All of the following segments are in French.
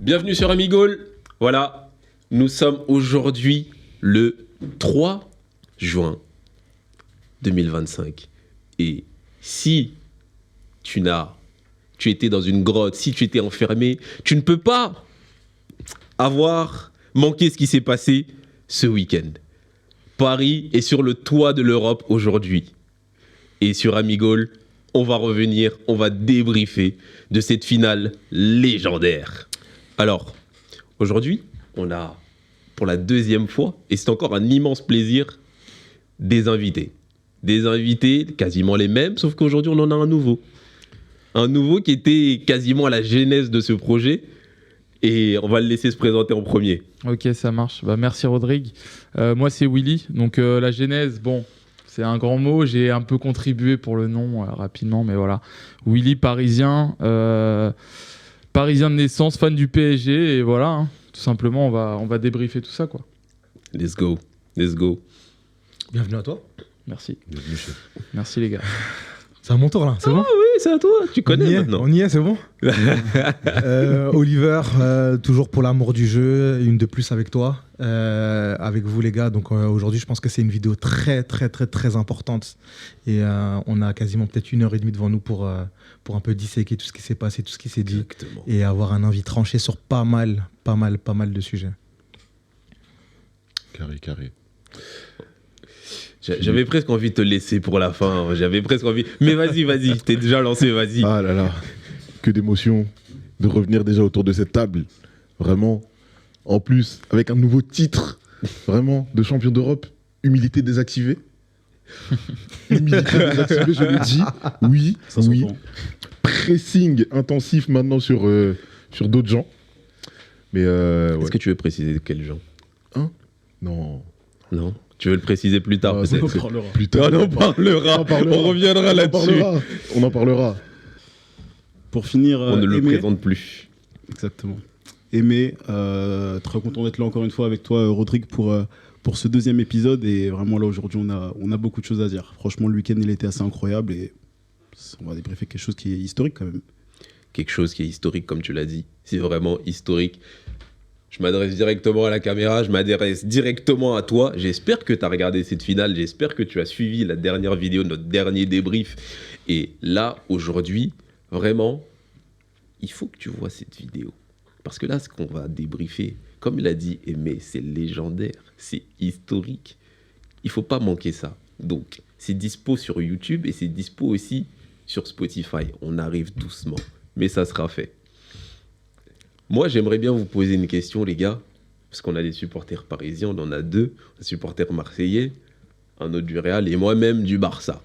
Bienvenue sur Amigol. Voilà, nous sommes aujourd'hui le 3 juin 2025. Et si tu étais dans une grotte, si tu étais enfermé, tu ne peux pas avoir manqué ce qui s'est passé ce week-end. Paris est sur le toit de l'Europe aujourd'hui. Et sur Amigol, on va revenir, on va débriefer de cette finale légendaire. Alors, aujourd'hui, on a pour la deuxième fois, et c'est encore un immense plaisir, des invités. Des invités quasiment les mêmes, sauf qu'aujourd'hui, on en a un nouveau. Un nouveau qui était quasiment à la genèse de ce projet. Et on va le laisser se présenter en premier. Ok, ça marche. Merci Rodrigue. Moi, c'est Willy. Donc, la genèse, bon, c'est un grand mot. J'ai un peu contribué pour le nom rapidement, mais voilà. Willy, parisien. Parisien de naissance, fan du PSG. Et voilà, hein. Tout simplement, on va débriefer tout ça, quoi. Let's go. Let's go. Bienvenue à toi. Merci. Bienvenue, chef. Merci, les gars. C'est à mon tour, là. C'est bon? Oui, c'est à toi. Tu connais maintenant. On y est, c'est bon. Oliver, toujours pour l'amour du jeu, une de plus avec toi, avec vous les gars. Donc aujourd'hui, je pense que c'est une vidéo très, très, très, très importante. Et on a quasiment peut-être 1h30 devant nous pour un peu disséquer tout ce qui s'est passé, tout ce qui s'est dit. Exactement. Et avoir un avis tranché sur pas mal de sujets. Carré. J'avais presque envie de te laisser pour la fin. J'avais presque envie. Mais vas-y. T'es déjà lancé, vas-y. Ah là là, que d'émotion de revenir déjà autour de cette table. Vraiment. En plus, avec un nouveau titre, vraiment, de champion d'Europe. Humilité désactivée. Humilité désactivée, je le dis. Oui. Pressing intensif maintenant sur d'autres gens. Mais Est-ce que tu veux préciser de quels gens? Non. Non. Tu veux le préciser plus tard, peut-être? On en parlera. Plus tard. On en parlera. On reviendra là-dessus. On en parlera. Pour finir, On ne le présente plus. Exactement. Aimé, très content d'être là encore une fois avec toi, Rodrigue, pour ce deuxième épisode. Et vraiment là aujourd'hui, on a beaucoup de choses à dire. Franchement, le week-end, il était assez incroyable et on va débriefer quelque chose qui est historique quand même. Quelque chose qui est historique, comme tu l'as dit. C'est vraiment historique. Je m'adresse directement à la caméra, je m'adresse directement à toi. J'espère que tu as regardé cette finale, j'espère que tu as suivi la dernière vidéo, notre dernier débrief. Et là, aujourd'hui, vraiment, il faut que tu vois cette vidéo. Parce que là, ce qu'on va débriefer, comme il a dit Aimé, c'est légendaire, c'est historique. Il ne faut pas manquer ça. Donc, c'est dispo sur YouTube et c'est dispo aussi sur Spotify. On arrive doucement, mais ça sera fait. Moi, j'aimerais bien vous poser une question, les gars, parce qu'on a des supporters parisiens, on en a deux, un supporter marseillais, un autre du Real et moi-même du Barça.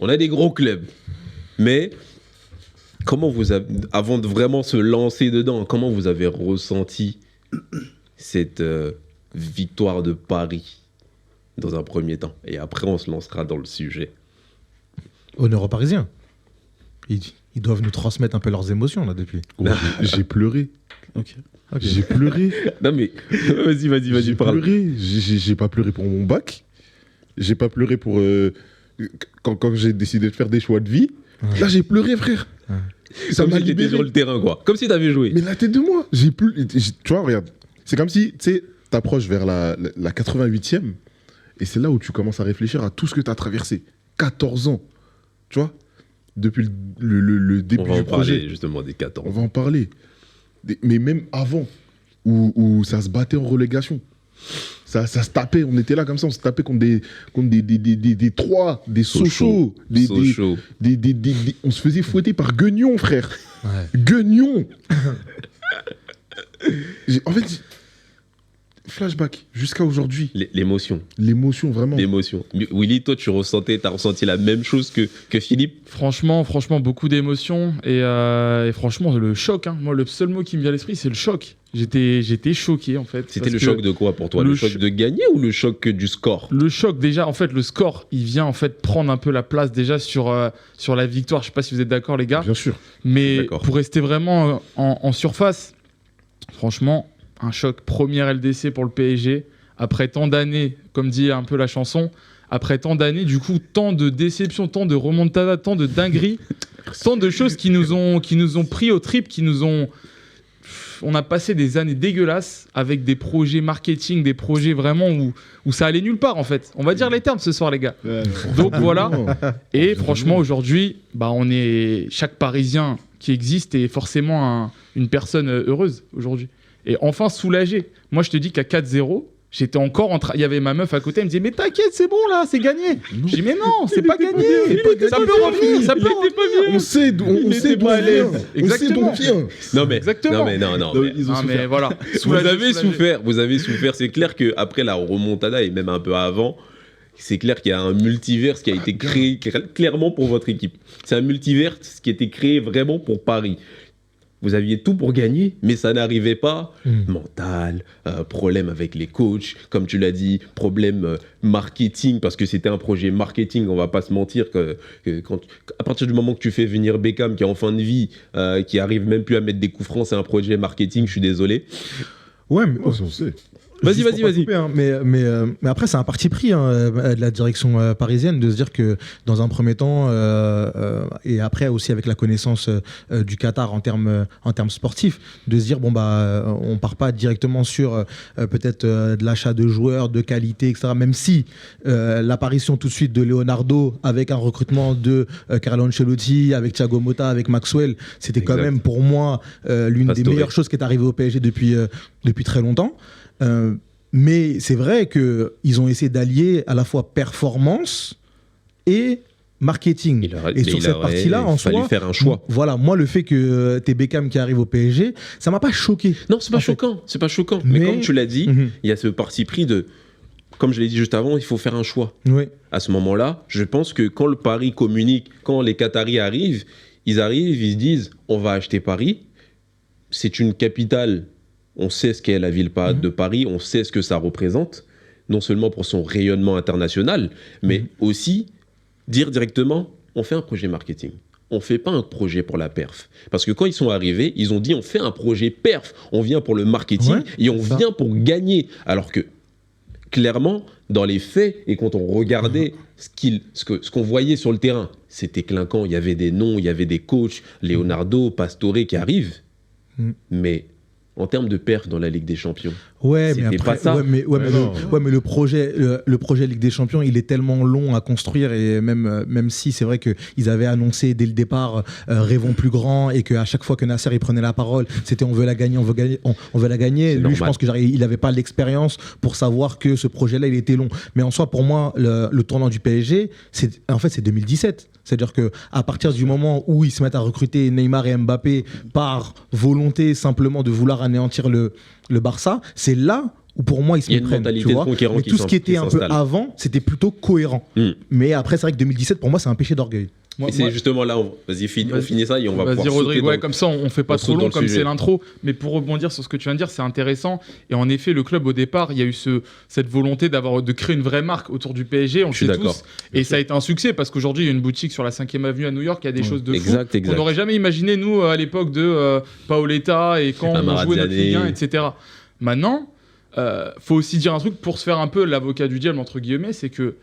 On a des gros clubs, mais comment vous avez, avant de vraiment se lancer dedans, comment vous avez ressenti cette victoire de Paris dans un premier temps? Et après, on se lancera dans le sujet. Honneur aux Parisiens. Ils doivent nous transmettre un peu leurs émotions là depuis. J'ai pleuré. Ok. J'ai pleuré. Non mais, vas-y, J'ai parle. pleuré. J'ai pas pleuré pour mon bac. J'ai pas pleuré pour quand j'ai décidé de faire des choix de vie. Ouais. Là, j'ai pleuré, frère. Ouais. Ça Comme m'a si t'étais libéré. sur le terrain, quoi. Comme si t'avais joué. Mais la tête de moi, tu vois, regarde. C'est comme si, tu sais, t'approches vers la 88e et c'est là où tu commences à réfléchir à tout ce que t'as traversé. 14 ans, tu vois, depuis le début On va en du projet. parler justement des 14. On va en parler. Mais même avant, où ça se battait en relégation. Ça se tapait, on était là comme ça, on se tapait contre des Troyes, des Sochaux, Sochaux. on se faisait fouetter par Guignon, frère. Ouais. Guignon. En fait, flashback, jusqu'à aujourd'hui. L'émotion. L'émotion, vraiment. L'émotion. Willy, toi, t'as ressenti la même chose que Philippe? Franchement, beaucoup d'émotions et franchement, le choc. Hein. Moi, le seul mot qui me vient à l'esprit, c'est le choc. J'étais choqué, en fait. C'était parce le que choc de quoi pour toi? Le choc de gagner ou le choc du score? Le choc, déjà, en fait, le score, il vient en fait prendre un peu la place déjà sur la victoire. Je sais pas si vous êtes d'accord, les gars. Bien sûr. Mais D'accord. pour rester vraiment en surface, franchement, un choc. Première LDC pour le PSG. Après tant d'années, comme dit un peu la chanson, après tant d'années, du coup, tant de déceptions, tant de remontada, tant de dingueries, tant de choses qui nous ont pris au trip, qui nous ont on a passé des années dégueulasses avec des projets marketing, des projets vraiment où ça allait nulle part en fait. On va dire les termes ce soir les gars. Donc voilà. Et franchement aujourd'hui, chaque Parisien qui existe est forcément une personne heureuse aujourd'hui. Et enfin soulagé. Moi je te dis qu'à 4-0, j'étais encore il y avait ma meuf à côté, elle me disait mais t'inquiète, c'est bon là, c'est gagné. Je dis mais non, c'est pas gagné. Ça peut revenir, ça peut revenir. On sait d'où on sait d'où on vient. Exactement. Non mais Exactement. non mais Ils ont souffert. Mais voilà. vous avez souffert. C'est clair que après la remontada et même un peu avant, c'est clair qu'il y a un multiverse qui a été créé clairement pour votre équipe. C'est un multiverse qui a été créé vraiment pour Paris. Vous aviez tout pour gagner, mais ça n'arrivait pas. Mental, problème avec les coachs, comme tu l'as dit, problème marketing, parce que c'était un projet marketing, on va pas se mentir, à partir du moment que tu fais venir Beckham, qui est en fin de vie, qui arrive même plus à mettre des coups francs, c'est un projet marketing, je suis désolé. Ouais, mais On sait. Vas-y. Couper, hein, mais après, c'est un parti pris de la direction parisienne de se dire que dans un premier temps, et après aussi avec la connaissance du Qatar en termes sportifs, de se dire on part pas directement sur peut-être de l'achat de joueurs de qualité, etc. Même si l'apparition tout de suite de Leonardo avec un recrutement de Carlo Ancelotti, avec Thiago Motta, avec Maxwell, c'était quand même pour moi l'une des meilleures choses qui est arrivée au PSG depuis très longtemps. Mais c'est vrai qu'ils ont essayé d'allier à la fois performance et marketing. Et sur cette partie-là, en soi, il fallait faire un choix. Voilà, moi, le fait que t'es Beckham qui arrive au PSG, ça m'a pas choqué. Non, c'est pas choquant. Mais comme tu l'as dit, il y a ce parti pris de, comme je l'ai dit juste avant, il faut faire un choix. Oui. À ce moment-là, je pense que quand le Paris communique, quand les Qataris arrivent, ils se disent, on va acheter Paris. C'est une capitale. On sait ce qu'est la ville de Paris, on sait ce que ça représente, non seulement pour son rayonnement international, mais aussi dire directement, on fait un projet marketing. On ne fait pas un projet pour la perf. Parce que quand ils sont arrivés, ils ont dit, on fait un projet perf, on vient pour le marketing et on vient pour gagner. Alors que, clairement, dans les faits, et quand on regardait ce qu'on voyait sur le terrain, c'était clinquant, il y avait des noms, il y avait des coachs, Leonardo, Pastore qui arrivent, mais en termes de perf dans la Ligue des Champions. Ouais, mais après, pas ça. mais le projet Ligue des Champions, il est tellement long à construire, et même si c'est vrai qu'ils avaient annoncé dès le départ rêvons plus grand, et qu'à chaque fois que Nasser il prenait la parole, c'était on veut la gagner. Lui, normal. je pense que il n'avait pas l'expérience pour savoir que ce projet-là il était long. Mais en soi, pour moi, le tournant du PSG, c'est 2017. C'est-à-dire que à partir du moment où ils se mettent à recruter Neymar et Mbappé par volonté simplement de vouloir anéantir le Barça, c'est là où pour moi ils se prennent. Tu vois. Mais tout ce qui était un peu avant, c'était plutôt cohérent. Mais après, c'est vrai que 2017, pour moi, c'est un péché d'orgueil. Et c'est justement là, on finit ça et on va pouvoir Rodrigue, sauter comme ça on fait pas trop long comme c'est l'intro, mais pour rebondir sur ce que tu viens de dire, c'est intéressant. Et en effet, le club au départ, il y a eu cette volonté de créer une vraie marque autour du PSG, on le sait tous, et ça a été un succès parce qu'aujourd'hui il y a une boutique sur la 5e avenue à New York, il y a des choses de fou qu'on n'aurait jamais imaginé nous à l'époque de Paoletta et quand on jouait notre Ligue 1, etc. Maintenant, faut aussi dire un truc pour se faire un peu l'avocat du diable entre guillemets, c'est que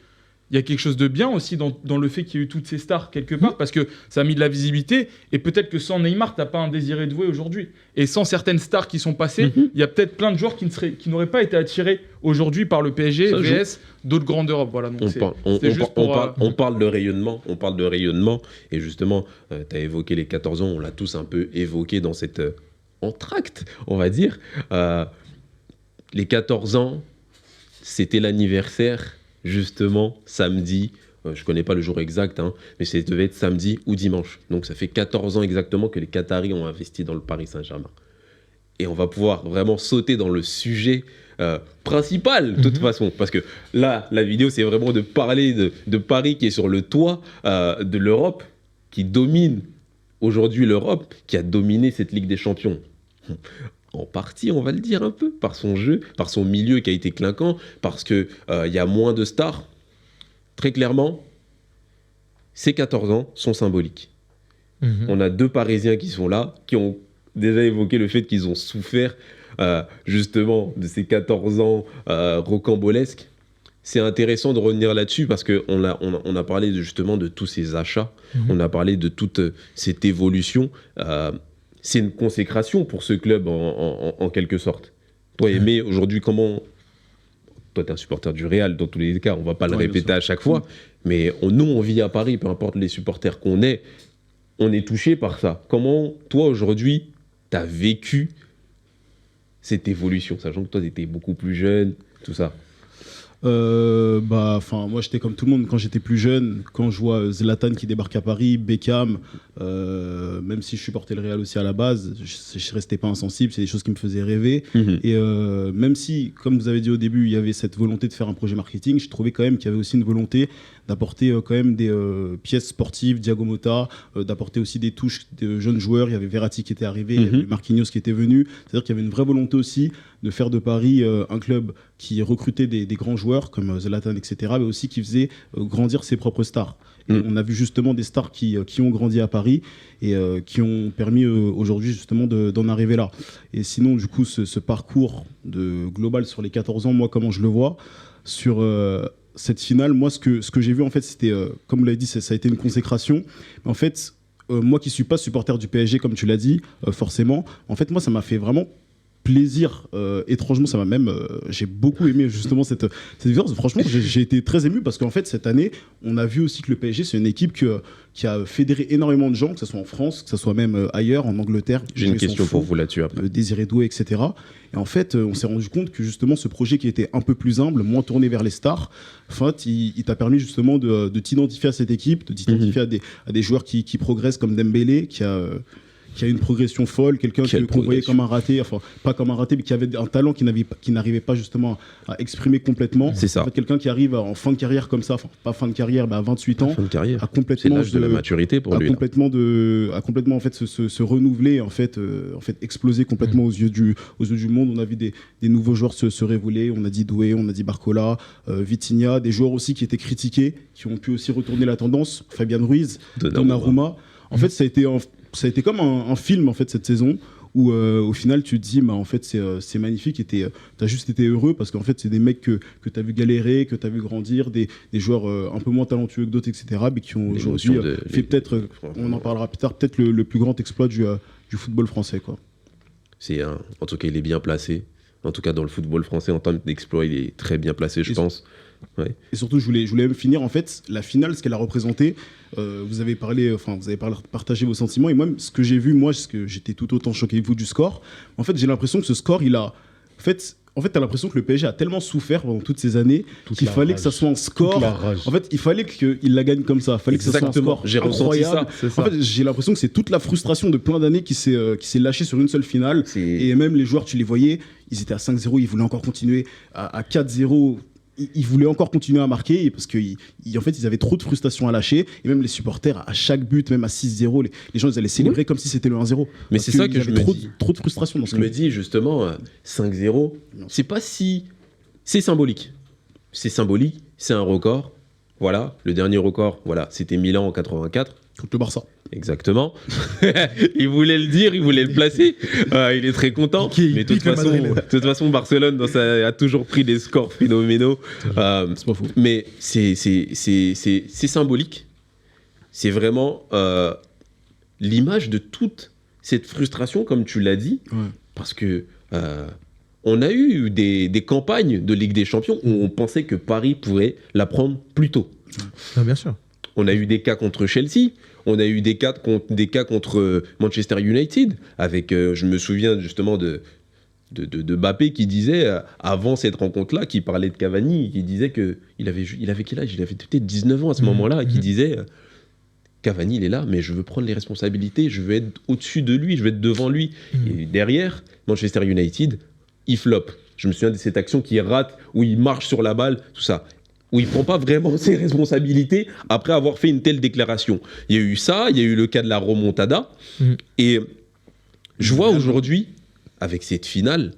il y a quelque chose de bien aussi dans le fait qu'il y ait eu toutes ces stars quelque part, parce que ça a mis de la visibilité, et peut-être que sans Neymar, t'as pas un Désiré Doué aujourd'hui. Et sans certaines stars qui sont passées, il y a peut-être plein de joueurs qui n'auraient pas été attirés aujourd'hui par le PSG, VS, d'autres grandes d'Europe. Voilà, donc on parle de rayonnement, et justement, tu as évoqué les 14 ans, on l'a tous un peu évoqué dans cette entracte, on va dire. Les 14 ans, c'était l'anniversaire, justement, samedi, je connais pas le jour exact, mais ça devait être samedi ou dimanche. Donc ça fait 14 ans exactement que les Qataris ont investi dans le Paris Saint-Germain. Et on va pouvoir vraiment sauter dans le sujet principal, de toute façon. Parce que là, la vidéo, c'est vraiment de parler de Paris qui est sur le toit de l'Europe, qui domine aujourd'hui l'Europe, qui a dominé cette Ligue des Champions. En partie, on va le dire un peu, par son jeu, par son milieu qui a été clinquant, parce qu'il y a moins de stars. Très clairement, ces 14 ans sont symboliques. On a 2 Parisiens qui sont là, qui ont déjà évoqué le fait qu'ils ont souffert justement de ces 14 ans rocambolesques. C'est intéressant de revenir là-dessus parce qu'on a parlé justement de tous ces achats, on a parlé de toute cette évolution. c'est une consécration pour ce club en quelque sorte. Toi, Aimé, aujourd'hui, comment... Toi, tu es un supporter du Real, dans tous les cas, on va pas le répéter à chaque fois, mais nous, on vit à Paris, peu importe les supporters qu'on est, on est touché par ça. Comment, toi, aujourd'hui, tu as vécu cette évolution, sachant que toi, tu étais beaucoup plus jeune, tout ça? Moi j'étais comme tout le monde quand j'étais plus jeune, quand je vois Zlatan qui débarque à Paris, Beckham, même si je supportais le Real aussi à la base, je restais pas insensible, c'est des choses qui me faisaient rêver. Et même si, comme vous avez dit au début, il y avait cette volonté de faire un projet marketing, je trouvais quand même qu'il y avait aussi une volonté d'apporter quand même des pièces sportives, Thiago Motta, d'apporter aussi des touches de jeunes joueurs. Il y avait Verratti qui était arrivé, il y avait Marquinhos qui était venu, c'est-à-dire qu'il y avait une vraie volonté aussi de faire de Paris un club qui recrutait des grands joueurs comme Zlatan, etc., mais aussi qui faisait grandir ses propres stars. Et on a vu justement des stars qui ont grandi à Paris et qui ont permis aujourd'hui justement d'en arriver là. Et sinon, du coup, ce parcours global sur les 14 ans, moi, comment je le vois, sur cette finale, moi, ce que j'ai vu, en fait, c'était, comme vous l'avez dit, ça a été une consécration. En fait, moi qui ne suis pas supporter du PSG, comme tu l'as dit, forcément, en fait, moi, ça m'a fait vraiment plaisir. Étrangement, ça m'a même... j'ai beaucoup aimé justement cette victoire. Franchement, j'ai été très ému parce qu'en fait, cette année, on a vu aussi que le PSG, c'est une équipe qui a fédéré énormément de gens, que ce soit en France, que ce soit même ailleurs, en Angleterre. J'ai une question pour vous là-dessus après. Désiré Doué, etc. Et en fait, on s'est rendu compte que justement, ce projet qui était un peu plus humble, moins tourné vers les stars, en fait, il t'a permis justement de t'identifier à cette équipe, de t'identifier à des joueurs qui progressent comme Dembélé, qui a une progression folle, quelqu'un qu'on voyait comme un raté, enfin pas comme un raté, mais qui avait un talent qui n'arrivait pas justement à exprimer complètement. C'est ça. En fait, quelqu'un qui arrive en fin de carrière comme ça, enfin pas fin de carrière, mais à 28 ans, Fin de carrière. a complètement C'est l'âge de la maturité pour lui. complètement en fait se renouveler, en fait exploser complètement aux yeux du monde. On a vu des nouveaux joueurs se révéler. On a dit Doué, on a dit Barcola, Vitinha, des joueurs aussi qui étaient critiqués, qui ont pu aussi retourner la tendance. Fabian Ruiz, Donnarumma. En fait, ça a été comme un film en fait cette saison où au final tu te dis en fait c'est magnifique et t'as juste été heureux parce qu'en fait c'est des mecs que t'as vu galérer, que t'as vu grandir, des joueurs un peu moins talentueux que d'autres, etc., mais qui ont aujourd'hui fait peut-être, on en parlera plus tard, peut-être le plus grand exploit du football français, quoi. En tout cas, il est bien placé. En tout cas, dans le football français, en termes d'exploit, il est très bien placé, je pense. Ouais. Et surtout, je voulais même finir, en fait, la finale, ce qu'elle a représenté. Vous avez partagé vos sentiments. Et moi, ce que j'ai vu, parce que j'étais tout autant choqué que vous du score, en fait, j'ai l'impression que ce score, en fait, t'as l'impression que le PSG a tellement souffert pendant toutes ces années qu'il fallait que ça soit un score. En fait, il fallait qu'il la gagne comme ça. Il fallait que ça soit un score j'ai incroyable. Ressenti ça. En fait, j'ai l'impression que c'est toute la frustration de plein d'années qui s'est lâchée sur une seule finale. Et même les joueurs, tu les voyais, ils étaient à 5-0, ils voulaient encore continuer. À 4-0, ils voulaient encore continuer à marquer parce qu'en fait, ils avaient trop de frustration à lâcher. Et même les supporters, à chaque but, même à 6-0, les gens, ils allaient célébrer comme si c'était le 1-0. Mais c'est ça que je me dis. Trop de frustration dans ce Je me dis justement, 5-0, c'est pas si... C'est symbolique. C'est symbolique, c'est un record. Voilà, le dernier record, c'était Milan en 84. Contre le Barça. Exactement. Il voulait le dire, il voulait le placer. Il est très content. Mais de toute façon, Barcelone a toujours pris des scores phénoménaux. C'est pas faux. Mais c'est symbolique. C'est vraiment l'image de toute cette frustration, comme tu l'as dit. Ouais. Parce que on a eu des campagnes de Ligue des Champions où on pensait que Paris pourrait la prendre plus tôt. Ah, bien sûr. On a eu des cas contre Chelsea, on a eu des cas contre Manchester United, avec, je me souviens justement de Mbappé qui disait, avant cette rencontre-là, qui parlait de Cavani, qui disait qu'il avait quel âge ? Il avait peut-être 19 ans à ce moment-là, et qui disait, Cavani, il est là, mais je veux prendre les responsabilités, je veux être au-dessus de lui, je veux être devant lui. Et derrière, Manchester United, il floppe. Je me souviens de cette action qui rate, où il marche sur la balle, tout ça. Où il ne prend pas vraiment ses responsabilités après avoir fait une telle déclaration. Il y a eu ça, il y a eu le cas de la remontada. Et je vois aujourd'hui, avec cette finale,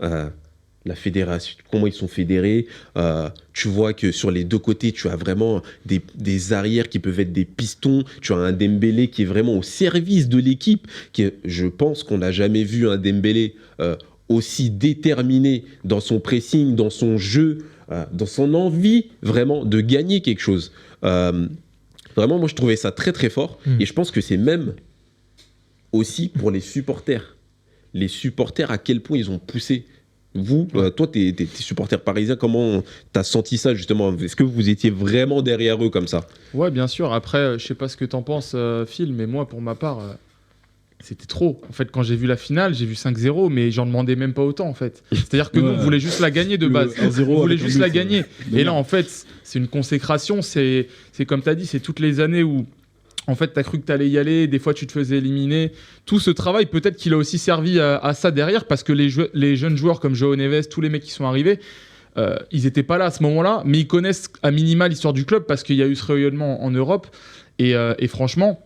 la fédération, comment ils sont fédérés. Tu vois que sur les deux côtés, tu as vraiment des arrières qui peuvent être des pistons. Tu as un Dembélé qui est vraiment au service de l'équipe. Je pense qu'on n'a jamais vu un Dembélé aussi déterminé dans son pressing, dans son jeu, dans son envie vraiment de gagner quelque chose. Vraiment, moi, je trouvais ça très, très fort. Et je pense que c'est même aussi pour les supporters. Les supporters, à quel point ils ont poussé. Vous, toi, t'es supporter parisien, comment t'as senti ça justement? Est-ce que vous étiez vraiment derrière eux comme ça? Ouais, bien sûr. Après, je sais pas ce que t'en penses, Phil, mais moi, pour ma part, c'était trop. En fait, quand j'ai vu la finale, j'ai vu 5-0, mais j'en demandais même pas autant, en fait. C'est-à-dire que nous, on voulait juste la gagner de base. On voulait juste la gagner. Et là, en fait, c'est une consécration. C'est comme t'as dit, c'est toutes les années où en fait, t'as cru que t'allais y aller, des fois tu te faisais éliminer. Tout ce travail, peut-être qu'il a aussi servi à ça derrière, parce que les jeunes joueurs comme João Neves, tous les mecs qui sont arrivés, ils n'étaient pas là à ce moment-là, mais ils connaissent à minima l'histoire du club, parce qu'il y a eu ce rayonnement en Europe. Et franchement,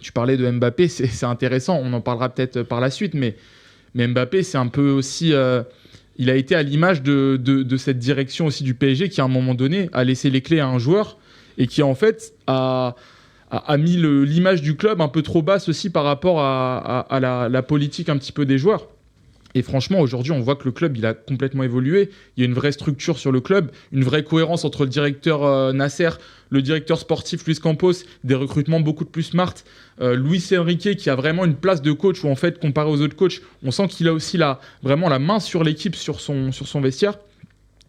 tu parlais de Mbappé, c'est intéressant, on en parlera peut-être par la suite, mais Mbappé, c'est un peu aussi... il a été à l'image de cette direction aussi du PSG, qui à un moment donné a laissé les clés à un joueur, et qui en fait a mis l'image du club un peu trop basse aussi par rapport à la politique un petit peu des joueurs. Et franchement, aujourd'hui, on voit que le club, il a complètement évolué. Il y a une vraie structure sur le club, une vraie cohérence entre le directeur Nasser, le directeur sportif Luis Campos, des recrutements beaucoup plus smart. Luis Enrique, qui a vraiment une place de coach où, en fait, comparé aux autres coachs, on sent qu'il a aussi vraiment la main sur l'équipe, sur son vestiaire.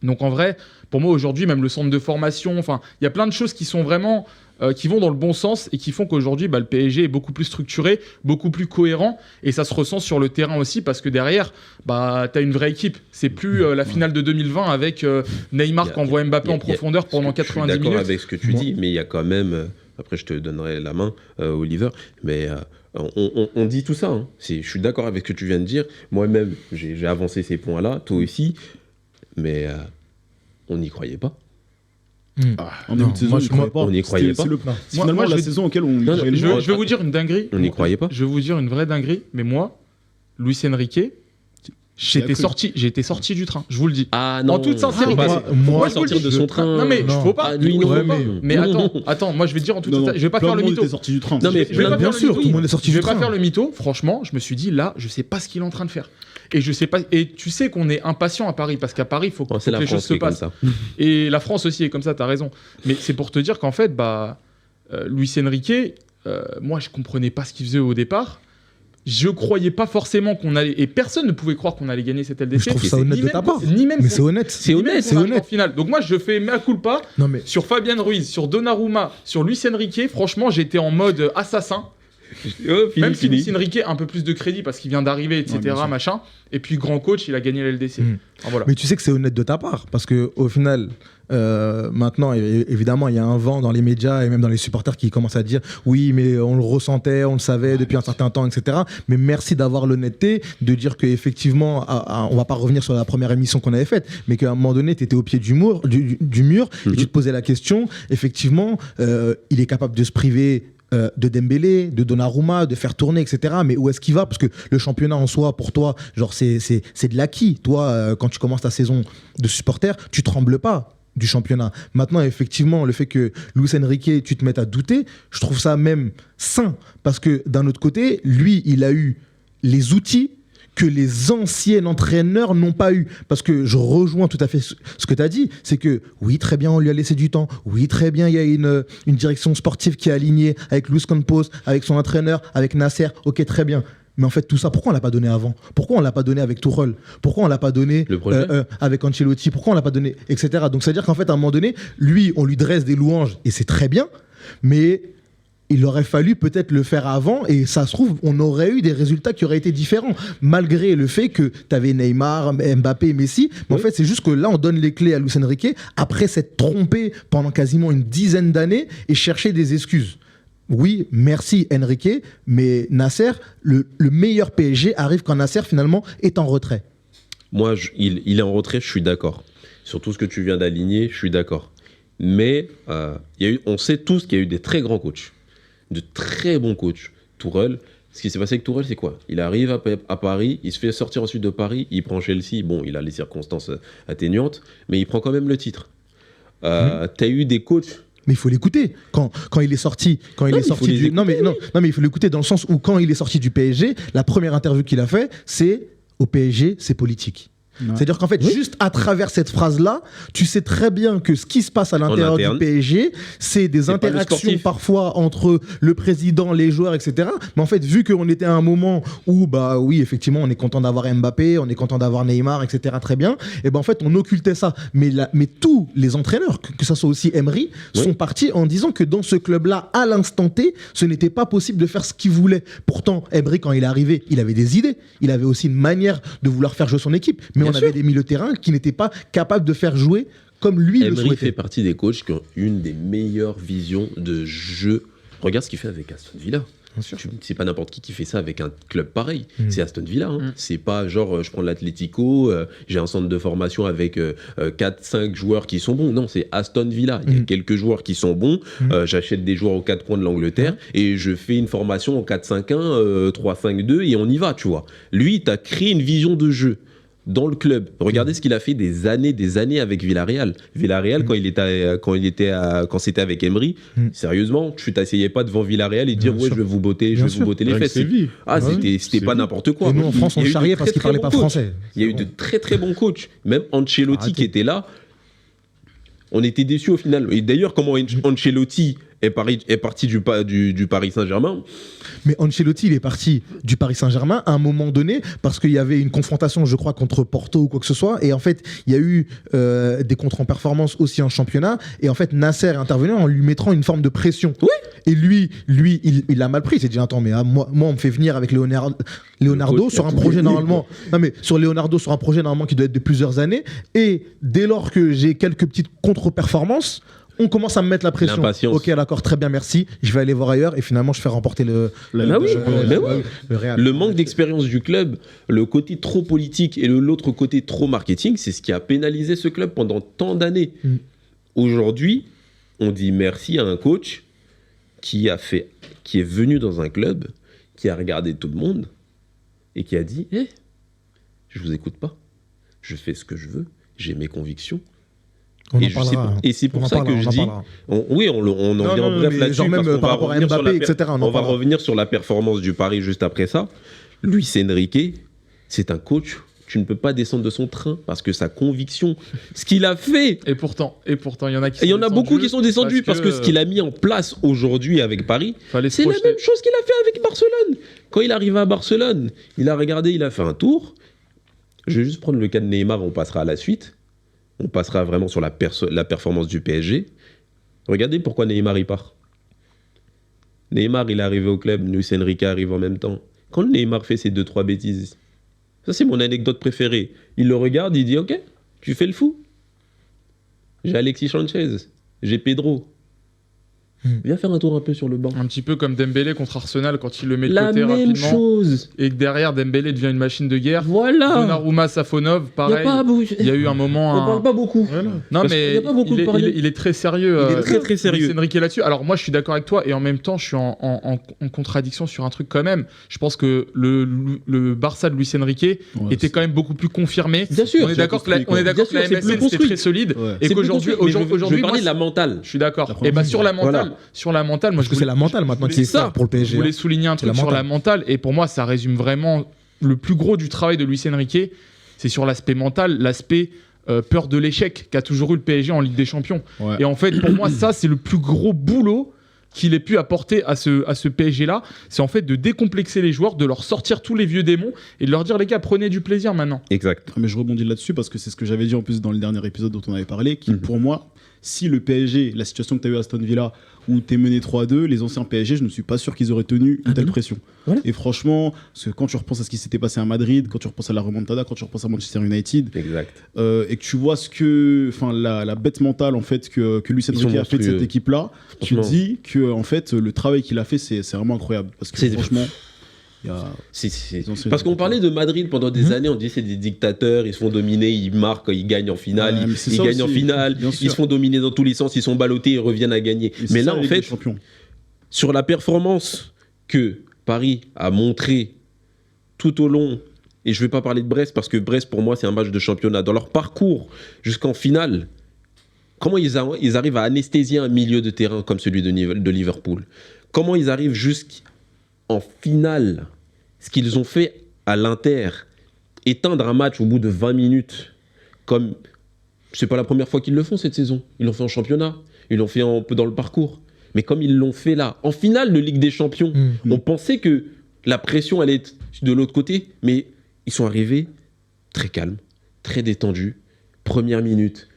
Donc en vrai, pour moi, aujourd'hui, même le centre de formation, enfin, il y a plein de choses qui sont vraiment... qui vont dans le bon sens et qui font qu'aujourd'hui, le PSG est beaucoup plus structuré, beaucoup plus cohérent, et ça se ressent sur le terrain aussi, parce que derrière, tu as une vraie équipe. C'est plus la finale de 2020 avec Neymar qui envoie Mbappé en profondeur pendant 90 minutes. Je suis d'accord avec ce que tu dis, mais il y a quand même... après, je te donnerai la main, Oliver, mais... on dit tout ça. Hein. Je suis d'accord avec ce que tu viens de dire. Moi-même, j'ai avancé ces points-là, toi aussi, mais on n'y croyait pas. En début de saison, on n'y croyait pas. C'est finalement la saison auquel on... Je vais vous dire une dinguerie. On n'y croyait pas. Je vais vous dire une vraie dinguerie, mais moi, Luis Enrique, j'ai été sorti du train, je vous le dis. Ah non. En toute sincérité. Moi, sortir de son train. Non mais faut pas. Lui non. Mais attends, moi je vais dire en toute sincérité, je vais pas faire le mytho. sorti du train. Non mais bien sûr, tout le monde est sorti du train. Je vais pas faire le mytho. Franchement, je me suis dit là, je sais pas ce qu'il est en train de faire. Et je sais pas. Et tu sais qu'on est impatient à Paris, parce qu'à Paris, il faut que les choses se passent. Et la France aussi est comme ça. T'as raison. Mais c'est pour te dire qu'en fait, Luis Enrique, moi je comprenais pas ce qu'il faisait au départ. Je croyais pas forcément qu'on allait, et personne ne pouvait croire qu'on allait gagner cette LDC. Je trouve ça honnête de ta part. Mais c'est honnête. C'est honnête. Final. Donc moi, je fais mea culpa sur Fabian Ruiz, sur Donnarumma, sur Luis Enrique. Franchement, j'étais en mode assassin. Même si Luis Enrique a un peu plus de crédit parce qu'il vient d'arriver, etc. machin. Et puis grand coach, il a gagné la LDC. Voilà. Mais tu sais que c'est honnête de ta part, parce que au final, maintenant, évidemment, il y a un vent dans les médias et même dans les supporters qui commencent à dire oui, mais on le ressentait, on le savait depuis un certain temps, etc. Mais merci d'avoir l'honnêteté de dire qu'effectivement, on va pas revenir sur la première émission qu'on avait faite, mais qu'à un moment donné, tu étais au pied du mur, et tu te posais la question. Effectivement, il est capable de se priver de Dembélé, de Donnarumma, de faire tourner, etc. Mais où est-ce qu'il va? Parce que le championnat en soi, pour toi, genre c'est de l'acquis. Toi, quand tu commences ta saison de supporter, tu trembles pas du championnat. Maintenant, effectivement, le fait que Luis Enrique, tu te mettes à douter, je trouve ça même sain. Parce que d'un autre côté, lui, il a eu les outils que les anciens entraîneurs n'ont pas eu. Parce que je rejoins tout à fait ce que tu as dit, c'est que oui, très bien, on lui a laissé du temps. Oui, très bien, il y a une direction sportive qui est alignée avec Luis Campos, avec son entraîneur, avec Nasser. Ok, très bien. Mais en fait, tout ça, pourquoi on l'a pas donné avant? Pourquoi on l'a pas donné avec Tuchel? Pourquoi on l'a pas donné avec Ancelotti? Pourquoi on l'a pas donné, etc. Donc, c'est-à-dire qu'en fait, à un moment donné, lui, on lui dresse des louanges, et c'est très bien, mais il aurait fallu peut-être le faire avant, et ça se trouve, on aurait eu des résultats qui auraient été différents, malgré le fait que tu avais Neymar, Mbappé, Messi. Mais en fait, c'est juste que là, on donne les clés à Luis Enrique, après s'être trompé pendant quasiment une dizaine d'années, et chercher des excuses. Oui, merci Enrique, mais Nasser, le meilleur PSG arrive quand Nasser, finalement, est en retrait. Moi, il est en retrait, je suis d'accord. Sur tout ce que tu viens d'aligner, je suis d'accord. Mais on sait tous qu'il y a eu des très grands coachs, de très bons coachs. Tuchel, ce qui s'est passé avec Tuchel, c'est quoi? Il arrive à Paris, il se fait sortir ensuite de Paris, il prend Chelsea. Bon, il a les circonstances atténuantes, mais il prend quand même le titre. T'as eu des coachs... Mais il faut l'écouter quand il est sorti. Non mais il faut l'écouter dans le sens où quand il est sorti du PSG, la première interview qu'il a fait, c'est au PSG, c'est politique. C'est-à-dire qu'en fait, juste à travers cette phrase-là, tu sais très bien que ce qui se passe à l'intérieur du PSG, c'est des interactions parfois entre le président, les joueurs, etc. Mais en fait, vu qu'on était à un moment où, bah oui, effectivement, on est content d'avoir Mbappé, on est content d'avoir Neymar, etc. Très bien. Et ben en fait, on occultait ça. Mais tous les entraîneurs, que ça soit aussi Emery, sont partis en disant que dans ce club-là, à l'instant T, ce n'était pas possible de faire ce qu'il voulait. Pourtant, Emery, quand il est arrivé, il avait des idées. Il avait aussi une manière de vouloir faire jouer son équipe. Mais on avait des milieux de terrain qui n'étaient pas capables de faire jouer comme lui le souhaitait. Emery fait partie des coachs qui ont une des meilleures visions de jeu. Regarde ce qu'il fait avec Aston Villa. C'est pas n'importe qui fait ça avec un club pareil. C'est Aston Villa. C'est pas genre je prends l'Atlético, j'ai un centre de formation avec 4-5 joueurs qui sont bons. Non, c'est Aston Villa. Il y a quelques joueurs qui sont bons. J'achète des joueurs aux 4 coins de l'Angleterre et je fais une formation en 4-5-1, 3-5-2 et on y va, tu vois. Lui, t'as créé une vision de jeu dans le club. Regardez ce qu'il a fait des années avec Villarreal. Villarreal, quand c'était avec Emery, sérieusement, tu t'asseyais pas devant Villarreal et dire je vais vous botter les fesses. C'était pas n'importe quoi. Et nous en France, on charriait parce qu'ils parlaient pas français. Il y a eu de très très bons coachs. Même Ancelotti qui était là, on était déçus au final. Et d'ailleurs, comment Ancelotti est parti du Paris Saint-Germain. Mais Ancelotti, il est parti du Paris Saint-Germain à un moment donné parce qu'il y avait une confrontation, je crois, contre Porto ou quoi que ce soit. Et en fait, il y a eu des contre-performances aussi en championnat. Et en fait, Nasser est intervenu en lui mettant une forme de pression. Oui. Et lui, il l'a mal pris. Il s'est dit, attends, mais moi, on me fait venir avec Leonardo sur un projet normalement. Non, mais sur Leonardo, sur un projet normalement qui doit être de plusieurs années. Et dès lors que j'ai quelques petites contre-performances, on commence à me mettre la pression. L'impatience. Ok, d'accord, très bien, merci. Je vais aller voir ailleurs et finalement, je fais remporter le Real. Le manque d'expérience du club, le côté trop politique et l'autre côté trop marketing, c'est ce qui a pénalisé ce club pendant tant d'années. Aujourd'hui, on dit merci à un coach qui est venu dans un club, qui a regardé tout le monde et qui a dit je vous écoute pas, je fais ce que je veux, j'ai mes convictions. Et c'est pour ça que je dis. On en vient en bref là-dessus. Genre même par rapport à Mbappé, etc. On va revenir sur la performance du Paris juste après ça. Luis Enrique, c'est un coach. Tu ne peux pas descendre de son train parce que sa conviction, ce qu'il a fait. Et pourtant, il y en a qui sont il y en a beaucoup qui sont descendus parce que ce qu'il a mis en place aujourd'hui avec Paris, c'est la même chose qu'il a fait avec Barcelone. Quand il arrive à Barcelone, il a regardé, il a fait un tour. Je vais juste prendre le cas de Neymar, on passera à la suite. On passera vraiment sur la performance du PSG. Regardez pourquoi Neymar y part. Neymar, il est arrivé au club, Luis Enrique arrive en même temps. Quand Neymar fait ses 2-3 bêtises, ça c'est mon anecdote préférée. Il le regarde, il dit ok, tu fais le fou. J'ai Alexis Sanchez, j'ai Pedro. Viens faire un tour un peu sur le banc. Un petit peu comme Dembélé contre Arsenal quand il le met de la côté même rapidement. Chose. Et que derrière Dembélé devient une machine de guerre. Voilà. Donnarumma, Safonov, pareil. Il y a eu un moment. On parle pas beaucoup. Voilà. Non mais il est très sérieux. Il est très sérieux. Luis Enrique là-dessus. Alors moi je suis d'accord avec toi et en même temps je suis en contradiction sur un truc quand même. Je pense que le Barça de Luis Enrique était quand même beaucoup plus confirmé. Bien sûr. On est d'accord que la MSN c'était très solide et qu'aujourd'hui je vais parler de la mentale. Je suis d'accord. Et bah sur la mentale, moi parce que c'est la mentale maintenant qui est ça pour le PSG. Je voulais souligner un truc sur la mentale et pour moi ça résume vraiment le plus gros du travail de Luis Enrique, c'est sur l'aspect mental, l'aspect peur de l'échec qu'a toujours eu le PSG en Ligue des Champions. Ouais. Et en fait pour moi ça c'est le plus gros boulot qu'il ait pu apporter à ce PSG-là, c'est en fait de décomplexer les joueurs, de leur sortir tous les vieux démons et de leur dire les gars, prenez du plaisir maintenant. Exact. Mais je rebondis là-dessus parce que c'est ce que j'avais dit en plus dans le dernier épisode dont on avait parlé, qui pour moi, si le PSG, la situation que tu as eu à Aston Villa, où tu es mené 3-2, les anciens PSG, je ne suis pas sûr qu'ils auraient tenu une telle pression. Voilà. Et franchement, parce que quand tu repenses à ce qui s'était passé à Madrid, quand tu repenses à la remontada, quand tu repenses à Manchester United, et que tu vois la bête mentale en fait que Luis Enrique a fait de cette équipe-là, tu te dis que en fait le travail qu'il a fait c'est vraiment incroyable parce que franchement. Parce qu'on parlait de Madrid pendant des années, on dit c'est des dictateurs, ils se font dominer, ils marquent, ils gagnent en finale, ils se font dominer dans tous les sens, ils sont ballottés, ils reviennent à gagner. Mais là, en fait, sur la performance que Paris a montré tout au long, et je ne vais pas parler de Brest, parce que Brest, pour moi, c'est un match de championnat. Dans leur parcours jusqu'en finale, comment ils arrivent à anesthésier un milieu de terrain comme celui de Liverpool? Comment ils arrivent jusqu'en finale? Ce qu'ils ont fait à l'Inter, éteindre un match au bout de 20 minutes, comme c'est pas la première fois qu'ils le font cette saison. Ils l'ont fait en championnat, ils l'ont fait un peu dans le parcours. Mais comme ils l'ont fait là, en finale de Ligue des Champions, on pensait que la pression allait être de l'autre côté, mais ils sont arrivés très calmes, très détendus. Première minute,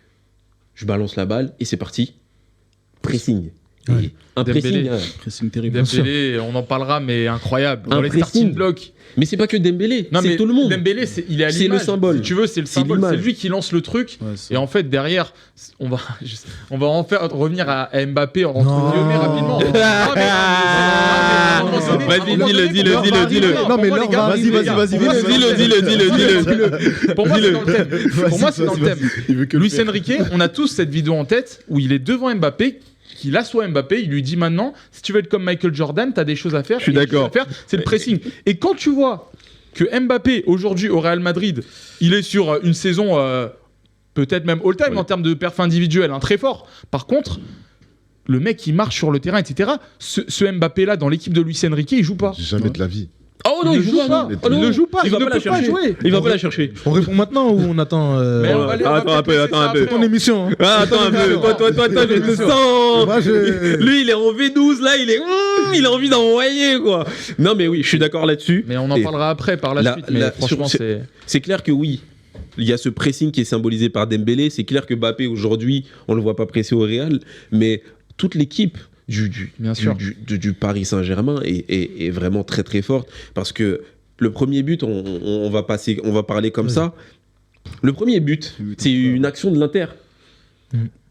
je balance la balle et c'est parti. Pressing. Ouais. Et un Dembélé. pressing, C'est terrible. Dembélé, on en parlera, mais incroyable. Dans Un les pressing. starting blocks. mais c'est pas que Dembélé, Non, c'est mais tout le monde. Dembélé, il est à C'est le l'image. symbole. Si tu veux, c'est le C'est symbole. C'est l'image. lui qui lance le truc. Ouais, c'est- Et en fait, derrière, on va en faire revenir à Mbappé entre Non. guillemets rapidement. Vas-y, dis-le. Non, mais l'heure va Vas-y, arriver. vas-y, Pour moi, dis-le. Pour moi, c'est dans le thème. Pour moi, c'est dans le thème. Il veut que le Luis faire. Enrique, on a tous cette vidéo en tête où il est devant Mbappé, qu'il assoit Mbappé, il lui dit maintenant, si tu veux être comme Michael Jordan, t'as des choses à faire. Je suis et les choses d'accord. à faire, c'est le pressing. Et quand tu vois que Mbappé, aujourd'hui, au Real Madrid, il est sur une saison peut-être même all-time Ouais. en termes de perf individuel, hein, très fort. Par contre, le mec qui marche sur le terrain, etc., ce Mbappé-là, dans l'équipe de Luis Enrique, il joue pas. Jamais de la vie. Oh non, il il joue pas. Oh non, Il ne joue pas. Il va ne pas la peut pas chercher. jouer. Il va pas la chercher. On répond maintenant ou on attend Mais on va aller- on va Attends un peu, peut-être attends un laisser peu. ça ton émission hein. Ah, attends un peu. Toi, je le sens. Moi, je... Lui, il est en V12, là, il a envie d'envoyer, quoi. Non, mais oui, je suis d'accord là-dessus. Mais on en Et parlera après par la la- suite. Mais la- franchement, sur- c'est. C'est clair que oui, il y a ce pressing qui est symbolisé par Dembélé. C'est clair que Mbappé, aujourd'hui, on le voit pas presser au Real, mais toute l'équipe Bien sûr. du Paris Saint-Germain est vraiment très très forte. Parce que le premier but, on va parler comme ça. Le premier but, c'est une action de l'Inter.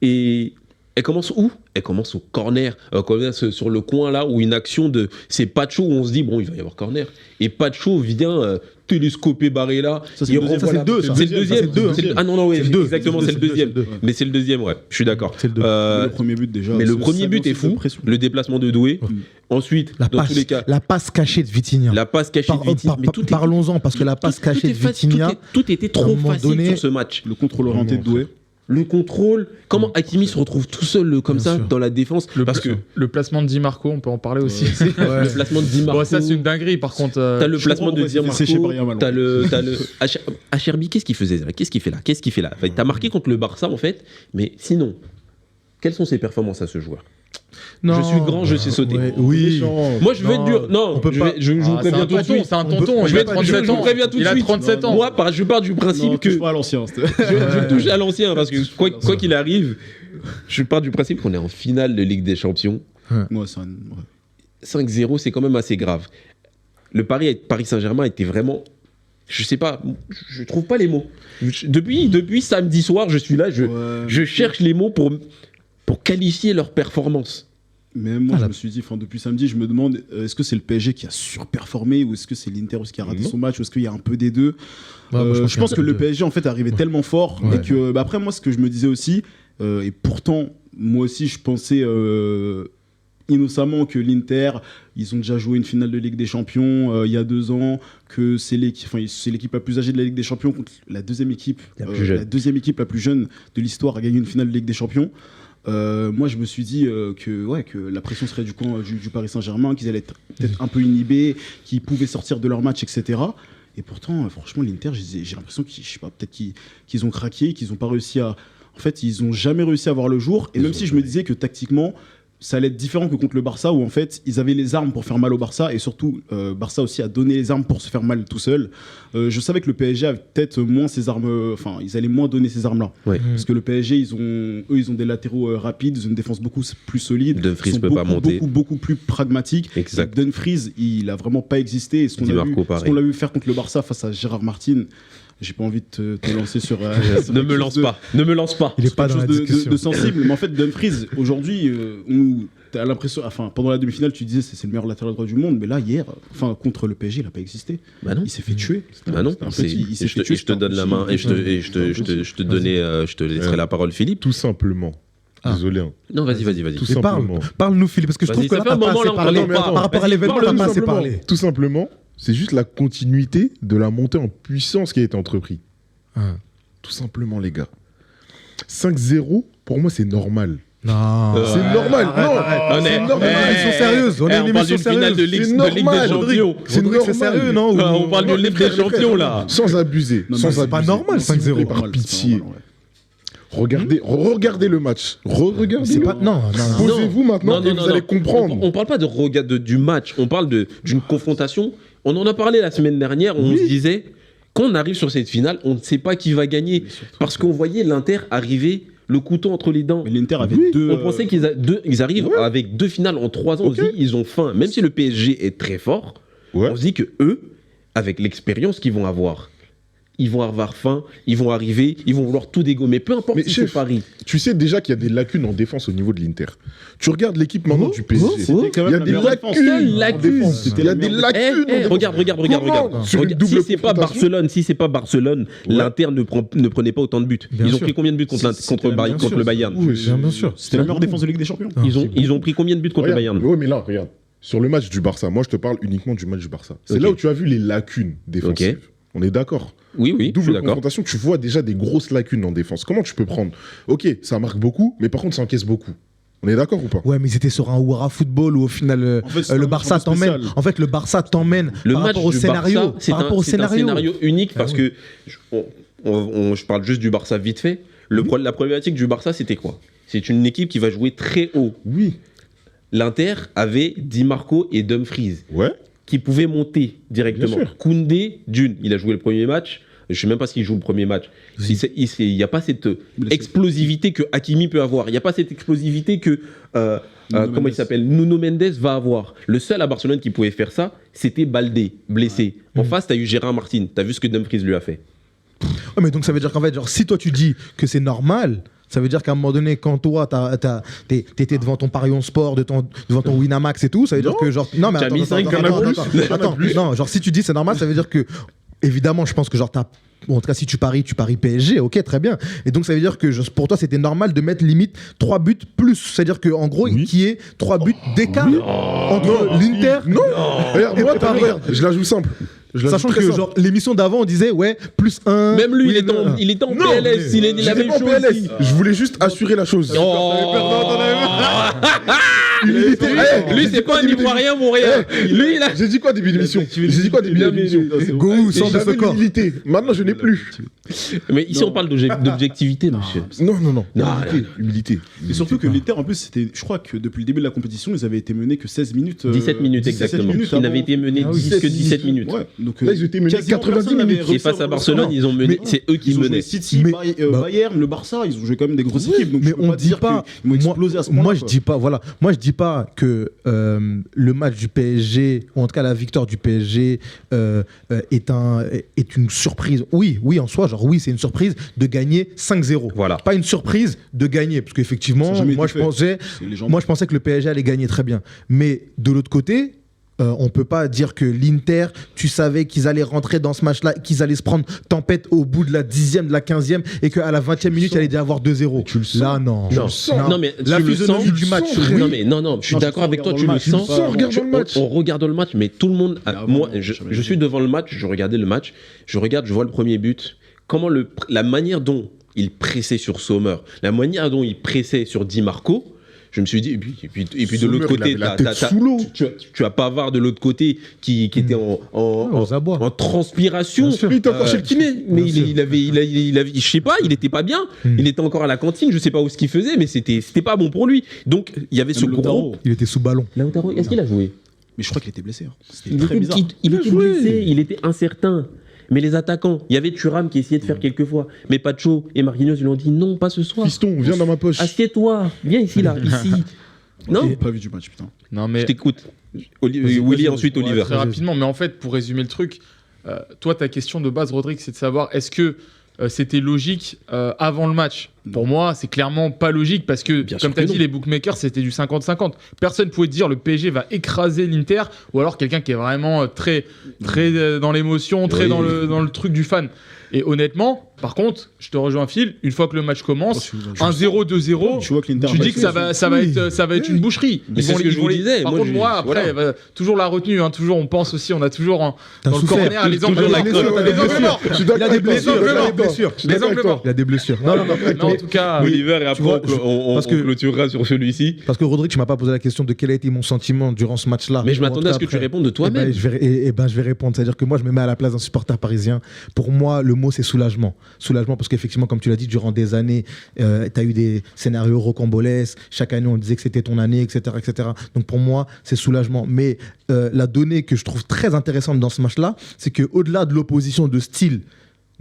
Et elle commence où? Elle commence au corner. Elle commence sur le coin là, où une action de. C'est Pacho où on se dit, bon, il va y avoir corner. Et Pacho vient télescoper Barrella. Ça, c'est Il le deuxième. renvoie Ça, c'est la- le deux, ça. C'est le deuxième. Ça, c'est le C'est le- deuxième. Ah non, non, ouais, C'est le deux. exactement, c'est le deuxième. Mais c'est le deuxième, ouais. Je suis d'accord. C'est le deux. Euh, Le premier but déjà. mais le ce- premier ça, but est c'est de fou. pression. Le déplacement de Doué. Ensuite, La dans passe, tous les cas, la passe cachée de Vitinha. la passe cachée de Vitinha. Mais tout est- Parlons-en, parce que la passe cachée de Vitinha, tout était à un trop moment facile donné- sur ce match. Le contrôle orienté de Doué. Le contrôle, comment Hakimi se retrouve tout seul comme Bien ça sûr. dans la défense. Parce que Le placement de Di Marco, on peut en parler aussi. le placement de Di Marco. Bon, ça, c'est une dinguerie, par contre. T'as le Je placement comprends de Di pourquoi il s'est séché par Marco, Yamal, t'as le Acherbi, qu'est-ce qu'il faisait là? Qu'est-ce qu'il fait là? Enfin, t'as marqué contre le Barça en fait, mais sinon, quelles sont ses performances à ce joueur? Non. Je suis grand, je sais sauter. Ouais, oui. Moi je vais Non, être dur. Non, on peut je pas. vais- je vous Ah, c'est préviens un tout de tonton, suite. c'est un On peut- tonton. on Il peut a pas- 37 je vous ans. préviens tout de Il a suite. 37 ans. Moi, je pars du principe Non, que touche pas à l'ancien. je touche à l'ancien parce que quoi qu'il arrive, je pars du principe qu'on est en finale de Ligue des Champions. Moi, c'est un. ouais. 5-0, c'est quand même assez grave. Le Paris Saint-Germain était vraiment. Je sais pas, je trouve pas les mots. Depuis samedi soir, je suis là, je cherche les mots pour qualifier leur performance. Mais moi, Ah, je là. me suis dit, depuis samedi, je me demande, est-ce que c'est le PSG qui a surperformé ou est-ce que c'est l'Inter qui a raté Non. son match ou est-ce qu'il y a un peu des deux Ouais, moi, Je pense que le PSG. PSG, en fait, arrivait tellement fort Ouais. et que, bah, après, moi, ce que je me disais aussi, et pourtant, moi aussi, je pensais innocemment que l'Inter, ils ont déjà joué une finale de Ligue des Champions il y a 2 ans, que c'est l'équipe la plus âgée de la Ligue des Champions contre la deuxième équipe, La plus jeune. la deuxième équipe la plus jeune de l'histoire à gagner une finale de Ligue des Champions. Moi, je me suis dit que la pression serait du camp du Paris Saint-Germain, qu'ils allaient être peut-être un peu inhibés, qu'ils pouvaient sortir de leur match, etc. Et pourtant, franchement, l'Inter, j'ai l'impression qu'ils, je sais pas, peut-être qu'ils ont craqué, qu'ils n'ont pas réussi à. En fait, ils n'ont jamais réussi à voir le jour. Et même si je me disais que tactiquement, ça allait être différent que contre le Barça, où en fait, ils avaient les armes pour faire mal au Barça, et surtout, Barça aussi a donné les armes pour se faire mal tout seul. Je savais que le PSG avait peut-être moins ces armes, enfin, ils allaient moins donner ces armes-là. Ouais. Parce que le PSG, ils ont des latéraux rapides, ils ont une défense beaucoup plus solide. Dumfries Ils sont peut pas monter. beaucoup plus pragmatiques. Exact. Dumfries, il a vraiment pas existé. Et ce qu'on Di a Marco, vu, ce pareil. qu'on l'a vu faire contre le Barça face à Gérard Martin, j'ai pas envie de te lancer sur. sur Ne quelque me chose lance de- pas. Ne me lance pas. Il est pas dans la quelque chose discussion. de sensible. Mais en fait, Dumfries, aujourd'hui, t'as l'impression, enfin, pendant la demi-finale, tu disais c'est le meilleur latéral droit du monde, mais là, hier, enfin, contre le PSG, il a pas existé. Bah non. Il s'est fait tuer. Bah non, C'était un c'est- petit, il s'est et je fait te- tuer, et je te c'était donne la main et je te laisserai la parole, Philippe. Tout simplement. Ah. Désolé. hein. Non, vas-y. Tout Mais simplement. parle-nous, Philippe, parce que je Vas-y, trouve que ça là, fait t'as un pas moment, assez là, on parlé. t'entend pas. Par rapport à l'événement, t'as Tout pas assez simplement. parlé. Tout simplement, c'est juste la continuité de la montée en puissance qui a été entreprise. Ah. Tout simplement, les gars. 5-0, pour moi, c'est normal. Non. C'est normal. Non, c'est normal. On est une émission sérieuse. On est une on parle émission d'une finale sérieuse. de Ligue C'est des normal, Champions. C'est normal. c'est sérieux, non On parle de Ligue des Champions, là. Sans abuser. Non, Sans mais abuser. c'est pas normal, S'il vous 5-0. plaît, par pitié. Regardez le match. Regardez. C'est pas. Non, non, non. Posez-vous maintenant et vous allez comprendre. On parle pas de regard du match, on parle d'une confrontation. On en a parlé la semaine dernière, on se disait, quand on arrive sur cette finale, on ne sait pas qui va gagner. Parce qu'on voyait l'Inter arriver le couteau entre les dents. Mais l'Inter avait deux. On pensait qu'ils arrivent avec 2 finales en 3 ans. On se dit, ils ont faim. Même si le PSG est très fort, Ouais. on se dit que eux, avec l'expérience qu'ils vont avoir, ils vont avoir faim, ils vont arriver, ils vont vouloir tout dégommer. Peu importe Mais si c'est chef, Paris. Tu sais déjà qu'il y a des lacunes en défense au niveau de l'Inter. Tu regardes l'équipe maintenant du PSG. C'était quand Il y même a la des meilleure défense. lacunes. Lacunes. en défense. Il y a des lacunes. en défense. Regarde. Comment sur une double Si c'est pas confrontation Barcelone, Ouais. l'Inter ne prenait pas autant de buts. Bien ils ont sûr. pris combien de buts contre le Bayern? Oui, bien sûr. C'était la meilleure défense de Ligue des Champions. Ils ont pris combien de buts contre le Bayern? Oui, mais là, regarde. Sur le match du Barça, moi je te parle uniquement du match du Barça. C'est Ok. là où tu as vu les lacunes défensives. Ok. On est d'accord. Oui, je suis Double d'accord. confrontation, tu vois déjà des grosses lacunes en défense. Comment tu peux prendre? Ok, ça marque beaucoup, mais par contre ça encaisse beaucoup. On est d'accord ou pas? Ouais, mais c'était sur un Oura football où au final En fait, c'est le un Barça match un peu t'emmène. spécial. En fait, le Barça t'emmène Le par match rapport au du scénario. Barça, c'est Par rapport au un scénario unique parce Ah que je parle juste du Barça vite fait. La problématique du Barça, c'était quoi? C'est une équipe qui va jouer très haut. Oui. L'Inter avait Di Marco et Dumfries Ouais. qui pouvaient monter directement. Bien sûr. Koundé, il a joué le premier match. Je ne sais même pas s'il joue le premier match. Il n'y a pas cette explosivité que Hakimi peut avoir. Il n'y a pas cette explosivité que comment il s'appelle, Nuno Mendes va avoir. Le seul à Barcelone qui pouvait faire ça, c'était Baldé, blessé. En face, tu as eu Gérard Martin. Tu as vu ce que Dumfries lui a fait. Ouais, mais donc ça veut dire qu'en fait, genre, si toi tu dis que c'est normal, ça veut dire qu'à un moment donné, quand toi t'étais devant ton Parion Sport, devant ton Winamax et tout, ça veut dire que genre. Non, mais T'as attends, mis attends, 5 attends, Canal+. attends, non, genre si tu dis c'est normal, ça veut dire que. Évidemment, je pense que genre bon, en tout cas, si tu paries PSG, ok, très bien. Et donc, ça veut dire que pour toi, c'était normal de mettre limite 3 buts plus. C'est-à-dire qu'en gros, Oui. qu'il y ait 3 buts d'écart entre l'Inter. Non. Regarde, Et moi, Paris. regarde, je la joue simple. Je la Sachant joue très que simple. genre l'émission d'avant, on disait ouais, plus 1. Même lui, il était en Non, PLS. Il J'étais avait pas en chaud PLS. aussi. Je voulais juste assurer la chose. Humilité. Lui, c'est pas un Ivoirien, mon rien. Lui, là. J'ai dit quoi début d'émission? J'ai dit quoi début d'émission? Go, sors de ce J'avais corps. l'humilité. Maintenant, je n'ai plus. Mais ici, on parle d'objectivité, monsieur. Non. Non, Humilité. Et surtout que l'Inter, en plus, c'était, je crois que depuis le début de la compétition, ils avaient été menés que 16 minutes. 17 minutes, exactement. Il n'avait été mené Ah oui, 17 minutes. Ouais, donc, Là, ils étaient menés quasiment 90 personne n'avait minutes. réussi Et face à relancer Barcelone, leur ils ont mené. Mais C'est eux qui Ils ont joué menaient. City, Mais- Bayern, le Barça, ils ont joué quand même des grosses équipes. Donc Mais je peux on pas dit dire pas. qu'ils vont exploser à ce moment-là. Moi, je dis pas. Voilà. Moi, je dis pas que le match du PSG, ou en tout cas la victoire du PSG, est une surprise. Oui, en soi, genre oui, c'est une surprise de gagner 5-0. Voilà. Pas une surprise de gagner, parce qu'effectivement, Ça a jamais moi, été je fait. pensais. C'est légendaire. Moi, je pensais que le PSG allait gagner très bien. Mais de l'autre côté, on peut pas dire que l'Inter, tu savais qu'ils allaient rentrer dans ce match-là, qu'ils allaient se prendre tempête au bout de la 10e, de la 15e, et qu'à la 20e minute, il allait déjà avoir 2-0. Tu le sens. Là, non. Non, mais La tu le physionomie sens. du match. Tu le sens, oui. Non, mais non, je suis Non, d'accord je avec toi, regarde tu le le match. sens. Tu le sens, regarde le match. On regarde le match, mais tout le monde. Moi, non, je jamais. suis devant le match, je regardais le match, je vois le premier but. Comment la manière dont il pressait sur Sommer, la manière dont il pressait sur Di Marco. Je me suis dit, et puis de Sommer, l'autre il côté, avait la tête sous l'eau. tu as Pavard de l'autre côté qui était aux abois. en transpiration. Bien sûr. Il était encore chez le kiné. Mais Bien sûr. il avait, je sais pas, il était pas bien. Il était encore à la cantine, je sais pas où ce qu'il faisait, mais c'était pas bon pour lui. Donc il y avait ce Même Lautaro. gros. Il était sous ballon. Lautaro, est-ce qu'il a joué? Mais je crois qu'il était blessé. hein. C'était Il très était, bizarre. il était blessé, il était incertain. Mais les attaquants, il y avait Thuram qui essayait de faire quelques fois. Mais Pacho et Marquinhos lui ont dit non, pas ce soir. Fiston, viens dans ma poche. Assieds-toi, viens ici, là, ici. Non, J'ai pas vu du match, putain. Non, mais je t'écoute. Vas-y, Willy, ensuite Ouais, Oliver. très rapidement, mais en fait, pour résumer le truc, toi, ta question de base, Rodrigue, c'est de savoir est-ce que c'était logique avant le match? Pour moi, c'est clairement pas logique parce que, Bien sûr comme tu as que dit, non. les bookmakers, c'était du 50-50. Personne pouvait dire le PSG va écraser l'Inter ou alors quelqu'un qui est vraiment très dans l'émotion, très Oui. dans le truc du fan. Et honnêtement, Par contre, je te rejoins Phil, une fois que le match commence, Tu 1-0, 2-0, vois que l'Inter tu dis que ça va être une boucherie. Mais c'est ce que je vous disais. Par contre, moi, après, toujours la retenue, hein, toujours, on pense aussi, on a toujours T'as dans le souffert. corner les angles Toujours la morts. colle. Les angles morts. Je suis d'accord Il a des avec toi. blessures. Les Il a angles des blessures. Les angles morts. Il a des blessures. Non, Mais en tout cas, Oliver, et après, vois, on parce que- clôturera sur celui-ci. Parce que Rodrigue, tu m'as pas posé la question de quel a été mon sentiment durant ce match-là. Mais je Ou en m'attendais à tout ce que cas tu après. répondes de Eh toi-même. ben, je vais répondre. C'est-à-dire que moi, je me mets à la place d'un supporter parisien. Pour moi, le mot, c'est soulagement. Soulagement parce qu'effectivement, comme tu l'as dit, durant des années, tu as eu des scénarios rocambolesques. Chaque année, on disait que c'était ton année, etc., etc. Donc pour moi, c'est soulagement. Mais la donnée que je trouve très intéressante dans ce match-là, c'est qu'au-delà de l'opposition de style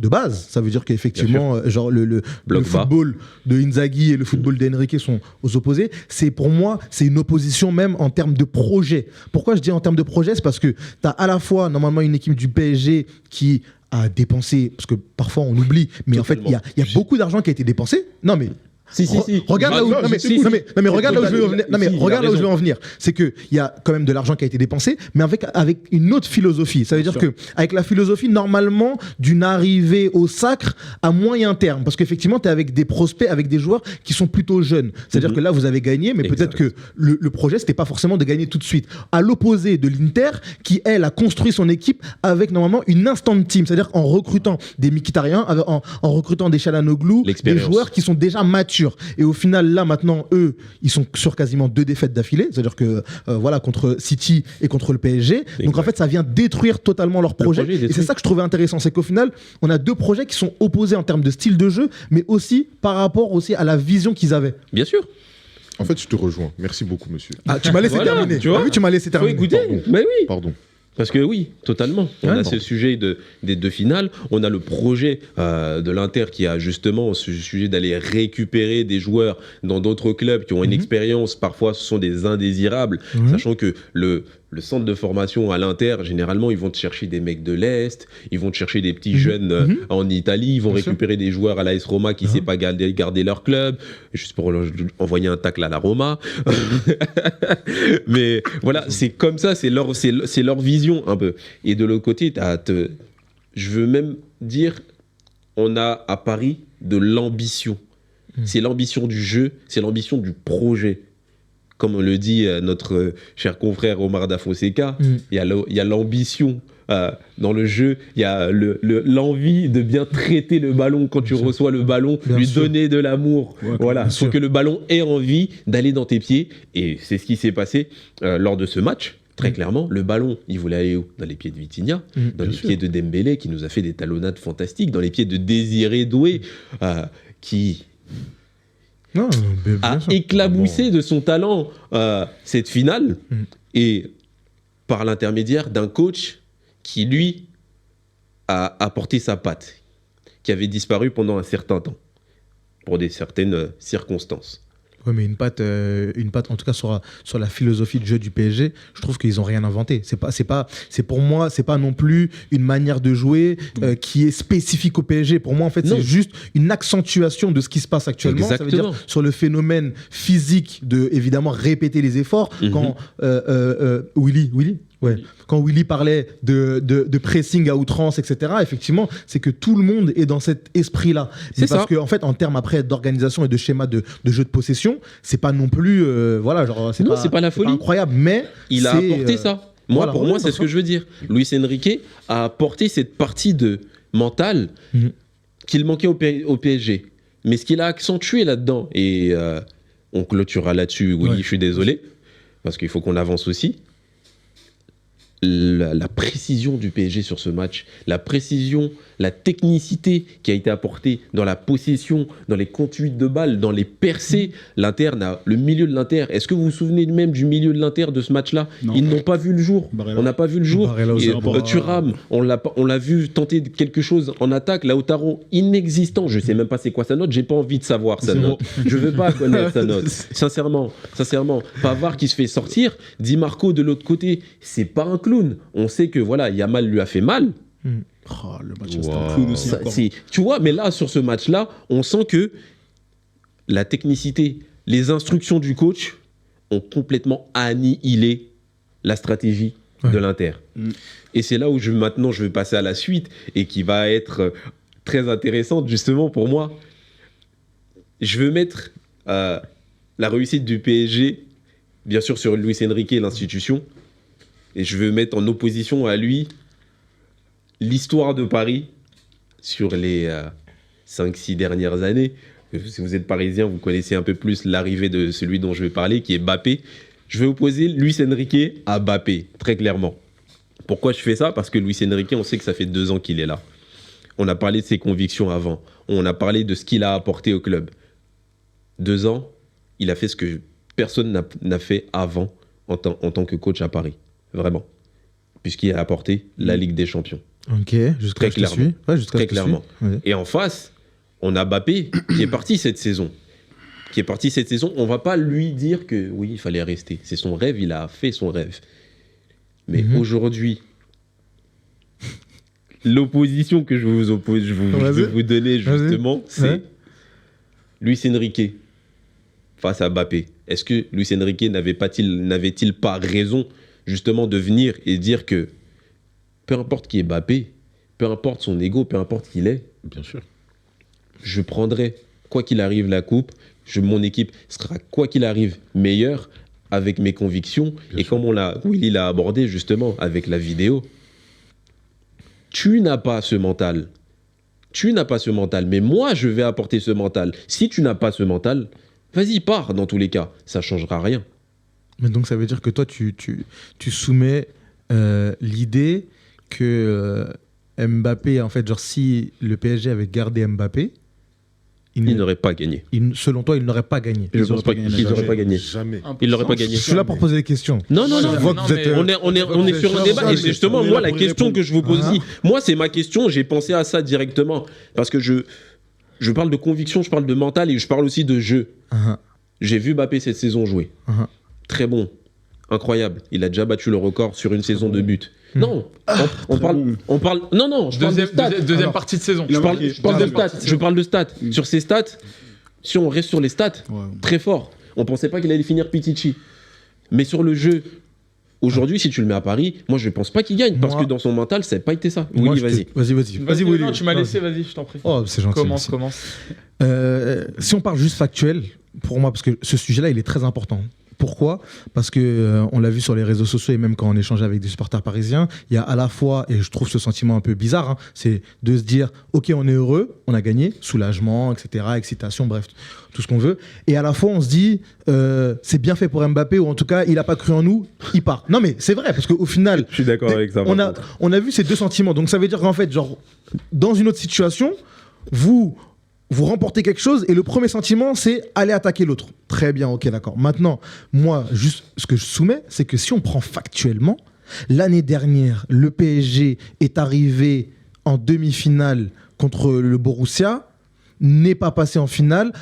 de base, ça veut dire qu'effectivement, genre le Bloc bas. football de Inzaghi et le football d'Enrique sont aux opposés. C'est pour moi, c'est une opposition même en termes de projet. Pourquoi je dis en termes de projet? C'est parce que tu as à la fois normalement une équipe du PSG qui a dépensé, parce que parfois on oublie, mais en fait il y a beaucoup d'argent qui a été dépensé. Non mais Si. Regarde là où, Bah, non, mais, si, non, mais regarde là où je veux en venir. Non, mais Si, il a regarde là où je raison. veux en venir. C'est que il y a quand même de l'argent qui a été dépensé, mais avec une autre philosophie. Ça veut dire que avec la philosophie normalement d'une arrivée au sacre à moyen terme, parce qu'effectivement tu es avec des prospects, avec des joueurs qui sont plutôt jeunes. C'est-à-dire que là vous avez gagné, mais peut-être que le projet c'était pas forcément de gagner tout de suite. À l'opposé de l'Inter, qui elle a construit son équipe avec normalement une instant team, c'est-à-dire en recrutant des Mkhitaryan, en recrutant des Çalhanoğlu, des L'expérience. joueurs qui sont déjà matures. Et au final, là, maintenant, eux, ils sont sur quasiment 2 défaites d'affilée. C'est-à-dire que, voilà, contre City et contre le PSG. Donc, en fait, ça vient détruire totalement leur projet. projet est Et c'est détruit. ça que je trouvais intéressant. C'est qu'au final, on a 2 projets qui sont opposés en termes de style de jeu, mais aussi par rapport aussi à la vision qu'ils avaient. Bien sûr. En fait, je te rejoins. Merci beaucoup, monsieur. Ah, tu m'as laissé Voilà, terminer. tu vois. Ah oui, tu m'as laissé Faut terminer. écouter. Mais oui. Pardon. Parce que oui, totalement. On Ouais, a bon. ce sujet des 2 finales. On a le projet de l'Inter qui a justement ce sujet d'aller récupérer des joueurs dans d'autres clubs qui ont une expérience. Parfois, ce sont des indésirables. Mhm. Sachant que le centre de formation à l'Inter, généralement, ils vont te chercher des mecs de l'Est. Ils vont te chercher des petits jeunes en Italie. Ils vont Bien sûr. récupérer des joueurs à l'AS Roma qui ne sait pas garder leur club. Juste pour envoyer un tacle à la Roma. Mais voilà, c'est comme ça, c'est leur vision un peu. Et de l'autre côté, je veux même dire, on a à Paris de l'ambition. C'est l'ambition du jeu, c'est l'ambition du projet. Comme on le dit notre cher confrère Omar Da Fonseca, il y a l'ambition dans le jeu, il y a l'envie de bien traiter le ballon quand tu reçois le ballon, Bien lui sûr. donner de l'amour. Ouais, Voilà, bien pour sûr. que le ballon ait envie d'aller dans tes pieds. Et c'est ce qui s'est passé lors de ce match. Très clairement, le ballon, il voulait aller où? Dans les pieds de Vitinha, dans les pieds de Dembélé, qui nous a fait des talonnades fantastiques, dans les pieds de Désiré Doué, qui Non, bien a sûr. éclaboussé de son talent cette finale, Mm. et par l'intermédiaire d'un coach qui, lui, a apporté sa patte, qui avait disparu pendant un certain temps, pour certaines circonstances. Ouais, mais une patte, en tout cas sur la philosophie de jeu du PSG, je trouve qu'ils n'ont rien inventé. C'est pour moi, c'est pas non plus une manière de jouer qui est spécifique au PSG. Pour moi, en fait, Non. c'est juste une accentuation de ce qui se passe actuellement. Ça veut Exactement. dire sur le phénomène physique de, évidemment, répéter les efforts. Quand Willy, ouais. Quand Willy parlait de pressing à outrance, etc., effectivement, c'est que tout le monde est dans cet esprit-là. C'est Mais parce ça. que, en fait, en termes après d'organisation et de schéma de jeu de possession, c'est pas non plus, voilà, genre, Non, c'est pas la folie. incroyable, mais Il a c'est, apporté ça. Moi, voilà, pour ouais, moi, c'est ce que je veux dire. Luis Enrique a apporté cette partie de mental Mhm. qu'il manquait au PSG. Mais ce qu'il a accentué là-dedans, et on clôturera là-dessus, Willy, Ouais. je suis désolé, parce qu'il faut qu'on avance aussi. La précision du PSG sur ce match, la précision, la technicité qui a été apportée dans la possession, dans les conduites de balles, dans les percées. Le milieu de l'Inter, est-ce que vous vous souvenez même du milieu de l'Inter de ce match-là? Non. Ils n'ont pas vu le jour. Barella. On n'a pas vu le jour. Barella aussi, Et, pas- Thuram, on l'a vu tenter quelque chose en attaque. Lautaro, inexistant. Je sais même pas c'est quoi sa note. J'ai pas envie de savoir sa Zéro. note. Je veux pas connaître sa note. Sincèrement. Pavard qui se fait sortir. Di Marco de l'autre côté, c'est pas un clown. On sait que voilà, Yamal lui a fait mal. Oh, le match, c'était un clown aussi. Ça, encore. tu vois, mais là, sur ce match-là, on sent que la technicité, les instructions du coach ont complètement annihilé la stratégie de l'Inter. Mm. Et c'est là où maintenant je vais passer à la suite et qui va être très intéressante, justement, pour moi. Je veux mettre la réussite du PSG, bien sûr, sur Luis Enrique et l'institution. Et je veux mettre en opposition à lui l'histoire de Paris sur les 5-6 dernières années. Si vous êtes parisien, vous connaissez un peu plus l'arrivée de celui dont je vais parler, qui est Mbappé. Je vais opposer Luis Enrique à Mbappé, très clairement. Pourquoi je fais ça? Parce que Luis Enrique, on sait que ça fait 2 ans qu'il est là. On a parlé de ses convictions avant. On a parlé de ce qu'il a apporté au club. 2 ans, il a fait ce que personne n'a fait avant en tant que coach à Paris. Vraiment. Puisqu'il a apporté la Ligue des Champions. Ok, jusqu'à Très clairement. Très clairement. Ouais. Et en face, on a Mbappé qui est parti cette saison. On va pas lui dire que oui, il fallait rester. C'est son rêve, il a fait son rêve. Mais aujourd'hui, l'opposition que je veux vous donner justement, c'est Luis Enrique face à Mbappé. Est-ce que Luis Enrique n'avait-il pas raison justement de venir et dire que peu importe qui est Mbappé, peu importe son ego, peu importe qui il est, Bien sûr. je prendrai, quoi qu'il arrive, la coupe. Mon équipe sera, quoi qu'il arrive, meilleure avec mes convictions. Bien et sûr. comme Willy l'a abordé justement avec la vidéo, tu n'as pas ce mental. Mais moi, je vais apporter ce mental. Si tu n'as pas ce mental, vas-y, pars dans tous les cas. Ça ne changera rien. Mais donc ça veut dire que toi, tu soumets l'idée que Mbappé, en fait, genre si le PSG avait gardé Mbappé, Il n'aurait pas gagné. selon toi, il n'aurait pas gagné. Ils n'auraient pas gagné. Jamais. Ils n'auraient pas gagné. Je suis là pour poser des questions. Non, non, Je non. vois que vous êtes, On est sur un débat. Et justement, moi, la question que je vous pose ici, moi, c'est ma question. J'ai pensé à ça directement. Parce que je parle de conviction, je parle de mental et je parle aussi de jeu. J'ai vu Mbappé cette saison jouer. Très bon. Incroyable. Il a déjà battu le record sur une saison de buts. Non, on parle. Non, non, je parle de stats. Deuxième partie de saison. Je parle de stats. Sur ces stats, si on reste sur les stats, très fort. On pensait pas qu'il allait finir Pichichi. Mais sur le jeu, aujourd'hui, si tu le mets à Paris, moi je pense pas qu'il gagne parce que dans son mental, ça n'a pas été ça. Moi, Willy, vas-y. Vas-y, Willy. Non, tu m'as laissé, vas-y, je t'en prie. Oh, c'est gentil. Commence. Si on parle juste factuel, pour moi, parce que ce sujet-là, il est très important. Pourquoi ? Parce que on l'a vu sur les réseaux sociaux et même quand on échange avec des supporters parisiens, il y a à la fois, et je trouve ce sentiment un peu bizarre, hein, c'est de se dire ok, on est heureux, on a gagné, soulagement, etc., excitation, bref, tout ce qu'on veut. Et à la fois, on se dit c'est bien fait pour Mbappé ou en tout cas, il n'a pas cru en nous, il part. Non mais c'est vrai parce qu'au final, Je suis d'accord avec ça. on a vu ces deux sentiments. Donc ça veut dire qu'en fait, genre, dans une autre situation, vous remportez quelque chose et le premier sentiment, c'est aller attaquer l'autre. Très bien, ok, d'accord. Maintenant, moi, juste ce que je soumets, c'est que si on prend factuellement, l'année dernière, le PSG est arrivé en demi-finale contre le Borussia, n'est pas passé en finale,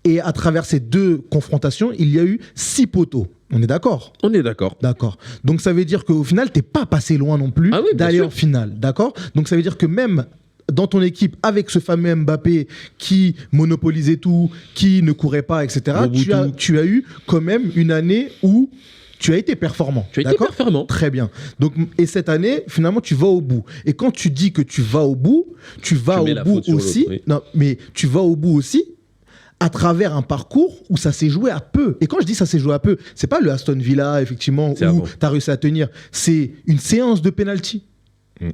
et à travers ces deux confrontations, il y a eu 6 poteaux. On est d'accord ? On est d'accord. D'accord. Donc ça veut dire qu'au final, t'es pas passé loin non plus d'aller en finale. D'accord ? Donc ça veut dire que même dans ton équipe, avec ce fameux Mbappé qui monopolisait tout, qui ne courait pas, etc., tu as eu quand même une année où tu as été performant. Tu as été performant. Très bien. Donc, et cette année, finalement, tu vas au bout. Et quand tu dis que tu vas au bout, tu vas au bout aussi. Oui. Non, mais tu vas au bout aussi à travers un parcours où ça s'est joué à peu. Et quand je dis ça s'est joué à peu, c'est pas le Aston Villa, effectivement, où tu as réussi à tenir. C'est une séance de penalty.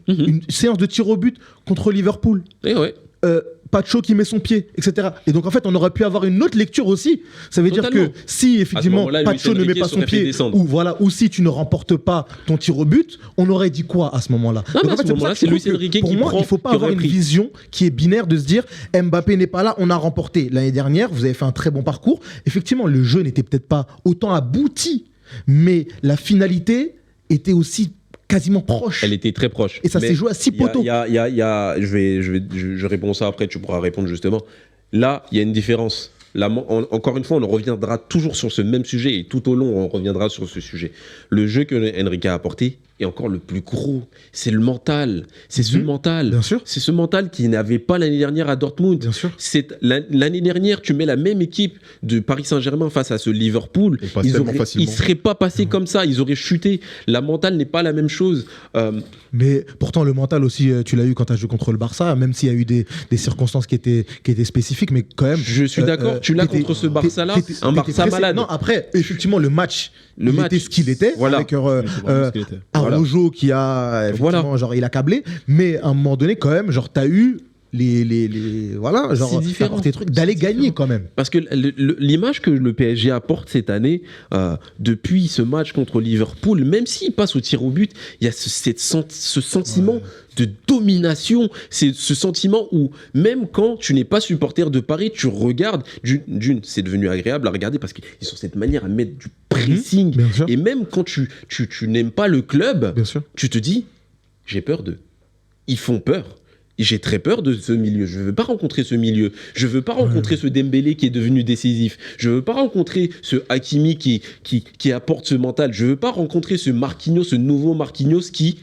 Une séance de tir au but contre Liverpool. Et ouais. Pacho qui met son pied, etc. Et donc en fait, on aurait pu avoir une autre lecture aussi. Ça veut dire que si effectivement Pacho ne met pas son pied, ou si tu ne remportes pas ton tir au but, on aurait dit quoi à ce moment-là ? Donc en fait, c'est Luis Enrique qui prend. Pour moi, il ne faut pas avoir une vision qui est binaire de se dire Mbappé n'est pas là, on a remporté. L'année dernière, vous avez fait un très bon parcours. Effectivement, le jeu n'était peut-être pas autant abouti, mais la finalité était aussi quasiment proche. Elle était très proche. Et ça s'est joué à 6 poteaux. Je réponds ça après, tu pourras répondre justement. Là, il y a une différence. Là, encore une fois, on reviendra toujours sur ce même sujet et tout au long, on reviendra sur ce sujet. Le jeu que Enrique a apporté, Et encore le plus gros, c'est le mental. C'est ce mental. Bien sûr. C'est ce mental qui n'avait pas l'année dernière à Dortmund. Bien sûr. L'année dernière, tu mets la même équipe de Paris Saint-Germain face à ce Liverpool. Ils passent tellement facilement. Ils ne seraient pas passés comme ça. Ils auraient chuté. La mentale n'est pas la même chose. Mais pourtant, le mental aussi, tu l'as eu quand tu as joué contre le Barça, même s'il y a eu des circonstances qui étaient spécifiques, mais quand même. Je suis d'accord. Tu l'as t'étais- contre ce Barça-là, t'étais- un t'étais Barça pressé. malade. Non, après, effectivement, le match, il était ce qu'il était. Voilà. Avec C'est vraiment ce qu'il était. Araujo qui a, effectivement, genre, il a câblé. Mais à un moment donné, quand même, genre, tu as eu voilà, genre, C'est différent. t'as apporté des trucs d'aller gagner quand même. Parce que l'image que le PSG apporte cette année, depuis ce match contre Liverpool, même s'il passe au tir au but, il y a ce sentiment de domination. C'est ce sentiment où, même quand tu n'es pas supporter de Paris, tu regardes. D'une, c'est devenu agréable à regarder parce qu'ils ont cette manière à mettre du pressing. Bien sûr. Et même quand tu n'aimes pas le club, Bien sûr. tu te dis, j'ai peur d'eux. Ils font peur. J'ai très peur de ce milieu. Je ne veux pas rencontrer ce milieu. Je ne veux pas rencontrer ce Dembélé qui est devenu décisif. Je ne veux pas rencontrer ce Hakimi qui apporte ce mental. Je ne veux pas rencontrer ce Marquinhos, ce nouveau Marquinhos qui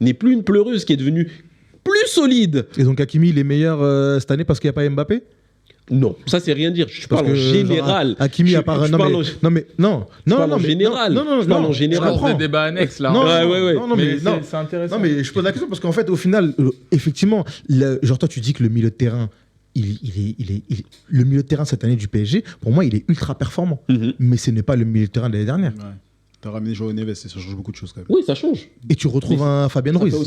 n'est plus une pleureuse, qui est devenu plus solide. Et donc, Hakimi, il est meilleur cette année parce qu'il n'y a pas Mbappé? Non, ça c'est rien dire. Je parle en que, général. genre, Hakimi, à part. Je Non, parle mais non, en général. Non, Je parle en général. Je pense des débats annexes là. Non, hein. ouais. non, mais non. c'est intéressant. Non, mais je pose la question parce qu'en fait, au final, effectivement, genre toi, tu dis que le milieu de terrain, le milieu de terrain cette année du PSG, pour moi, il est ultra performant. Mhm. Mais ce n'est pas le milieu de terrain de l'année dernière. Ouais. T'as ramené Joao Neves et ça change beaucoup de choses quand même. Oui, ça change. Et tu retrouves un Fabien Ça Ruiz. fait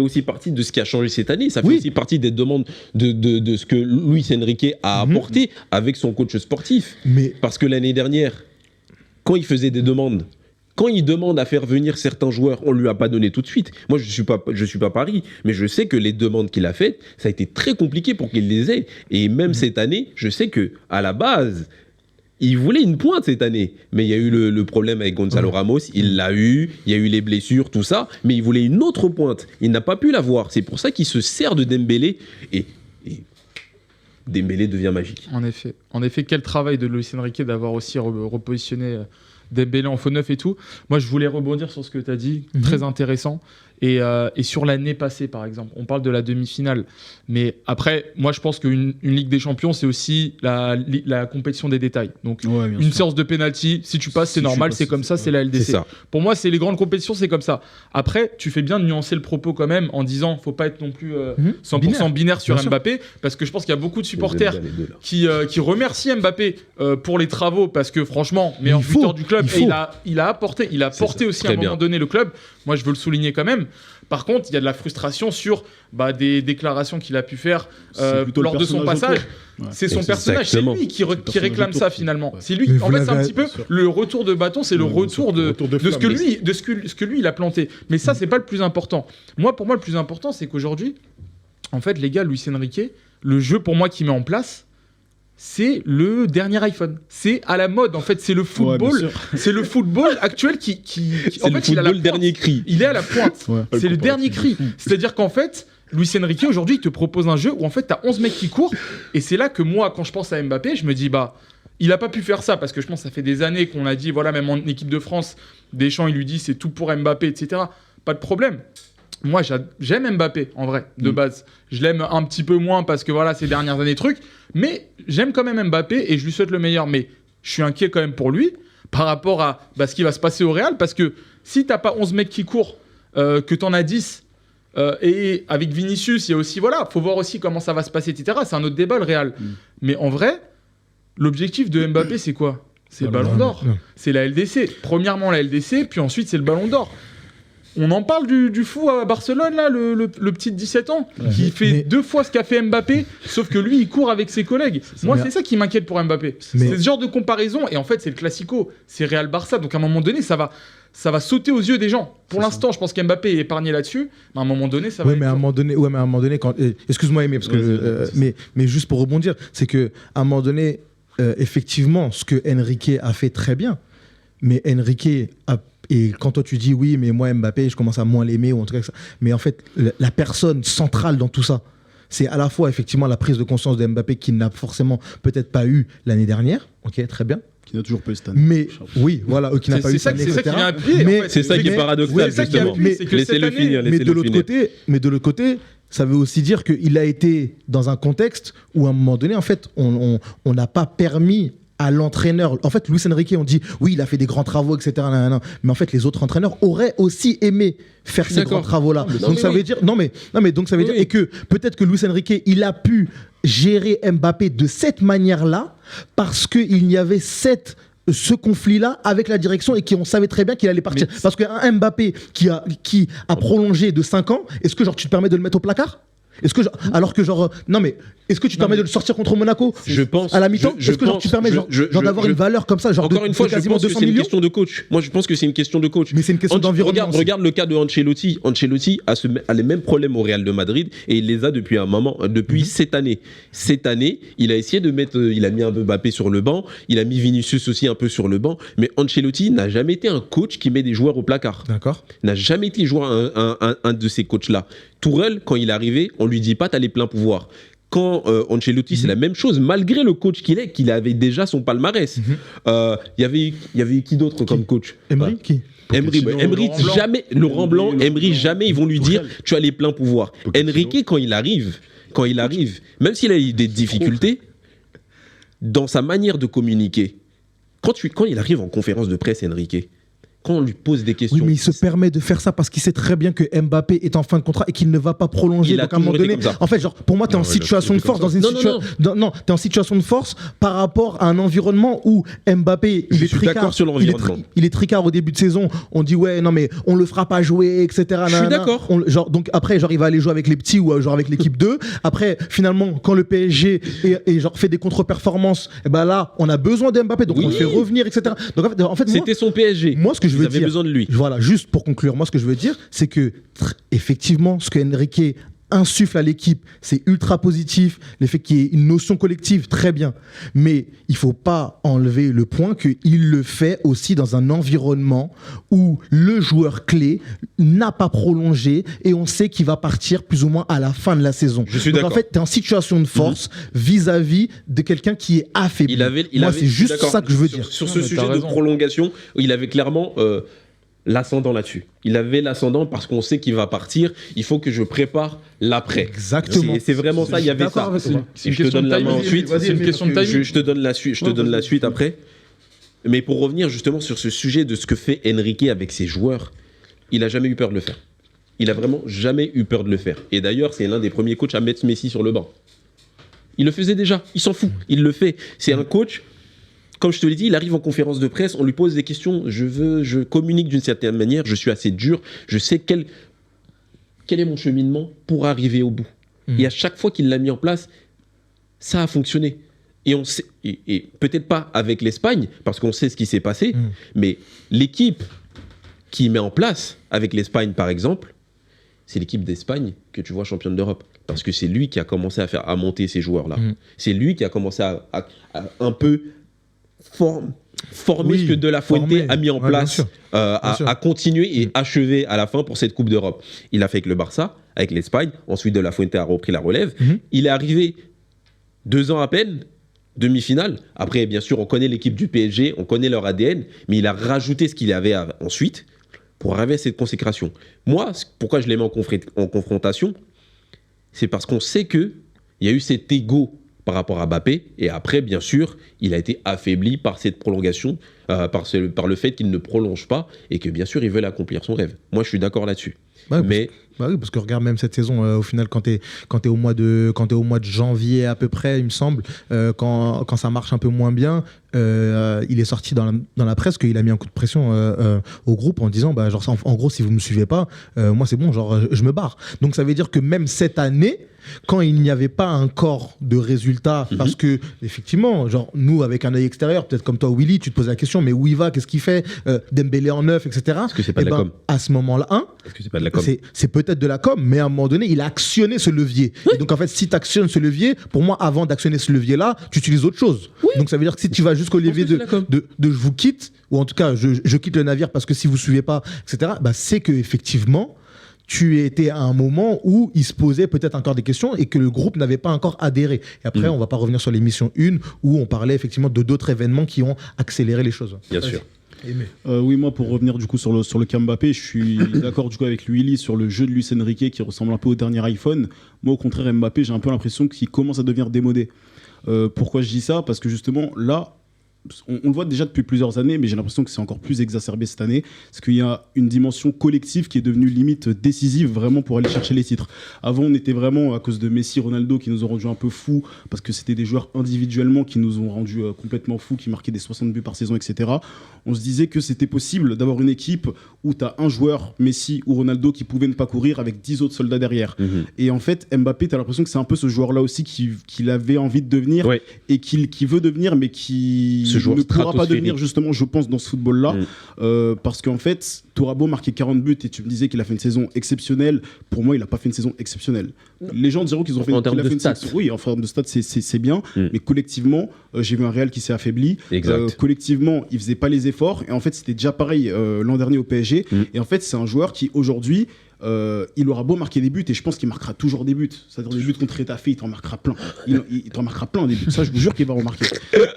aussi partie de ce qui a changé cette année. Ça fait Oui. aussi partie des demandes de ce que Luis Enrique a apporté avec son coach sportif. Mais Parce que l'année dernière, quand il faisait des demandes, quand il demande à faire venir certains joueurs, on lui a pas donné tout de suite. Moi, je suis pas Paris, mais je sais que les demandes qu'il a faites, ça a été très compliqué pour qu'il les ait. Et même cette année, je sais que à la base, il voulait une pointe cette année, mais il y a eu le problème avec Gonzalo Ramos, il l'a eu, il y a eu les blessures, tout ça, mais il voulait une autre pointe. Il n'a pas pu l'avoir. C'est pour ça qu'il se sert de Dembélé et Dembélé devient magique. En effet, quel travail de Luis Enrique d'avoir aussi repositionné Dembélé en faux neuf et tout. Moi, je voulais rebondir sur ce que tu as dit, très intéressant. Et sur l'année passée, par exemple, on parle de la demi-finale. Mais après, moi, je pense qu'une Ligue des Champions, c'est aussi la compétition des détails. Donc, Ouais, bien une sûr. séance de penalty, si tu passes, c'est Si tu normal, passes, c'est comme ça, c'est c'est la LDC. C'est ça. Pour moi, c'est les grandes compétitions, c'est comme ça. Après, tu fais bien de nuancer le propos quand même en disant, faut pas être non plus 100% binaire sur Bien sûr. Mbappé, parce que je pense qu'il y a beaucoup de supporters Les deux, là. qui remercie Mbappé pour les travaux parce que franchement, Mais meilleur il faut, buteur du club, il et faut. il a porté ça, aussi à très un moment bien. donné le club. Moi, je veux le souligner quand même. Par contre, il y a de la frustration sur des déclarations qu'il a pu faire C'est plutôt le lors de son personnage passage. autour. Ouais. C'est son personnage, c'est Exactement. lui qui personnage réclame autour ça qui- finalement. ouais. C'est lui. Mais En vous fait, c'est un l'avez- petit peu bien sûr. le retour de bâton, c'est le Ouais, bien retour sûr. de Retour de ce que flamme. lui il a planté. Mais ça, c'est pas le plus important. Pour moi, le plus important, c'est qu'aujourd'hui, en fait, les gars, Luis Enrique, le jeu pour moi qu'il met en place, c'est le dernier iPhone. C'est à la mode, en fait. C'est le Ouais, football. bien sûr. C'est le football actuel qui C'est en le fait, il a la football pointe. dernier cri. Il est à la pointe. Ouais. C'est le dernier cri. C'est-à-dire qu'en fait, Luis Enrique, aujourd'hui, il te propose un jeu où en fait, tu as 11 mecs qui courent. Et c'est là que moi, quand je pense à Mbappé, je me dis, il a pas pu faire ça parce que je pense que ça fait des années qu'on a dit, voilà, même en équipe de France, Deschamps, il lui dit, c'est tout pour Mbappé, etc. Pas de problème. Moi, j'aime Mbappé, en vrai, de base. Je l'aime un petit peu moins parce que, voilà, ces dernières années, trucs. Mais j'aime quand même Mbappé et je lui souhaite le meilleur. Mais je suis inquiet quand même pour lui par rapport à ce qui va se passer au Real. Parce que si t'as pas 11 mecs qui courent, que t'en as 10, et avec Vinicius, il y a aussi, voilà, faut voir aussi comment ça va se passer, etc. C'est un autre débat, le Real. Mais en vrai, l'objectif de Mbappé, c'est quoi? C'est le Ballon d'Or. Non. C'est la LDC. Premièrement, la LDC, puis ensuite, c'est le Ballon d'Or. On en parle du fou à Barcelone, là, le petit de 17 ans, qui fait Mais- 2 fois ce qu'a fait Mbappé, sauf que lui, il court avec ses collègues. Moi, c'est ça qui m'inquiète pour Mbappé. Mais- C'est ce genre de comparaison, et en fait, c'est le classico. C'est Real-Barça, donc à un moment donné, ça va sauter aux yeux des gens. Pour l'instant, je pense qu'Mbappé est épargné là-dessus, mais à un moment donné, ça va Ouais, être mais à un dur. moment donné, quand, excuse-moi Aimé, parce que, Vas-y, mais juste pour rebondir, c'est que à un moment donné, effectivement, ce que Enrique a fait très bien, mais et quand toi tu dis oui, mais moi Mbappé, je commence à moins l'aimer ou en tout cas ça, mais en fait, la personne centrale dans tout ça, c'est à la fois effectivement la prise de conscience de Mbappé qu'il n'a forcément peut-être pas eu l'année dernière, ok, très bien, Qui n'a toujours pas eu cette année. Mais oui, voilà, qui n'a pas eu cette année, c'est ça qui etc. vient appuyer. Mais- en fait. C'est ça qui est mais- paradoxal, oui, c'est ça qui justement. appuie, c'est que Laissez-le cette année- finir, mais laissez-le de l'autre côté, ça veut aussi dire qu'il a été dans un contexte où à un moment donné, en fait, on n'a pas permis à l'entraîneur. En fait, Luis Enrique, on dit oui, il a fait des grands travaux, etc. Nanana. Mais en fait, les autres entraîneurs auraient aussi aimé faire ces D'accord. grands travaux-là. Non, Donc mais ça oui. veut dire donc ça veut dire Oui. et que peut-être que Luis Enrique, il a pu gérer Mbappé de cette manière-là parce qu'il y avait ce conflit-là avec la direction et qu'on savait très bien qu'il allait partir. Parce qu'un Mbappé qui a prolongé de 5 ans, est-ce que genre tu te permets de le mettre au placard? Est-ce que alors que genre non mais est-ce que tu te permets de le sortir contre Monaco Je pense à la mi-temps? je Est-ce que genre tu te permets d'avoir une valeur comme ça, genre Encore une fois, je quasiment pense que 200 c'est une millions? question de coach. Moi, je pense que c'est une question de coach. Mais c'est une question d'environnement aussi. Regarde le cas de Ancelotti. Ancelotti a les mêmes problèmes au Real de Madrid et il les a depuis un moment, depuis cette année. Cette année, il a essayé de mettre, il a mis un peu Mbappé sur le banc, il a mis Vinicius aussi un peu sur le banc. Mais Ancelotti n'a jamais été un coach qui met des joueurs au placard. D'accord. N'a jamais été joueur un de ces coachs-là. Tourelle, quand il est arrivé, on lui dit pas t'as les pleins pouvoirs. Quand Ancelotti, c'est la même chose, malgré le coach qu'il avait déjà son palmarès. Il y avait eu qui d'autre comme coach? Emery qui Emery, Laurent Blanc. jamais, Laurent Blanc, Emery, jamais ils vont lui dire Tourelle. tu as les pleins pouvoirs. Enrique, quand il arrive, même s'il a eu des difficultés, dans sa manière de communiquer, quand il arrive en conférence de presse, Enrique, quand on lui pose des questions. Oui, mais il se permet de faire ça parce qu'il sait très bien que Mbappé est en fin de contrat et qu'il ne va pas prolonger. Il a Donc à un moment toujours été donné, comme ça. en fait, genre pour moi, t'es en situation de force dans une Non, situation. non, T'es en situation de force par rapport à un environnement où Mbappé, Je suis d'accord sur l'environnement. Il est tricard au début de saison. On dit ouais, non mais on le fera pas jouer, etc. Je suis d'accord. Donc après, genre il va aller jouer avec les petits ou genre avec l'équipe 2. Après, finalement, quand le PSG et genre fait des contre-performances, et ben là, on a besoin d'Mbappé, donc Oui. on le fait revenir, etc. Donc en fait, moi, C'était son PSG. moi, ce que je Ils veux avaient dire, besoin de lui. voilà, juste pour conclure, moi ce que je veux dire, c'est que effectivement, ce que Enrique insuffle à l'équipe, c'est ultra positif, le fait qu'il y ait une notion collective, très bien. Mais il faut pas enlever le point qu'il le fait aussi dans un environnement où le joueur clé n'a pas prolongé et on sait qu'il va partir plus ou moins à la fin de la saison. Je suis Donc en d'accord. fait, tu es en situation de force vis-à-vis de quelqu'un qui est affaibli. Moi, c'est juste d'accord. ça que je veux Sur- dire. Sur Non, ce mais sujet t'as de raison. prolongation, il avait clairement l'ascendant là-dessus. Il avait l'ascendant parce qu'on sait qu'il va partir. Il faut que je prépare l'après. Exactement. C'est vraiment ça, il y avait d'accord ça. avec toi. C'est Et une je te question donne de la main timing. ensuite. C'est une question de timing. Je te donne la suite, la suite après. Mais pour revenir justement sur ce sujet de ce que fait Enrique avec ses joueurs, il a jamais eu peur de le faire. Il a vraiment jamais eu peur de le faire. Et d'ailleurs, c'est l'un des premiers coachs à mettre Messi sur le banc. Il le faisait déjà, il s'en fout, il le fait. C'est un coach, comme je te l'ai dit, il arrive en conférence de presse, on lui pose des questions, je communique d'une certaine manière, je suis assez dur, je sais quel est mon cheminement pour arriver au bout. Et à chaque fois qu'il l'a mis en place, ça a fonctionné. Et on sait, et peut-être pas avec l'Espagne, parce qu'on sait ce qui s'est passé, mais l'équipe qu'il met en place avec l'Espagne, par exemple, c'est l'équipe d'Espagne que tu vois championne d'Europe. Parce que c'est lui qui a commencé à monter ces joueurs-là. C'est lui qui a commencé à un peu former Oui, ce que De La Fuente former. a mis en Ouais, place, bien sûr. Bien sûr. à continuer et achever à la fin pour cette Coupe d'Europe. Il a fait avec le Barça, avec l'Espagne. Ensuite, De La Fuente a repris la relève. Il est arrivé 2 ans à peine, demi-finale. Après, bien sûr, on connaît l'équipe du PSG, on connaît leur ADN, mais il a rajouté ce qu'il y avait ensuite pour arriver à cette consécration. Moi, pourquoi je les mets en confrontation, c'est parce qu'on sait qu'il y a eu cet ego par rapport à Mbappé, et après, bien sûr, il a été affaibli par cette prolongation, par le fait qu'il ne prolonge pas, et que, bien sûr, ils veulent accomplir son rêve. Moi, je suis d'accord là-dessus. Ouais, Mais Bah oui, parce que regarde même cette saison, au final, quand t'es au mois de janvier à peu près, il me semble, quand ça marche un peu moins bien, il est sorti dans la presse qu'il a mis un coup de pression au groupe en disant, bah, genre, en gros, si vous me suivez pas, moi c'est bon, genre, je me barre. Donc ça veut dire que même cette année, quand il n'y avait pas encore de résultats, parce que effectivement, genre nous avec un œil extérieur, peut-être comme toi Willy, tu te poses la question, mais où il va, qu'est-ce qu'il fait, Dembélé en neuf, etc. Est-ce que c'est pas de la com À ce moment-là, est-ce que c'est pas de la com c'est peut-être de la com, mais à un moment donné, il a actionné ce levier. Et donc en fait, si tu actionnes ce levier, pour moi, avant d'actionner ce levier-là, tu utilises autre chose. Donc ça veut dire que si tu vas jusqu'au levier que c'est la com. de je vous quitte, ou en tout cas je quitte le navire parce que si vous suivez pas, etc., bah, c'est que effectivement tu étais à un moment où il se posait peut-être encore des questions et que le groupe n'avait pas encore adhéré. Et après, on va pas revenir sur l'émission 1 où on parlait effectivement de d'autres événements qui ont accéléré les choses. Bien sûr. Oui, moi, pour revenir du coup sur le cas Mbappé, je suis d'accord du coup avec Willy sur le jeu de Luis Enrique qui ressemble un peu au dernier iPhone. Moi, au contraire, Mbappé, j'ai un peu l'impression qu'il commence à devenir démodé. Pourquoi je dis ça? Parce que justement, là, on le voit déjà depuis plusieurs années, mais j'ai l'impression que c'est encore plus exacerbé cette année, parce qu'il y a une dimension collective qui est devenue limite décisive vraiment pour aller chercher les titres. Avant, on était vraiment, à cause de Messi, Ronaldo, qui nous ont rendus un peu fous, parce que c'était des joueurs individuellement qui nous ont rendus complètement fous, qui marquaient des 60 buts par saison, etc. On se disait que c'était possible d'avoir une équipe où tu as un joueur, Messi ou Ronaldo, qui pouvait ne pas courir avec 10 autres soldats derrière. Et en fait, Mbappé, tu as l'impression que c'est un peu ce joueur-là aussi qu'il avait envie de devenir, et qui veut devenir, mais qui ne pourra pas devenir, justement, je pense, dans ce football-là. Parce qu'en fait, t'auras beau marquer 40 buts et tu me disais qu'il a fait une saison exceptionnelle. Pour moi, il n'a pas fait une saison exceptionnelle. Les gens diront qu'ils ont fait, qu'il a fait une saison. Oui, en termes de stats, c'est bien. Mais collectivement, j'ai vu un Real qui s'est affaibli. Collectivement, il faisait pas les efforts. Et en fait, c'était déjà pareil l'an dernier au PSG. Et en fait, c'est un joueur qui, aujourd'hui, il aura beau marquer des buts, et je pense qu'il marquera toujours des buts. C'est-à-dire des buts contre Retafe, il t'en marquera plein. Il t'en marquera plein des buts. Ça, je vous jure qu'il va en marquer.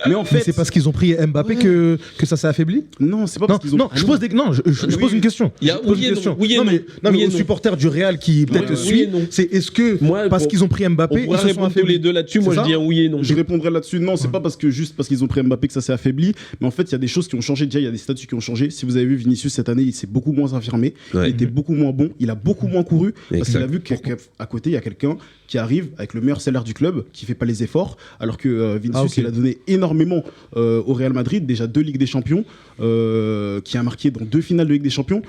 Mais en fait, c'est parce qu'ils ont pris Mbappé que ça s'est affaibli? Non, c'est pas parce qu'ils ont. Non, je pose pose une question. Il y a oui et non. Mais aux supporters du Real qui peut-être suivent, c'est est-ce que parce qu'ils ont pris Mbappé, ils se sont affaiblis? tous les deux là-dessus. Moi, je dis un oui et non. Je répondrai là-dessus. Non, c'est pas juste parce qu'ils ont pris Mbappé que ça s'est affaibli. Mais en fait, il y a des choses qui ont changé. Déjà, il y a des statuts qui ont changé. Si vous avez vu Vinicius cette année, il s'est beaucoup moins affirmé. Il était beaucoup moins bon. Il a beaucoup moins couru. Parce qu'il a vu qu'à côté, il y a quelqu'un qui arrive avec le meilleur salaire du club, qui fait pas les efforts, alors que Vinicius, il a donné énormément au Real Madrid, déjà 2 Ligues des Champions, qui a marqué dans 2 finales de Ligue des Champions.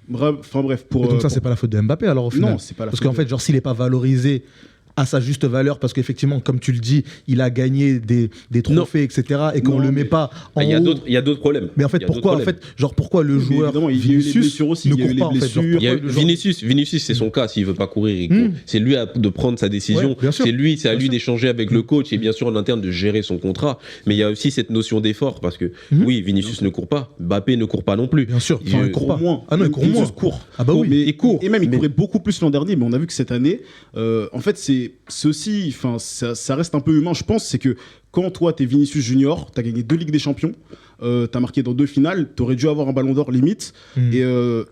Bref. Donc ça, c'est pas la faute de Mbappé alors au final? Non, c'est pas la faute. Parce qu'en fait, genre, s'il est pas valorisé à sa juste valeur, parce qu'effectivement, comme tu le dis, il a gagné des trophées, etc., et qu'on le met pas en il y a d'autres problèmes. Mais en fait, pourquoi le joueur Vinicius ne court pas en fait? Vinicius, c'est son cas. S'il veut pas courir, c'est lui de prendre sa décision. C'est à lui d'échanger avec le coach et bien sûr en interne de gérer son contrat. Mais il y a aussi cette notion d'effort parce que oui, Vinicius ne court pas, Mbappé ne court pas non plus. Bien sûr, il court pas moins. Ah non, il court moins. Ah bah oui, il court. Et même il courait beaucoup plus l'an dernier, mais on a vu que cette année, en fait, ceci, ça reste un peu humain, je pense, c'est que quand toi, t'es Vinicius Junior, t'as gagné 2 Ligues des Champions, t'as marqué dans 2 finales, t'aurais dû avoir un ballon d'or limite. Et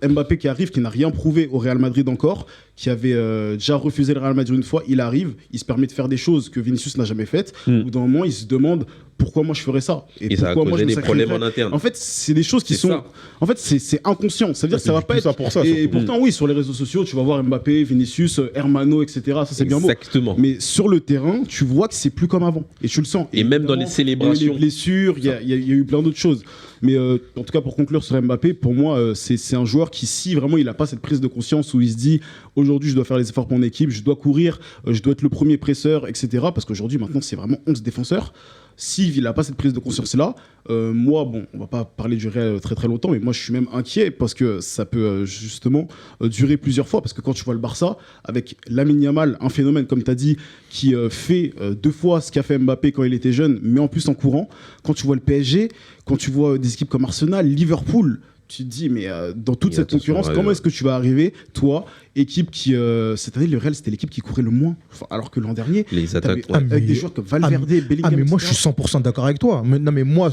Mbappé qui arrive, qui n'a rien prouvé au Real Madrid encore, qui avait déjà refusé le Real Madrid une fois, il arrive, il se permet de faire des choses que Vinicius n'a jamais faites. Au bout d'un moment, il se demande pourquoi moi je ferais ça. Et ça a causé des problèmes en interne. En fait, c'est des choses qui sont. Ça. En fait, c'est inconscient. Ça veut dire que ça va pas être. Ça pour ça, et pourtant, oui, sur les réseaux sociaux, tu vas voir Mbappé, Vinicius, Hermano, etc. Ça, c'est bien beau. Exactement. Mais sur le terrain, tu vois que c'est plus comme avant. Et tu le sens. Et même dans les célébrations. Il y a eu les blessures, il y a eu plein d'autres choses. Mais en tout cas, pour conclure sur Mbappé, pour moi, c'est un joueur qui, si vraiment il n'a pas cette prise de conscience où il se dit aujourd'hui, je dois faire les efforts pour mon équipe, je dois courir, je dois être le premier presseur, etc. Parce qu'aujourd'hui, maintenant, c'est vraiment 11 défenseurs. S'il n'a pas cette prise de conscience-là, moi, bon, on va pas parler du Real très très longtemps, mais moi je suis même inquiet parce que ça peut justement durer plusieurs fois. Parce que quand tu vois le Barça, avec Lamine Yamal, un phénomène, comme tu as dit, qui fait 2 fois ce qu'a fait Mbappé quand il était jeune, mais en plus en courant, quand tu vois le PSG, quand tu vois des équipes comme Arsenal, Liverpool, tu te dis, mais dans toute cette concurrence, comment est-ce que tu vas arriver, toi, équipe qui, cette année, le Real, c'était l'équipe qui courait le moins, alors que l'an dernier, les attaques, avec des joueurs comme Valverde, Bellingham. Ah, mais moi, je suis 100% d'accord avec toi. Non, mais moi,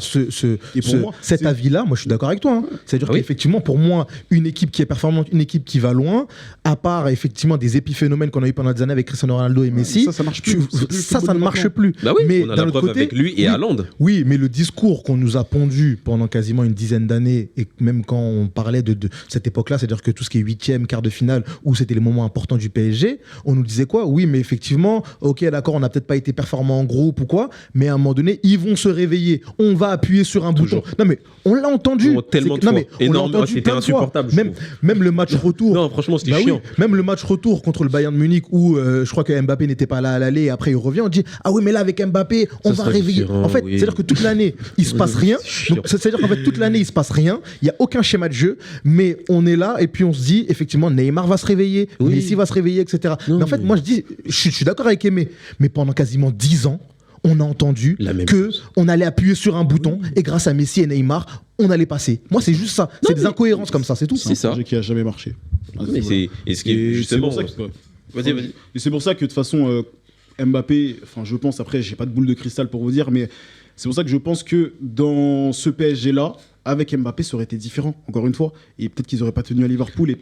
cet avis-là, moi, je suis d'accord avec toi. C'est-à-dire qu'effectivement, pour moi, une équipe qui est performante, une équipe qui va loin, à part effectivement des épiphénomènes qu'on a eu pendant des années avec Cristiano Ronaldo et Messi, ça marche plus. Ça ne marche plus. Bah oui, mais on a la preuve avec lui et Haaland. Oui, mais le discours qu'on nous a pondu pendant quasiment une dizaine d'années, et même quand on parlait de cette époque-là, c'est-à-dire que tout ce qui est 8e, quart de finale, où c'était les moments importants du PSG, on nous disait quoi? Oui, mais effectivement, ok, d'accord, on n'a peut-être pas été performant en groupe ou quoi, mais à un moment donné, ils vont se réveiller. On va appuyer sur un bouton. Non, mais on l'a entendu. Tellement de fois. Énormément, c'était insupportable. Même le match retour. Non, franchement, c'était chiant. Oui, même le match retour contre le Bayern de Munich où je crois que Mbappé n'était pas là à l'aller et après il revient, on dit ah oui, mais là avec Mbappé, on va réveiller. En fait, c'est-à-dire que toute l'année, il se passe rien. C'est-à-dire qu'en fait, toute l'année, il se passe rien. Il y a aucun schéma de jeu, mais on est là et puis on se dit effectivement Neymar va se réveiller, Messi va se réveiller, etc. Mais en fait, moi je suis d'accord avec Aimé, mais pendant quasiment 10 ans, on a entendu La même que chose. on allait appuyer sur un bouton et grâce à Messi et Neymar, on allait passer. Moi, c'est juste ça. C'est des incohérences comme ça, c'est tout. C'est ça. Un projet qui a jamais marché. Mais c'est et ce qui est justement. c'est pour ça que- Vas-y, vas-y. Et c'est pour ça que de toute façon, Mbappé, enfin je pense, après j'ai pas de boule de cristal pour vous dire, mais c'est pour ça que je pense que dans ce PSG-là, avec Mbappé, ça aurait été différent, encore une fois. Et peut-être qu'ils auraient pas tenu à Liverpool.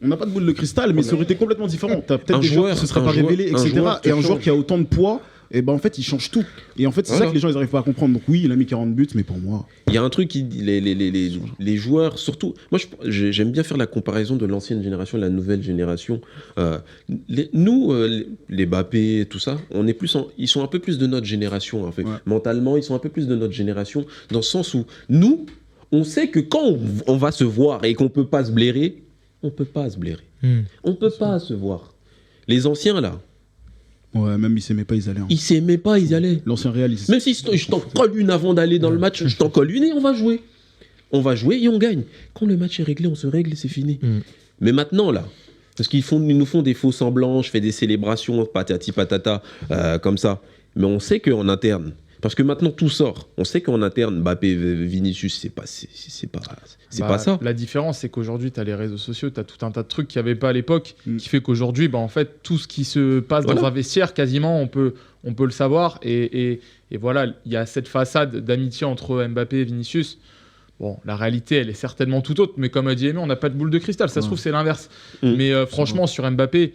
On n'a pas de boule de cristal, mais ça aurait été complètement différent. T'as peut-être Un des joueurs joueur- qui se seraient un pas joueur- révélés, un etc. joueur te Et un joueur change. qui a autant de poids, et ben en fait, il change tout. Et en fait, c'est ça Voilà. que les gens ils arrivent pas à comprendre. Donc oui, il a mis 40 buts, mais pour moi, Il y a un truc qui les joueurs, surtout. Moi, j'aime bien faire la comparaison de l'ancienne génération et de la nouvelle génération. Nous, les Mbappé, tout ça, on est plus ils sont un peu plus de notre génération. En fait. Ouais. Mentalement, ils sont un peu plus de notre génération, dans le sens où nous, on sait que quand on va se voir et qu'on peut pas se blairer, on peut pas se blairer. On peut pas se voir. Les anciens, là, ouais, même ils s'aimaient pas, ils allaient. Hein. ils s'aimaient pas, ils y allaient. L'ancien réaliste. Même si je t'en colle une avant d'aller dans le match, je t'en colle une et on va jouer. On va jouer et on gagne. Quand le match est réglé, on se règle et c'est fini. Mais maintenant, là, parce ils nous font des faux semblants, je fais des célébrations, patati patata, comme ça. Mais on sait qu'en interne, parce que maintenant tout sort, on sait qu'en interne, Mbappé, Vinicius, c'est pas ça. La différence, c'est qu'aujourd'hui, tu as les réseaux sociaux, tu as tout un tas de trucs qu'il n'y avait pas à l'époque, Mm. qui fait qu'aujourd'hui, en fait, tout ce qui se passe dans Voilà. un vestiaire, quasiment, on peut le savoir. Et voilà, il y a cette façade d'amitié entre Mbappé et Vinicius. Bon, la réalité, elle est certainement tout autre, mais comme a dit Aimé, on n'a pas de boule de cristal. Ça se Ouais. trouve, c'est l'inverse. Mm. Mais franchement, sur Mbappé,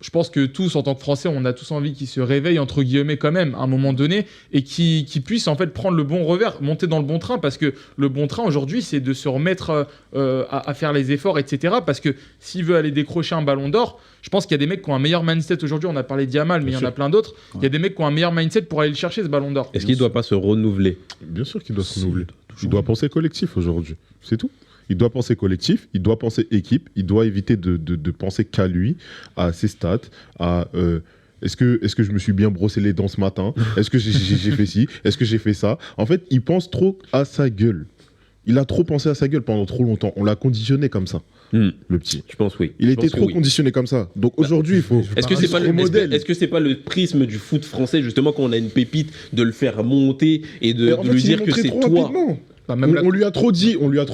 je pense que tous, en tant que Français, on a tous envie qu'il se réveille, entre guillemets, quand même, à un moment donné, et qu'il puisse, en fait, prendre le bon revers, monter dans le bon train, parce que le bon train, aujourd'hui, c'est de se remettre à faire les efforts, etc. Parce que s'il veut aller décrocher un ballon d'or, je pense qu'il y a des mecs qui ont un meilleur mindset aujourd'hui. On a parlé d'Yamal, mais il y en a plein d'autres. Il y a des mecs qui ont un meilleur mindset pour aller le chercher, ce ballon d'or. Est-ce qu'il ne doit pas se renouveler? Bien sûr qu'il doit se renouveler. Il doit penser collectif aujourd'hui. C'est tout. Il doit penser collectif, il doit penser équipe, il doit éviter de penser qu'à lui, à ses stats, à est-ce que je me suis bien brossé les dents ce matin? Est-ce que j'ai fait ci? Est-ce que j'ai fait ça? En fait, il pense trop à sa gueule. Il a trop pensé à sa gueule pendant trop longtemps. On l'a conditionné comme ça, le petit. Je pense oui. Il Je était pense que trop oui. conditionné comme ça. Donc aujourd'hui, il faut. Est-ce que c'est pas le modèle? est-ce que c'est pas le prisme du foot français justement quand on a une pépite de le faire monter et de, Mais en de fait, lui il est dire que montré c'est trop toi? rapidement. Bah, même la- On lui a trop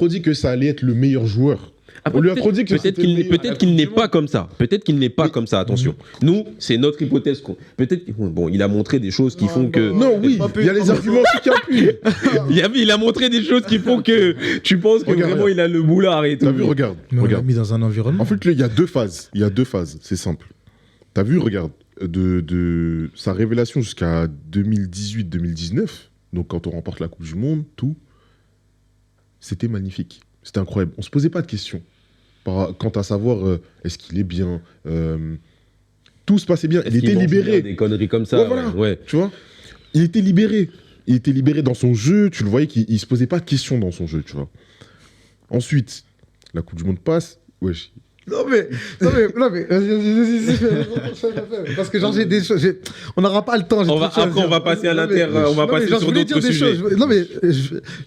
dit que ça allait être le meilleur joueur. Après, On lui a trop dit que peut-être c'était qu'il le meilleur. peut-être qu'il n'est pas comme ça. Peut-être qu'il n'est pas comme ça. Attention. Nous, c'est notre hypothèse. Peut-être bon, il a montré des choses qui font que Non, oui, il y a les arguments qui appuient. il a montré des choses qui font que tu penses que Regarde, vraiment il a le boulard et tout. T'as vu, regarde. Mais on l'a regarde. mis dans un environnement. En fait, il y a deux phases. Il y a deux phases, c'est simple. T'as vu, regarde, de sa révélation jusqu'à 2018-2019, donc quand on remporte la Coupe du Monde, tout, c'était magnifique. C'était incroyable. On se posait pas de questions quant à savoir est-ce qu'il est bien. Tout se passait bien. Est-ce Il qu'il était mange bien libéré. des conneries comme ça. Ouais, voilà. Ouais. Tu vois, il était libéré. Il était libéré dans son jeu. Tu le voyais qu'il il se posait pas de questions dans son jeu, tu vois. Ensuite, la Coupe du Monde passe. Wesh. Non mais, vas-y, parce que genre j'ai des choses, on n'aura pas le temps. j'ai On va- trop de choses à après, on dire. va passer à Non, l'inter, mais- on va non, mais passer genre, sur je voulais d'autres dire des sujets. choses. Non mais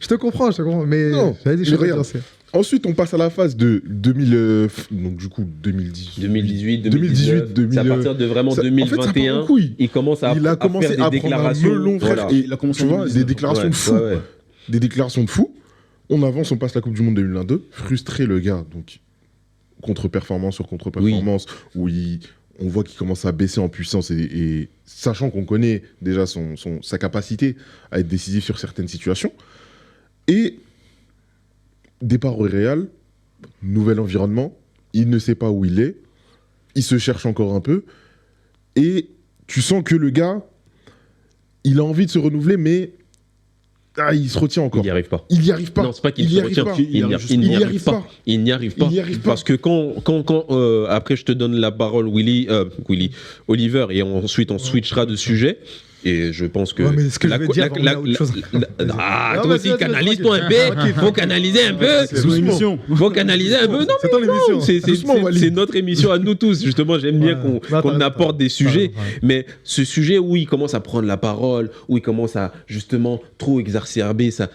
je te comprends, mais Non, j'avais des mais choses à regarde. dire. Ensuite, on passe à la phase de 2000, donc du coup 2018. 2018, 2019, c'est à partir de vraiment Ça- en fait, ça part en 2021, couille. il commence à Il a commencé faire des à prendre un déclarations. melon, frère, Voilà. et Il a commencé tu en vois, 2019, des déclarations de fou. Ouais, ouais. Des déclarations de fou. On avance, on passe la Coupe du Monde 2022. Frustré, le gars. Donc, contre-performance sur contre-performance, où on voit qu'il commence à baisser en puissance. Et sachant qu'on connaît déjà sa capacité à être décisif sur certaines situations. Et départ au Real, nouvel environnement. Il ne sait pas où il est. Il se cherche encore un peu. Et tu sens que le gars, il a envie de se renouveler, mais il se retient encore. Il n'y arrive pas. Il n'y arrive pas. Non, c'est pas qu'il Il se y arrive retient. pas. Il n'y arrive pas. Il n'y arrive pas. Il n'y arrive pas. Parce que quand après je te donne la parole, Oliver, et ensuite on switchera de sujet. Et je pense que. Ouais, mais ce que je veux dire, on a autre chose. Ah, Non, toi vas-y, aussi, vas-y, canalise-toi un tranquille. peu. Faut canaliser un peu. C'est son émission. Faut canaliser un peu. Non, C'est ton émission. non, c'est notre émission à nous tous. Justement, j'aime bien Ouais. qu'on Attends, apporte des sujets. ouais. Mais ce sujet où il commence à prendre la parole, où il commence à justement trop exacerber sa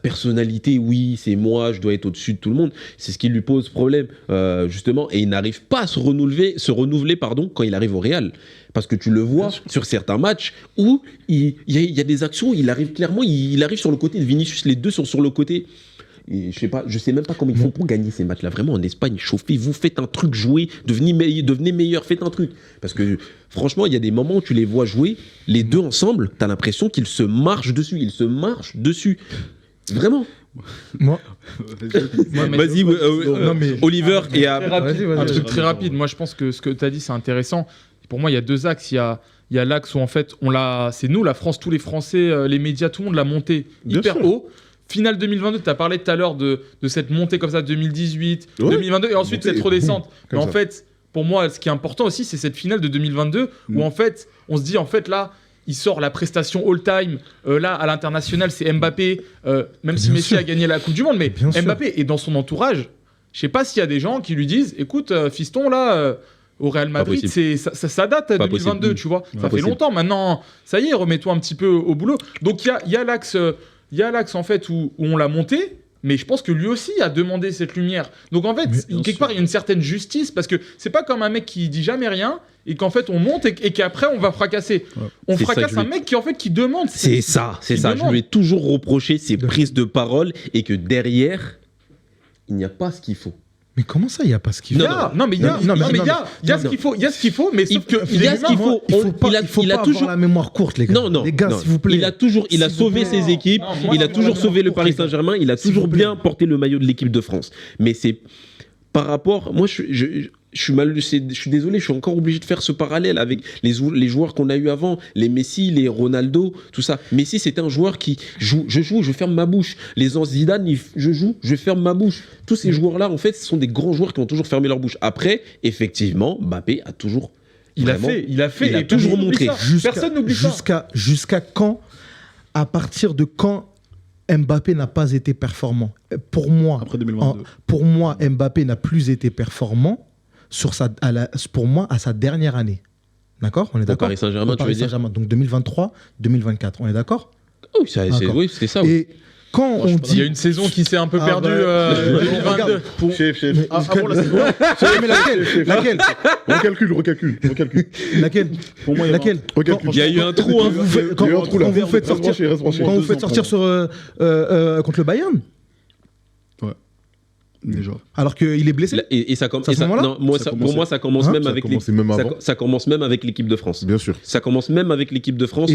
personnalité, oui, c'est moi, je dois être au-dessus de tout le monde, c'est ce qui lui pose problème, justement. Et il n'arrive pas à se renouveler quand il arrive au Real. Parce que tu le vois sur certains matchs où il y a des actions, il arrive clairement, il arrive sur le côté de Vinicius, les deux sont sur le côté. Et je sais même pas comment ils font pour gagner ces matchs-là. Vraiment, en Espagne, chauffez-vous, faites un truc, jouez, devenez meilleur, faites un truc. Parce que franchement, il y a des moments où tu les vois jouer, les deux ensemble, t'as l'impression qu'ils se marchent dessus. Vraiment. Moi, Vas-y, non, mais- Oliver et Très rapide, Vas-y, vas-y, un truc vas-y. très rapide. Moi, je pense que ce que tu as dit, c'est intéressant. Pour moi, il y a deux axes. Il y a l'axe où, en fait, c'est nous, la France, tous les Français, les médias, tout le monde l'a monté Bien hyper sûr. haut. Finale 2022, tu as parlé tout à l'heure de cette montée comme ça, 2018, Ouais. 2022, et ensuite Montée, cette redescente. comme Mais en ça. fait, pour moi, ce qui est important aussi, c'est cette finale de 2022 où, en fait, on se dit, en fait, là, il sort la prestation all-time. Là, à l'international, c'est Mbappé. Même si Bien Messi sûr. a gagné la Coupe du Monde, mais Bien sûr. Mbappé est dans son entourage. Je sais pas s'il y a des gens qui lui disent, écoute, fiston, là, au Real Madrid, possible. ça date à Pas 2022, possible. tu vois. Ça fait possible. longtemps maintenant. Ça y est, remets-toi un petit peu au boulot. Donc il y a l'axe en fait où on l'a monté. Mais je pense que lui aussi a demandé cette lumière. Donc en fait, quelque part, il y a une certaine justice parce que c'est pas comme un mec qui dit jamais rien et qu'en fait on monte et qu'après on va fracasser. On C'est ça fracasse que je un lui- mec qui demande. C'est ça. Je demande. lui ai toujours reproché ses prises de parole et que derrière, il n'y a pas ce qu'il faut. Mais comment ça, il n'y a pas ce qu'il faut Non, mais il y a ce non. qu'il faut, il y a ce qu'il faut, mais sauf que il y a ce qu'il faut. Il faut pas, il a avoir toujours la mémoire courte, les gars. Non, les gars, non. s'il vous plaît. Il a S'il sauvé vous plaît. ses équipes. Non, moi, Il a c'est toujours vraiment sauvé le pour Paris les gars. Saint-Germain. Il a S'il toujours vous plaît. bien porté le maillot de l'équipe de France. Mais c'est par rapport. Moi, je suis désolé, je suis encore obligé de faire ce parallèle avec les joueurs qu'on a eu avant, les Messi, les Ronaldo, tout ça. Messi, c'était un joueur qui joue, je ferme ma bouche. Les Zidane, je joue, je ferme ma bouche. Tous ces joueurs-là, en fait, ce sont des grands joueurs qui ont toujours fermé leur bouche. Après, effectivement, Mbappé a toujours. il a vraiment- fait, il a et toujours personne n'oublie montré. ça. Personne n'oublie ça. Jusqu'à quand, à partir de quand Mbappé n'a pas été performant Pour moi, Après 2022. pour moi, Mbappé n'a plus été performant pour moi à sa dernière année. D'accord? On est Au d'accord? Paris Saint-Germain, Au tu veux Paris dire? Saint-Germain. Donc 2023, 2024. On est d'accord? Oui, c'est ça. Oui. Et quand on Il y dit... a une saison qui s'est un peu Ah perdue, bah, 2022. regarde, Chef. Mais laquelle? Recalcule. Laquelle? Pour moi, Laquelle? Recalcule. Il y a eu un trou, hein. Quand Il y a eu un trou, là. vous faites Reste sortir, branché. quand vous faites sortir contre le Bayern, Déjà. alors qu'il est blessé. Et ça commence. C'est à ce moment-là Non, moi, Ça pour commençait. moi, ça commence Hein même Ça avec commençait même avant. ça commence même avec l'équipe de France. Bien sûr. Ça commence même avec l'équipe de France.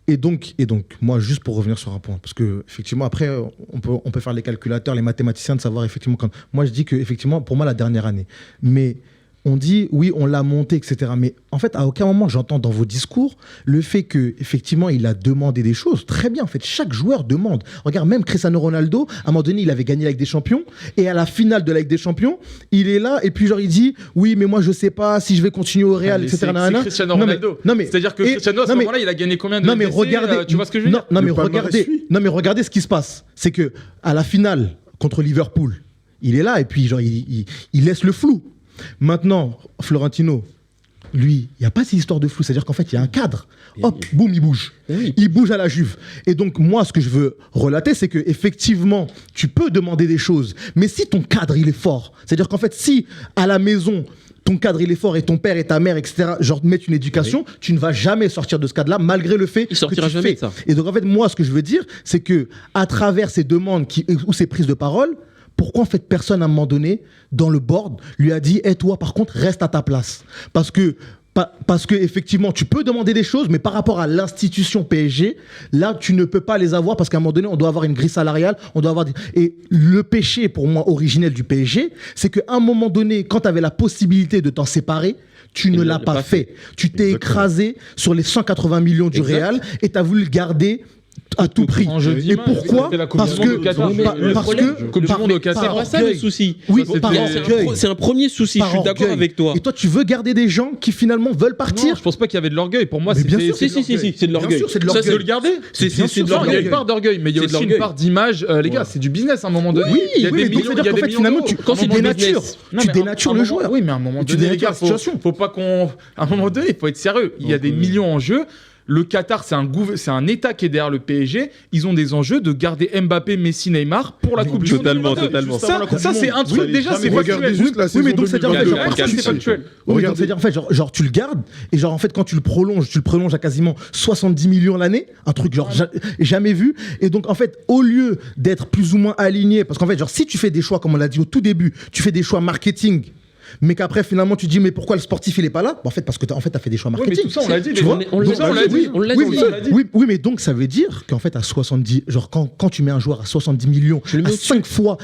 Et donc, moi, juste pour revenir sur un point, parce que effectivement, après, on peut faire les calculateurs, les mathématiciens, de savoir effectivement quand. Moi, je dis que effectivement, pour moi, la dernière année. Mais on dit, oui, on l'a monté, etc. Mais en fait, à aucun moment, j'entends dans vos discours le fait que effectivement, il a demandé des choses. Très bien, en fait, chaque joueur demande. Regarde, même Cristiano Ronaldo, à un moment donné, il avait gagné la Ligue des Champions, et à la finale de la Ligue des Champions, il est là, et puis genre, il dit, oui, mais moi, je sais pas si je vais continuer au Real, Mais etc. c'est nanana. Cristiano Non, mais- Ronaldo. non, mais- C'est-à-dire que et- Cristiano, à ce non, mais- moment-là, il a gagné combien de Non mais blessés, regardez, tu vois ce que je veux dire non mais Le palmarès regardez, suit. non mais regardez ce qui se passe, c'est que à la finale contre Liverpool, il est là et puis genre il laisse le flou. Maintenant, Florentino, lui, il n'y a pas cette histoire de flou, c'est-à-dire qu'en fait il y a un cadre. Hop, boum, il bouge. Il bouge à la Juve. Et donc moi, ce que je veux relater, c'est que effectivement, tu peux demander des choses, mais si ton cadre il est fort, c'est-à-dire qu'en fait si à la maison ton cadre il est fort et ton père et ta mère, etc., genre mettre une éducation, tu ne vas jamais sortir de ce cadre-là, malgré le fait Il sortira que tu jamais fais. de ça. Et donc en fait, moi, ce que je veux dire, c'est que à travers ces demandes ou ces prises de parole, pourquoi en fait personne à un moment donné dans le board lui a dit "Eh toi par contre reste à ta place" parce que effectivement tu peux demander des choses mais par rapport à l'institution PSG là tu ne peux pas les avoir parce qu'à un moment donné on doit avoir une grille salariale, on doit avoir et le péché pour moi originel du PSG c'est qu'à un moment donné quand tu avais la possibilité de t'en séparer tu ne l'as pas fait. Tu t'es écrasé sur les 180 millions du Exact. Real et tu as voulu le garder à tout prix. Enjeu Et d'image, pourquoi? c'était la Coupe Parce du Monde que au Qatar. Mais le parce problème, que Coupe du par- Monde au Qatar. C'est par pas ça le orgueil. souci. Oui, Ça, par c'était- orgueil. C'est un premier souci, Par je suis d'accord orgueil. avec toi. Et toi, tu veux garder des gens qui finalement veulent Non, partir. je pense pas qu'il y avait de l'orgueil. Pour moi, Mais bien c'était. sûr, Si, c'est de l'orgueil. Bien sûr, c'est de Ça, l'orgueil. De le garder. C'est Bien sûr, de Non, il y a l'orgueil. une part d'orgueil, mais il y a C'est de aussi une l'orgueil. part d'image. Les gars, c'est du business à un moment donné. Oui, il y a oui, des mais donc, millions, il y a c'est-à-dire des qu'en fait, millions finalement, d'euros. tu Quand c'est du dénatures. business. Non, Tu mais dénatures à un le moment- joueur. Oui, mais à un moment Tu donné, les dénatures gars, la situation. faut pas qu'on. À un moment donné, il faut être sérieux. Il y a des millions en jeu. Le Qatar, c'est un État qui est derrière le PSG. Ils ont des enjeux de garder Mbappé, Messi, Neymar pour la Coupe du Monde. Totalement. Ça, c'est un truc, déjà, c'est Regardez factuel. juste la saison. Oui, mais donc c'est-à-dire en fait, genre, Calme, Ça, c'est calme. factuel. Oui, donc c'est-à-dire en fait, genre tu le gardes et genre en fait quand tu le prolonges à quasiment 70 millions l'année, un truc genre jamais vu. Et donc en fait, au lieu d'être plus ou moins aligné, parce qu'en fait, genre si tu fais des choix, comme on l'a dit au tout début, tu fais des choix marketing, mais qu'après finalement tu dis mais pourquoi le sportif il est pas là? Bah, en fait parce que t'as fait des choix Oui, mais marketing. tout ça, on l'a dit. Tu vois, on l'a dit. oui, mais donc ça veut dire qu'en fait à 70, genre quand tu mets un joueur à 70 millions, Tu le mets à au-dessus.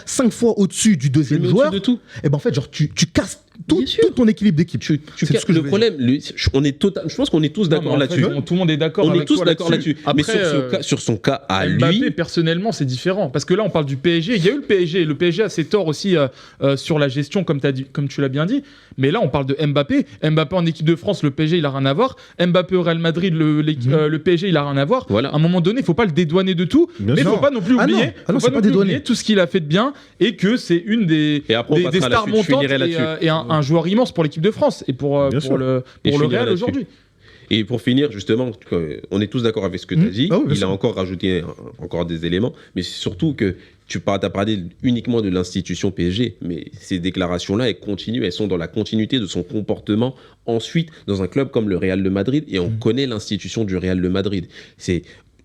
5 fois au-dessus du deuxième le mets joueur, au-dessus de tout. et ben en fait genre tu casses tout Bien sûr. ton équilibre d'équipe. Tu C'est casses ce que je le veux problème. Je pense qu'on est tous d'accord Non, mais en fait, là-dessus. Tout le monde est d'accord. On est avec tous toi d'accord là-dessus. Mais Après, sur son cas à Mbappé, lui, personnellement, c'est différent. Parce que là, on parle du PSG. Il y a eu le PSG. Le PSG a ses torts aussi sur la gestion, comme tu l'as bien dit. Mais là, on parle de Mbappé. Mbappé en équipe de France, le PSG, il a rien à voir. Mbappé au Real Madrid, le PSG, il a rien à voir. Voilà. À un moment donné, il faut pas le dédouaner de tout. Bien mais il sûr. faut pas non plus Ah non. oublier, Ah non, faut c'est pas pas non plus dédouaner. oublier tout ce qu'il a fait de bien et que c'est une des, Et après, on des passera à la stars suite. Je montantes finirai et, là-dessus. et un joueur immense pour l'équipe de France et pour Bien sûr. le Et je finirai Real là-dessus. aujourd'hui. Et pour finir, justement, on est tous d'accord avec ce que tu as dit. Ah oui, bien Il a sûr. encore rajouté encore des éléments. Mais c'est surtout que tu as parlé uniquement de l'institution PSG. Mais ces déclarations-là, elles sont dans la continuité de son comportement ensuite dans un club comme le Real de Madrid. Et on connaît l'institution du Real de Madrid.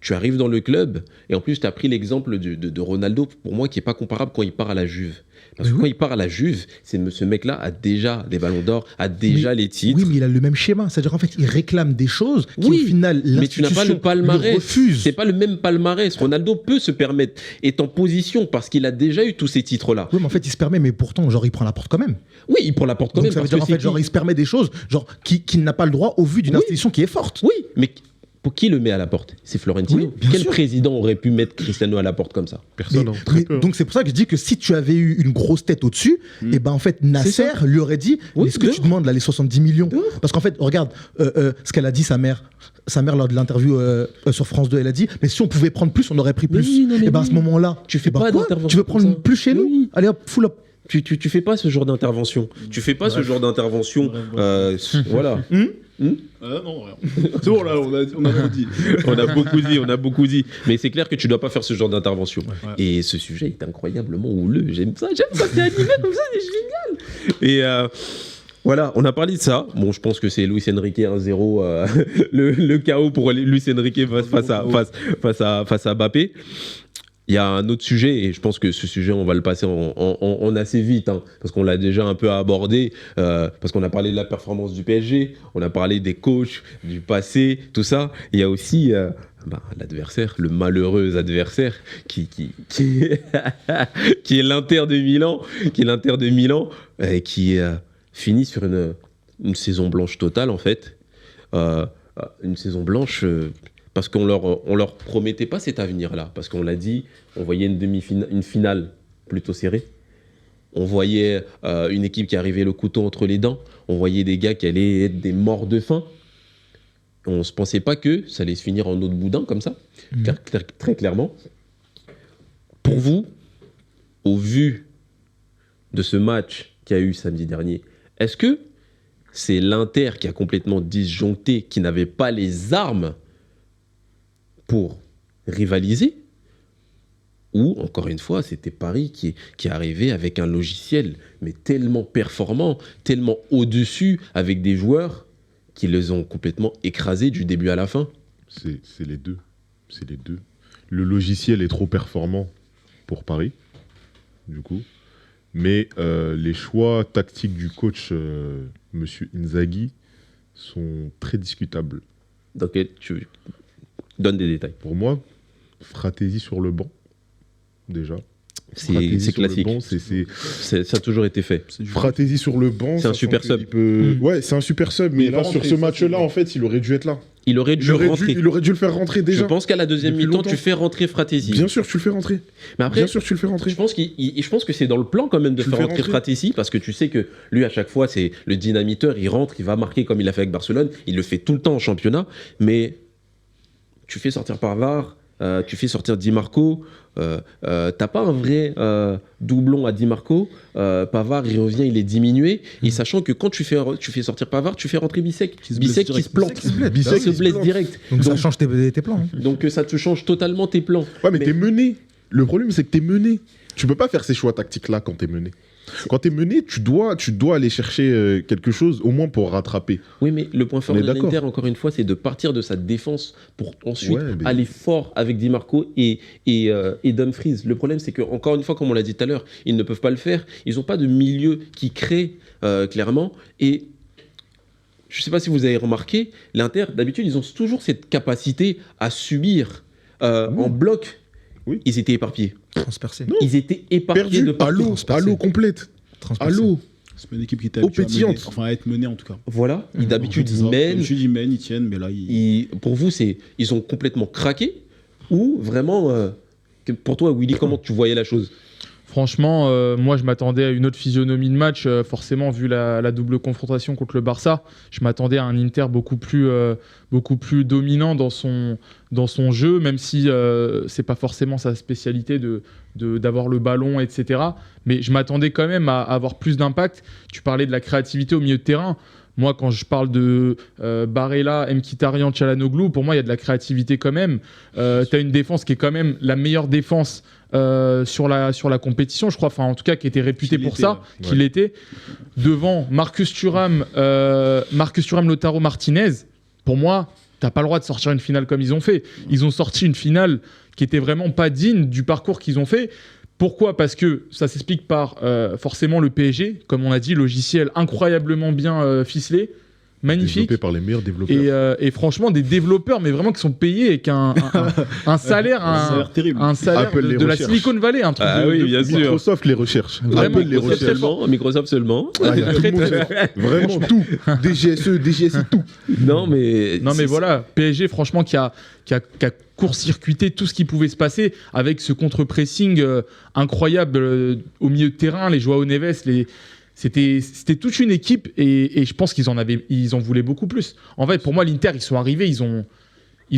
Tu arrives dans le club et en plus, tu as pris l'exemple de Ronaldo, pour moi, qui n'est pas comparable quand il part à la Juve. Parce que Mais quand oui. il part à la Juve, ce mec-là a déjà des ballons d'or, a déjà les titres. Oui, mais il a le même schéma. C'est-à-dire qu'en fait, il réclame des choses qui, Oui, au final, mais tu n'as pas le palmarès. refuse. C'est pas le même palmarès. Ronaldo peut se permettre, est en position parce qu'il a déjà eu tous ces titres-là. Oui, mais en fait, il se permet, mais pourtant, genre, il prend la porte quand même. Oui, il prend la porte quand Donc même. ça veut parce dire, que en fait, c'est genre, qui il se permet des choses, genre, qu'il n'a pas le droit au vu d'une Oui. institution qui est forte. Oui, mais pour qui le met à la porte? C'est Florentino. Oui, bien Quel sûr. président aurait pu mettre Cristiano à la porte comme ça? Personne, Mais- hein, très mais peu. donc c'est pour ça que je dis que si tu avais eu une grosse tête au-dessus, et ben en fait Nasser lui aurait dit Oui, est-ce que de tu demandes là les 70 millions De ouf. parce qu'en fait regarde ce qu'elle a dit sa mère lors de l'interview sur France 2 elle a dit mais si on pouvait prendre plus on aurait pris plus. oui, non, mais et ben à oui. ce moment-là Tu fais eh ben pas quoi d'intervention tu veux comme prendre ça. plus chez nous Oui. allez hop full up. Tu fais pas ce genre d'intervention. Tu fais pas ce genre d'intervention. Voilà. Non, rien. C'est bon, là, on a tout dit. On a beaucoup dit. Mais c'est clair que tu dois pas faire ce genre d'intervention. Ouais. Et ce sujet est incroyablement houleux. J'aime ça, c'est animé comme ça, c'est génial. Et voilà, on a parlé de ça. Bon, je pense que c'est Luis Enrique 1-0, le chaos pour Luis Enrique face à Mbappé. Il y a un autre sujet, et je pense que ce sujet, on va le passer en assez vite, hein, parce qu'on l'a déjà un peu abordé, parce qu'on a parlé de la performance du PSG, on a parlé des coachs, du passé, tout ça. Il y a aussi l'adversaire, le malheureux adversaire, qui est l'Inter de Milan, qui finit sur une saison blanche totale, en fait. Une saison blanche... parce qu'on leur promettait pas cet avenir-là. Parce qu'on l'a dit, on voyait une finale plutôt serrée. On voyait une équipe qui arrivait le couteau entre les dents. On voyait des gars qui allaient être des morts de faim. On ne se pensait pas que ça allait se finir en eau de boudin comme ça, très clairement. Pour vous, au vu de ce match qu'il y a eu samedi dernier, est-ce que c'est l'Inter qui a complètement disjoncté, qui n'avait pas les armes pour rivaliser, ou encore une fois c'était Paris qui est arrivé avec un logiciel mais tellement performant, tellement au-dessus, avec des joueurs qui les ont complètement écrasés du début à la fin? C'est les deux. C'est les deux. Le logiciel est trop performant pour Paris, du coup. Mais les choix tactiques du coach, Monsieur Inzaghi, sont très discutables. Donc tu donnes des détails. Pour moi, Fratesi sur le banc, déjà. C'est Fratesi sur le classique. banc, Ça a toujours été fait. Fratesi sur le banc. C'est un sachant super que sub. il peut- Ouais, c'est un super sub, mais Il là, va sur rentrer, ce ça, match-là, c'est en fait, il aurait dû être là. Il aurait dû rentrer. Il aurait dû le faire rentrer Je déjà. pense qu'à la deuxième Depuis mi-temps, longtemps. tu fais rentrer Fratesi. Bien sûr, tu le fais rentrer. Mais après, Bien sûr, tu le fais rentrer. je pense que c'est dans le plan quand même de Tu le faire fais rentrer rentrer. Fratesi, parce que tu sais que lui, à chaque fois, c'est le dynamiteur, il rentre, il va marquer comme il a fait avec Barcelone, il le fait tout le temps en championnat, mais tu fais sortir Pavard, tu fais sortir Di Marco, t'as pas un vrai doublon à Di Marco. Pavard, il revient, il est diminué. Et sachant que quand tu fais sortir Pavard, tu fais rentrer Bissek. Bissek qui se plante. Bissek se blesse direct. Donc ça change tes plans. hein. Donc ça te change totalement tes plans. Ouais, mais t'es mené. Le problème, c'est que t'es mené. Tu peux pas faire ces choix tactiques-là quand t'es mené. Quand t'es mené, tu dois aller chercher quelque chose, au moins pour rattraper. Oui, mais le point fort On de est d'accord. l'Inter, encore une fois, c'est de partir de sa défense pour ensuite Ouais, mais- aller fort avec Di Marco et Dumfries. Le problème, c'est que, encore une fois, comme on l'a dit tout à l'heure, ils ne peuvent pas le faire. Ils n'ont pas de milieu qui crée clairement. Et je ne sais pas si vous avez remarqué, l'Inter, d'habitude, ils ont toujours cette capacité à subir en bloc. Oui. Ils étaient éparpillés. Transpercé. Ils étaient éparpillés Perdu de à partout. l'eau, transpercé. à l'eau complète. Transpercé. À l'eau. C'est pas une équipe qui était Eau habituée à mener, pétillante. enfin à être menée en tout cas. Voilà. D'habitude, ils mènent. D'habitude, ils mènent, ils tiennent, mais là, Pour vous, ils ont complètement craqué ou vraiment pour toi, Willy, comment tu voyais la chose? Franchement, moi, je m'attendais à une autre physionomie de match. Forcément, vu la double confrontation contre le Barça, je m'attendais à un Inter beaucoup plus dominant dans son jeu, même si c'est pas forcément sa spécialité d'avoir le ballon, etc. Mais je m'attendais quand même à avoir plus d'impact. Tu parlais de la créativité au milieu de terrain. Moi, quand je parle de Barella, Mkhitaryan, Çalhanoğlu, pour moi, il y a de la créativité quand même. Tu as une défense qui est quand même la meilleure défense sur la compétition, je crois, enfin en tout cas qui était réputé Qu'il pour était, ça, ouais. qu'il était. Devant Marcus Thuram, Lautaro Martinez, pour moi, t'as pas le droit de sortir une finale comme ils ont fait. Ils ont sorti une finale qui était vraiment pas digne du parcours qu'ils ont fait. Pourquoi ? Parce que ça s'explique par forcément le PSG, comme on a dit, logiciel incroyablement bien ficelé, magnifique. Développé par les meilleurs développeurs. Et franchement, des développeurs, mais vraiment qui sont payés avec un salaire, ça a l'air terrible. un salaire Apple les de la recherche. Silicon Valley, un truc Ah de, oui, de bien fou. sûr. Microsoft les recherche. Vraiment, Apple les Microsoft recherche. Seulement, Microsoft seulement. Ah, il y a tout le monde. Vraiment tout. DGSE, DGSI, tout. Non, mais Voilà, PSG, franchement, qui a court-circuité tout ce qui pouvait se passer avec ce contre-pressing incroyable au milieu de terrain, les Joao Neves, c'était toute une équipe et je pense qu'ils en voulaient beaucoup plus. En fait, pour moi, l'Inter, ils sont arrivés, ils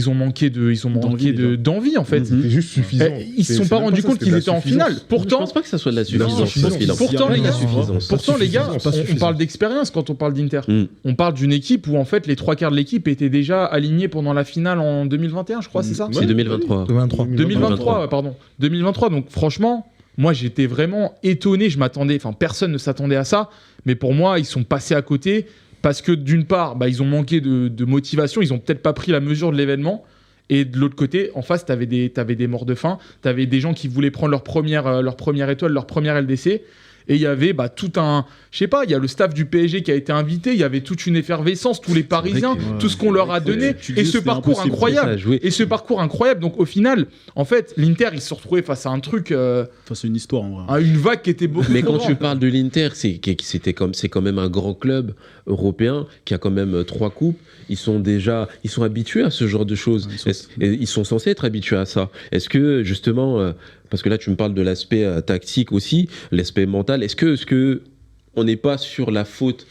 ont manqué d'envie en fait. C'est juste suffisant. Ils se sont pas rendus compte qu'ils étaient en finale. je Pourtant, pense pas que ça soit de la Non, suffisance. je pense qu'il en pourtant, faut les de la gars, suffisance. Pourtant, les gars, suffisant, pas on suffisant. parle d'expérience quand on parle d'Inter. Mm. On parle d'une équipe où en fait les 3/4 de l'équipe étaient déjà alignés pendant la finale en 2021, je crois, c'est ça C'est 2023. 23. 2023, pardon. 2023, donc franchement, moi j'étais vraiment étonné, personne ne s'attendait à ça, mais pour moi, ils sont passés à côté parce que d'une part, ils ont manqué de motivation, ils ont peut-être pas pris la mesure de l'événement. Et de l'autre côté, en face, t'avais des morts de faim, t'avais des gens qui voulaient prendre leur première étoile, leur première LDC. Et il y avait tout un... Je sais pas, il y a le staff du PSG qui a été invité, il y avait toute une effervescence, tous les Parisiens, que- tout ce qu'on leur a donné. tu Et dis, ce c'était parcours impossible. incroyable. Ça a joué. Et ce parcours incroyable. Donc au final, en fait, l'Inter, ils se sont retrouvés face à un truc, Enfin, c'est une histoire en vrai. à une vague qui était beaucoup Mais trop quand tu grande. parles de l'Inter, c'est quand même un grand club européen qui a quand même 3 coupes. Ils sont habitués à ce genre de choses. Ils sont censés être habitués à ça. Est-ce que justement, parce que là tu me parles de l'aspect tactique aussi, l'aspect mental, est-ce que on n'est pas sur la faute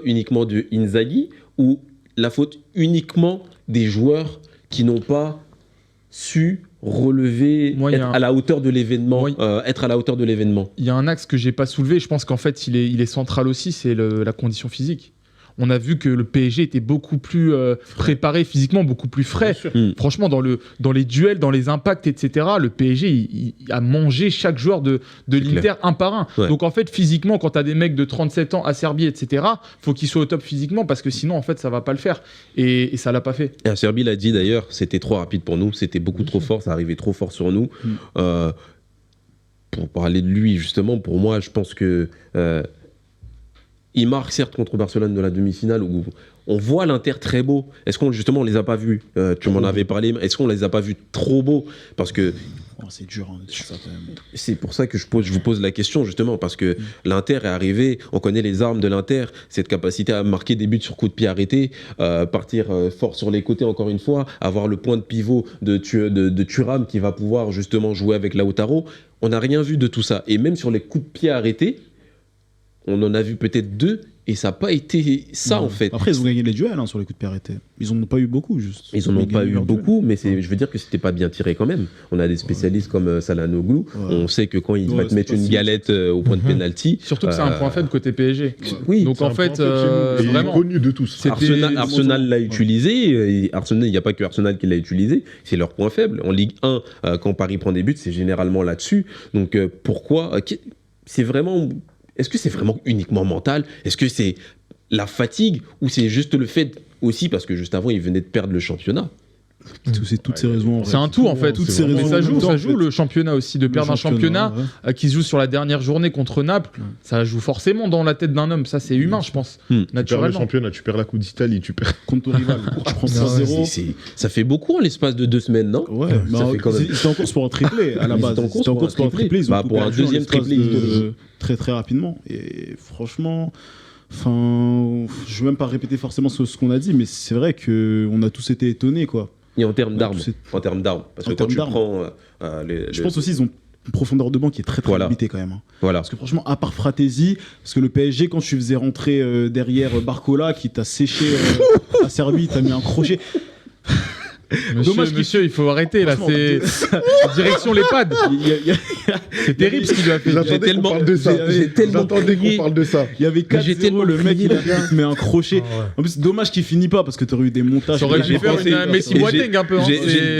uniquement de Inzaghi ou la faute uniquement des joueurs qui n'ont pas su relever, Moi, il y a être un- à la hauteur de l'événement, Moi, être à la hauteur de l'événement? Il y a un axe que j'ai pas soulevé, je pense qu'en fait, il est central aussi, c'est la condition physique. On a vu que le PSG était beaucoup plus préparé physiquement, beaucoup plus frais. Franchement, dans les duels, dans les impacts, etc., le PSG il a mangé chaque joueur de l'Inter clair. un par un. Ouais. Donc en fait, physiquement, quand tu as des mecs de 37 ans à Serbie, etc., faut qu'ils soient au top physiquement parce que sinon, en fait, ça va pas le faire. Et ça l'a pas fait. Et Serbie l'a dit d'ailleurs, c'était trop rapide pour nous, c'était beaucoup trop fort, ça arrivait trop fort sur nous. Pour parler de lui, justement, pour moi, je pense que il marque certes contre Barcelone de la demi-finale où on voit l'Inter très beau. Est-ce qu'on justement on les a pas vus Tu m'en avais parlé. Est-ce qu'on les a pas vus trop beaux? Parce que Oh, c'est dur hein, sur ça quand même. c'est pour ça que je vous pose la question justement parce que l'Inter est arrivé. On connaît les armes de l'Inter, cette capacité à marquer des buts sur coup de pied arrêté, partir fort sur les côtés encore une fois, avoir le point de pivot de Thuram qui va pouvoir justement jouer avec Lautaro. On n'a rien vu de tout ça. Et même sur les coups de pied arrêtés, on en a vu peut-être 2 Et ça n'a pas été ça, en fait. Après, ils ont gagné les duels sur les coups de pied arrêtés. Ils n'en ont pas eu beaucoup, juste. Ils n'en ont pas gagné eu leurs beaucoup, mais je veux dire que c'était pas bien tiré quand même. On a des spécialistes comme Salanoglu. On sait que quand il va te mettre une galette au point de pénalty. Surtout que c'est un point faible côté PSG. Oui, donc en fait, Et il est vraiment. connu de tous. Arsenal l'a utilisé. Et Arsenal, il n'y a pas que Arsenal qui l'a utilisé. C'est leur point faible. En Ligue 1, quand Paris prend des buts, c'est généralement là-dessus. Donc pourquoi c'est vraiment. Est-ce que c'est vraiment uniquement mental? Est-ce que c'est la fatigue ou c'est juste le fait aussi parce que juste avant ils venaient de perdre le championnat? C'est toutes ces raisons. C'est un tout en fait. Toutes ces raisons. Mais en ça même joue, temps, ça en joue fait. le championnat aussi, de perdre un championnat qui se joue sur la dernière journée contre Naples. Ça joue forcément dans la tête d'un homme. Ça, c'est humain, je pense, Tu perds le naturellement. championnat, tu perds la Coupe d'Italie, tu perds. Contre ton rival. Tu prends 3-0. Ça fait beaucoup en l'espace de 2 semaines, non? Ouais, ça fait quand même. ils étaient en course pour un triplé à la Ils base. étaient en course Ils étaient en pour un course pour un triplé. Ils ont Bah, tout pour un perdu en deuxième l'espace triplé de- historique. très très rapidement. Et franchement, enfin, je vais même pas répéter forcément ce qu'on a dit, mais c'est vrai que on a tous été étonnés, quoi. Et en termes d'armes. c'est- En termes d'armes. Parce En que quand termes tu d'armes. prends. Je pense aussi ils ont une profondeur de banc qui est très très Voilà. limitée quand même. Hein. Voilà. Parce que franchement, à part Fratesi, parce que le PSG, quand tu faisais rentrer derrière Barcola, qui t'a séché à Serbie, t'as mis un crochet. Dommage qu'il- Monsieur, il faut arrêter là. Franchement, C'est direction l'EHPAD. C'est terrible ce qu'il lui a fait. J'ai J'attendais qu'on tellement- parle de ça. j'ai tellement J'attendais qu'on crié. parle de ça. Il y avait Mais j'ai 4-0, tellement le mec crié, il te met un crochet. En plus, dommage qu'il finit pas parce que t'aurais eu des montages. Ça aurait J'ai dû faire pensé- une Messi et Boateng un peu. Hein.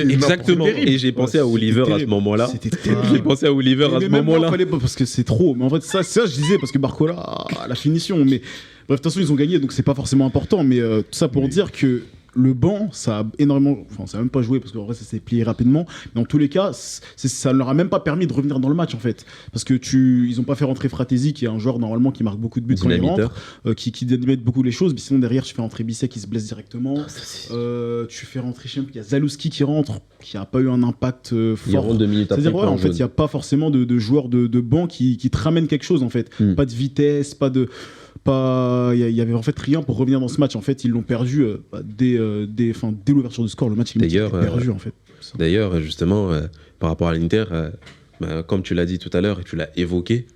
Exactement. C'est terrible. Et j'ai pensé à Ouais, Oliver c'était à ce terrible. moment-là. C'était terrible. J'ai pensé à Oliver à Mais ce même moi, moment-là. fallait pas parce que c'est trop. Mais en fait, ça je disais parce que Barcola, la finition. Mais bref, de toute façon, ils ont gagné, donc c'est pas forcément important. Mais tout ça pour dire que le banc, ça a énormément. Enfin, ça a même pas joué parce qu'en vrai, ça s'est plié rapidement. Mais dans tous les cas, ça ne leur a même pas permis de revenir dans le match en fait. Parce que ils ont pas fait rentrer Fratesi, qui est un joueur normalement qui marque beaucoup de buts quand il rentre, qui dynamite beaucoup les choses. Mais sinon, derrière, tu fais rentrer Bisset qui se blesse directement. Tu fais rentrer, je sais pas, il y a Zalewski qui rentre, qui a pas eu un impact Il fort. rentre 2 minutes après. C'est-à-dire, ouais, il en fait, il n'y a pas forcément de joueurs de banc qui te ramènent quelque chose, en fait. Mm. Pas de vitesse, il y avait en fait rien pour revenir dans ce match. En fait, ils l'ont perdu dès l'ouverture du score. Le match, il était D'ailleurs, perdu, en fait. D'ailleurs, justement, par rapport à l'Inter, comme tu l'as dit tout à l'heure et tu l'as évoqué,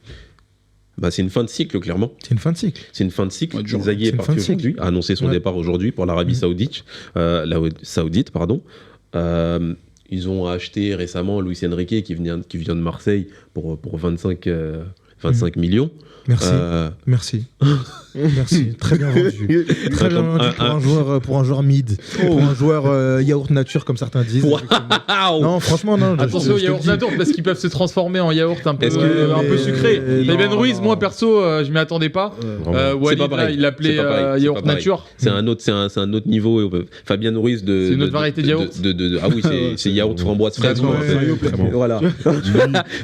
c'est une fin de cycle, clairement. C'est une fin de cycle. C'est une fin de cycle. Ouais, dur. Inzaghi C'est est une parti fin de cycle. aujourd'hui, a annoncé son Ouais. départ aujourd'hui pour l'Arabie Saoudite. Ils ont acheté récemment Luis Enrique qui vient de Marseille pour 25 millions. Merci. Merci. Merci. Très bien vendu. Très bien vendu pour un joueur mid. Pour un joueur yaourt nature, comme certains disent. Waouh. Non, franchement, non. Attention aux je te le yaourts dis. nature parce qu'ils peuvent se transformer en yaourt un peu, Est-ce que- un peu sucré. Non, Ben Ruiz, non. moi perso, je m'y attendais pas. C'est Walid, pas pareil. là, il l'appelait C'est pas pareil. C'est yaourt pas pareil. nature. C'est un autre niveau. Fabien Ruiz de. C'est une autre variété de yaourt. Ah oui, c'est yaourt framboise fraise. D'accord, quoi, ouais, en fait. Vraiment. Voilà.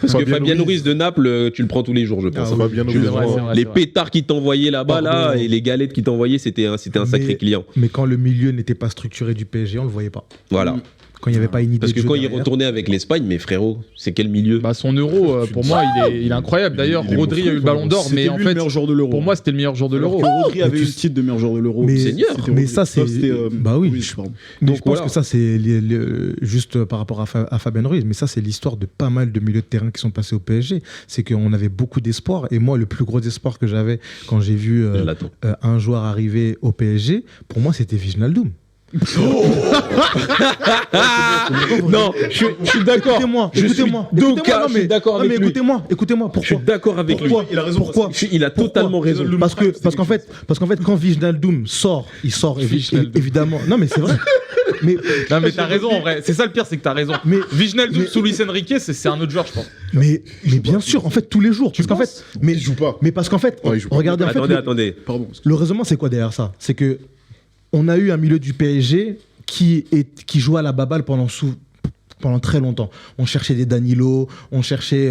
Parce que Fabien Ruiz de Naples, tu le prends tous les jours, je pense. Ça va bien Tu le c'est vrai, prends. c'est vrai, Les c'est vrai. pétards qui t'envoyaient là-bas, là, Pardon. et les galettes qui t'envoyaient, c'était un sacré Mais- client. Mais quand le milieu n'était pas structuré du PSG, on le voyait pas. Voilà. Quand il n'y avait pas une idée Parce que de jeu quand il derrière. retournait avec l'Espagne, mais frérot, c'est quel milieu? Bah, son euro, pour moi, il est incroyable. D'ailleurs, Il est Rodri a eu le ballon d'or, mais C'était en lui le fait, meilleur joueur de l'Euro. pour moi, c'était le meilleur joueur de l'euro. Alors que Rodri avait Mais eu tu- le titre de meilleur joueur de l'Euro. Mais- Seigneur. C'était mais Rodri. ça, c'est- c'était, bah oui. Ruiz, pardon. Mais Donc je pense voilà. que ça, c'est juste par rapport à Fabien Ruiz, mais ça, c'est l'histoire de pas mal de milieux de terrain qui sont passés au PSG. C'est qu'on avait beaucoup d'espoir. Et moi, le plus gros espoir que j'avais quand j'ai vu Je l'attends. un joueur arriver au PSG, pour moi, c'était Wijnaldum. Non, je suis d'accord. Écoutez-moi, Je suis écoutez-moi. Doka, Écoutez-moi, non, je suis mais- d'accord non, avec mais lui. écoutez-moi, Je suis pourquoi d'accord avec lui. Pourquoi Il a raison, Pourquoi Il a totalement raison. Parce qu'en fait, quand Wijnaldum sort, il sort évidemment. Non, mais c'est vrai. Mais Non, mais t'as raison en vrai. C'est ça le pire, c'est que t'as raison. Mais- Wijnaldum mais- sous Luis Enrique, c'est un autre joueur, je pense. mais bien sûr, en fait, tous les jours. Parce qu'en fait, mais Il joue pas. Mais parce qu'en fait, Ouais, il joue pas. regardez, en fait, Attendez. Pardon. le raisonnement, c'est quoi derrière ça? C'est que on a eu un milieu du PSG qui jouait à la baballe pendant très longtemps. On cherchait des Danilo, on cherchait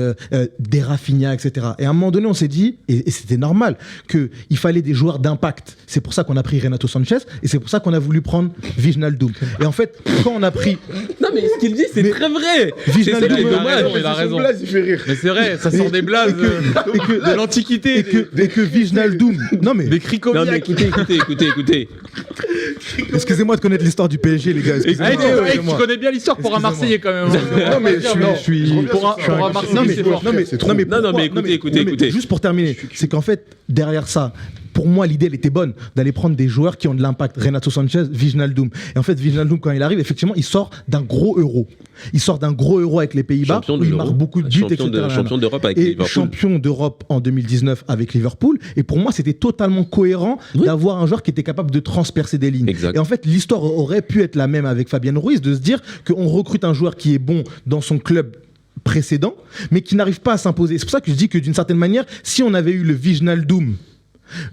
des Rafinha, etc. Et à un moment donné, on s'est dit, et c'était normal, qu'il fallait des joueurs d'impact. C'est pour ça qu'on a pris Renato Sanchez, et c'est pour ça qu'on a voulu prendre Wijnaldum. Et en fait, quand on a pris Non, mais ce qu'il dit, c'est Mais- très vrai. Wijnaldum, C'est il a dommage. raison, il a raison. Blaze, il fait rire. Mais c'est vrai, ça sort des blazes de l'Antiquité, et que Wijnaldum... Non mais, des Non, Krikoviak. mais écoutez. excusez-moi de connaître l'histoire du PSG, les gars. Ah, Excusez-moi. tu Excusez-moi. connais bien l'histoire pour un Excusez-moi. Marseillais quand même. hein. Non mais je suis Pour un Marseillais, c'est fort. non mais Non, mais pourquoi- écoutez. juste pour terminer, c'est qu'en fait derrière ça, pour moi, l'idée, elle était bonne, d'aller prendre des joueurs qui ont de l'impact. Renato Sanchez, Wijnaldum. Et en fait, Wijnaldum, quand il arrive, effectivement, il sort d'un gros euro. Il sort d'un gros euro avec les Pays-Bas, Champion où de il l'Euro. marque beaucoup de buts, Champion etc. champion d'Europe avec Et Liverpool. champion d'Europe en 2019 avec Liverpool. Et pour moi, c'était totalement cohérent d'avoir un joueur qui était capable de transpercer des lignes. Exact. Et en fait, l'histoire aurait pu être la même avec Fabien Ruiz, de se dire qu'on recrute un joueur qui est bon dans son club précédent, mais qui n'arrive pas à s'imposer. C'est pour ça que je dis que d'une certaine manière, si on avait eu le Wijnaldum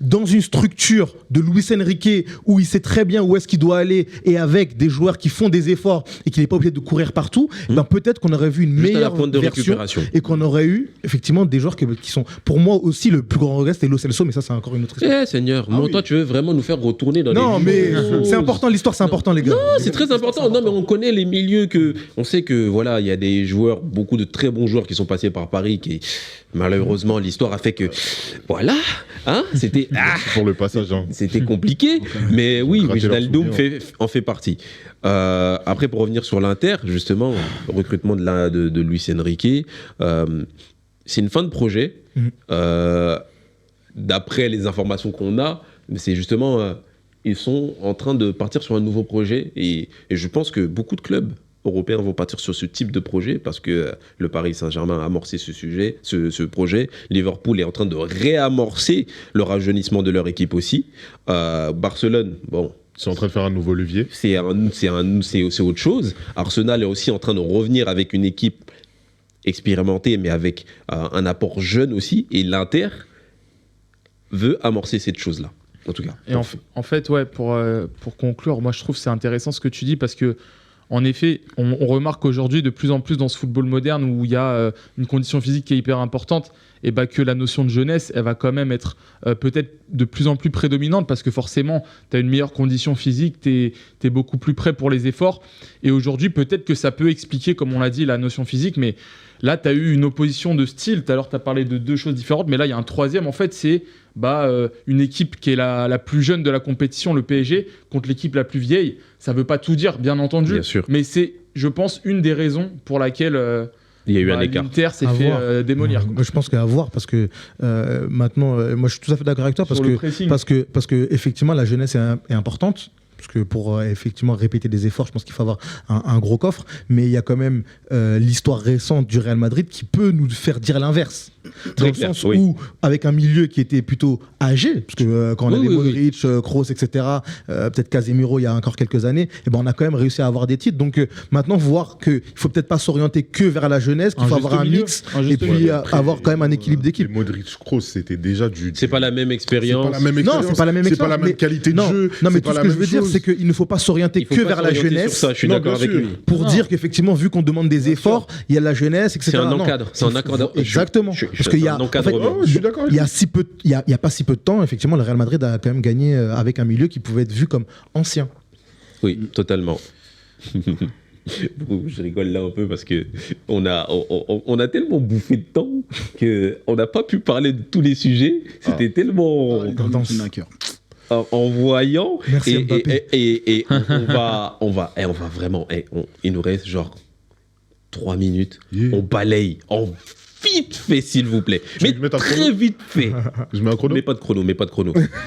dans une structure de Luis Enrique où il sait très bien où est-ce qu'il doit aller et avec des joueurs qui font des efforts et qu'il n'est pas obligé de courir partout, ben peut-être qu'on aurait vu une Juste à la meilleure pointe de version récupération. et qu'on aurait eu effectivement des joueurs qui sont, pour moi aussi, le plus grand regret, c'était Lo Celso, mais ça c'est encore une autre histoire. Eh Seigneur, moi, toi tu veux vraiment nous faire retourner dans Non, les mais choses. c'est important, l'histoire c'est important les gars. Non, c'est très important. Non, mais on connaît les milieux que. On sait que voilà, il y a des joueurs, beaucoup de très bons joueurs qui sont passés par Paris, qui malheureusement l'histoire a fait que voilà, hein, c'était Pour le passage. Hein. c'était compliqué. Mais oui, Rater leur Wijnaldum souvenir. en fait partie. Après, pour revenir sur l'Inter, justement, recrutement de Luis Enrique, c'est une fin de projet. D'après les informations qu'on a, c'est justement ils sont en train de partir sur un nouveau projet et je pense que beaucoup de clubs européens vont partir sur ce type de projet parce que le Paris Saint-Germain a amorcé ce projet. Liverpool est en train de réamorcer le rajeunissement de leur équipe aussi. Barcelone, bon, Ils sont en train de faire un nouveau levier. c'est autre chose. Arsenal est aussi en train de revenir avec une équipe expérimentée, mais avec un apport jeune aussi. Et l'Inter veut amorcer cette chose-là, en tout cas. Et en fait, ouais, pour conclure, moi je trouve que c'est intéressant ce que tu dis parce que, en effet, on remarque aujourd'hui de plus en plus dans ce football moderne où il y a une condition physique qui est hyper importante, et bah que la notion de jeunesse, elle va quand même être peut-être de plus en plus prédominante parce que forcément, tu as une meilleure condition physique, tu es beaucoup plus prêt pour les efforts. Et aujourd'hui, peut-être que ça peut expliquer, comme on l'a dit, la notion physique, mais là, tu as eu une opposition de style. Tout à l'heure, tu as parlé de deux choses différentes, mais là, il y a un troisième. En fait, c'est une équipe qui est la plus jeune de la compétition, le PSG, contre l'équipe la plus vieille. Ça ne veut pas tout dire, bien entendu. Bien sûr. Mais c'est, je pense, une des raisons pour laquelle Il y a eu un écart. l'Inter s'est À fait voir. démolir. Moi, je pense qu'à voir parce que maintenant, moi je suis tout à fait d'accord avec toi Sur le pressing. parce que effectivement la jeunesse est importante. Parce que pour effectivement répéter des efforts, je pense qu'il faut avoir un gros coffre. Mais il y a quand même l'histoire récente du Real Madrid qui peut nous faire dire l'inverse. Dans le clair, sens oui. où, avec un milieu qui était plutôt âgé, parce que quand on Oui, avait oui, Modric, Kroos, etc., peut-être Casemiro il y a encore quelques années, et ben on a quand même réussi à avoir des titres. Donc maintenant, voir qu'il ne faut peut-être pas s'orienter que vers la jeunesse, qu'il Un faut juste avoir un milieu. mix, Un juste et puis milieu. avoir quand même un équilibre d'équipe. Et Modric Kroos, c'était déjà du. C'est pas la même C'est expérience. pas la même Non, expérience. c'est pas la même C'est pas la expérience, même mais- qualité de non, jeu. Non, mais c'est tout pas ce la que je même veux dire, chose. c'est qu'il ne faut pas s'orienter Il faut que pas vers la s'orienter jeunesse sur ça, je suis Non, d'accord bien avec sûr. lui. pour dire qu'effectivement, vu qu'on demande des efforts, il y a la jeunesse, etc. C'est un Non. encadre. C'est un encadre. Exactement. Parce qu'il y a en fait, encadrement. je suis d'accord avec il y a il y a pas si peu de temps, effectivement, le Real Madrid a quand même gagné avec un milieu qui pouvait être vu comme ancien. Oui, totalement. Je rigole là un peu parce que on a tellement bouffé de temps qu'on n'a pas pu parler de tous les sujets. C'était tellement en voyant. Merci, Mbappé. Et on va vraiment. Il nous reste genre 3 minutes. Yeah. On balaye en vite fait, s'il vous plaît. Tu veux Mais que je mette un très chrono vite fait. Je mets un chrono. Mais pas de chrono.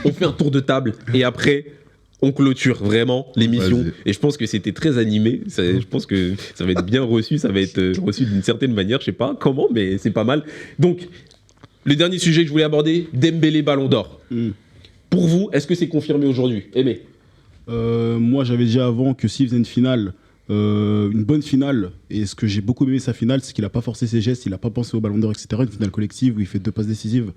On fait un tour de table et après, on clôture vraiment l'émission. Vas-y. Et je pense que c'était très animé. Je pense que ça va être bien reçu. Ça va être reçu d'une certaine manière. Je sais pas comment, mais c'est pas mal. Donc, le dernier sujet que je voulais aborder, Dembélé Ballon d'Or. Pour vous, est-ce que c'est confirmé aujourd'hui? Aimé? Moi, j'avais dit avant que s'il faisait une finale, une bonne finale, et ce que j'ai beaucoup aimé sa finale, c'est qu'il n'a pas forcé ses gestes, il n'a pas pensé au Ballon d'Or, etc. Une finale collective où il fait 2 passes décisives,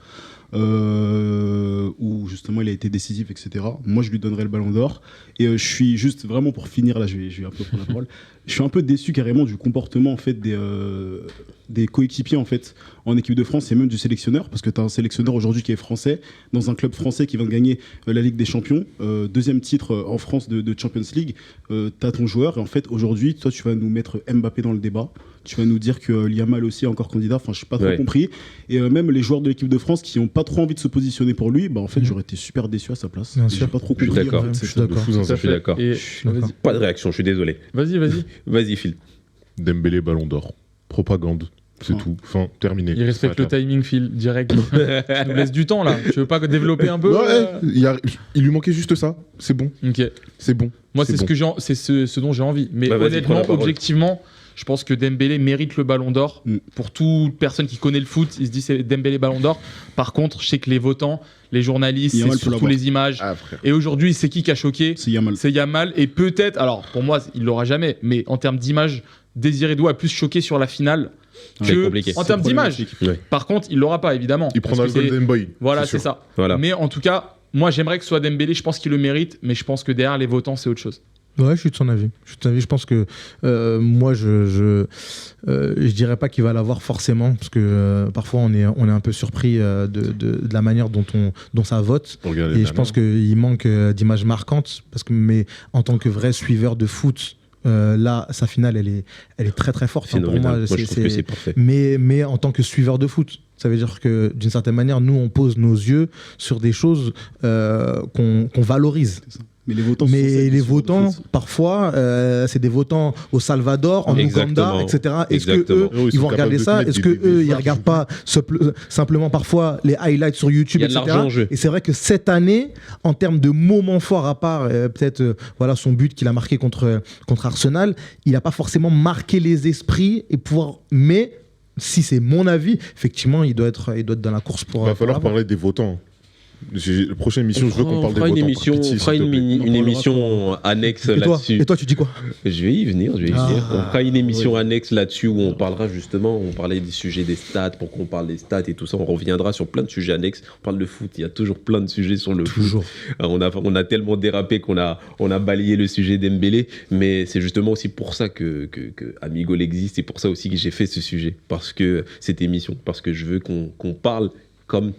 où justement il a été décisif, etc. Moi, je lui donnerais le Ballon d'Or. Et je suis juste vraiment pour finir, là, je vais un peu prendre la parole. Je suis un peu déçu carrément du comportement en fait des coéquipiers en fait en équipe de France et même du sélectionneur, parce que tu as un sélectionneur aujourd'hui qui est français dans un club français qui vient de gagner la Ligue des Champions, deuxième titre en France de Champions League. Tu as ton joueur et en fait aujourd'hui toi tu vas nous mettre Mbappé dans le débat, tu vas nous dire que Yamal aussi est encore candidat, enfin je n'ai pas trop compris, et même les joueurs de l'équipe de France qui n'ont pas trop envie de se positionner pour lui, bah en fait j'aurais été super déçu à sa place. Bien J'ai sûr. pas trop Je suis compris. d'accord. en fait, Je suis cette- d'accord. Je suis d'accord. Et d'accord. Pas de réaction, je suis désolé. vas-y. Vas-y, Phil. Dembélé Ballon d'Or. Propagande. C'est tout. Fin, terminé. Il respecte le timing, Phil, direct. Tu nous laisses du temps là. Tu veux pas développer un peu Ouais, il lui manquait juste ça. C'est bon. Ok. C'est bon. Moi, c'est bon. ce dont j'ai envie. Mais Bah, vas-y, prends honnêtement, la parole. objectivement, je pense que Dembélé mérite le Ballon d'Or. Pour toute personne qui connaît le foot, il se dit c'est Dembélé Ballon d'Or. Par contre, je sais que les votants, les journalistes, Yamal c'est peut surtout l'avoir. les images. Ah, frère. Et aujourd'hui, c'est qui a choqué? C'est Yamal. C'est Yamal. Et peut-être, alors pour moi, il l'aura jamais. Mais en termes d'image, Désiré Doué a plus choqué sur la finale C'est que compliqué. en termes d'image. Ouais. Par contre, il l'aura pas évidemment. Il Parce prendra que le Golden Boy. Voilà, c'est sûr. ça. Voilà. Mais en tout cas, moi, j'aimerais que ce soit Dembélé. Je pense qu'il le mérite, mais je pense que derrière les votants, c'est autre chose. Ouais, je suis de son avis. Je pense que moi, je dirais pas qu'il va l'avoir forcément, parce que parfois on est un peu surpris de la manière dont ça vote. Regarde les Et je pense qu'il manque d'images marquantes, mais en tant que vrai suiveur de foot, là, sa finale, elle est très très forte. Enfin, pour Phénoménal. moi, Moi, je trouve que c'est parfait. mais en tant que suiveur de foot, ça veut dire que d'une certaine manière, nous, on pose nos yeux sur des choses qu'on valorise. Mais les votants, Mais les votants, parfois, c'est des votants au Salvador, en Exactement. Ouganda, etc. Est-ce que Exactement. eux, Oh, ils ils sont vont capables regarder de ça? te Est-ce mettre que eux, ils des regardent pas simplement parfois les highlights sur YouTube, Il y a de etc. l'argent en jeu. Et c'est vrai que cette année, en termes de moments forts, à part peut-être voilà son but qu'il a marqué contre Arsenal, il n'a pas forcément marqué les esprits et pouvoir. Mais si c'est mon avis, effectivement, il doit être dans la course pour. Il va falloir pour l'avoir. parler des votants. La prochaine émission, je veux qu'on parle des fera votants. une émission, Par pitié, on fera s'il te plaît. une émission annexe Et toi, là-dessus. tu dis quoi? Je vais y venir, Ah. On fera une émission annexe là-dessus où on parlera justement, on parlait des sujets des stats, pour qu'on parle des stats et tout ça. On reviendra sur plein de sujets annexes. On parle de foot, il y a toujours plein de sujets sur le Toujours. foot. On a tellement dérapé qu'on a balayé le sujet d'Embélé, mais c'est justement aussi pour ça que Amigol existe. C'est pour ça aussi que j'ai fait ce sujet, parce que cette émission, parce que je veux qu'on parle comme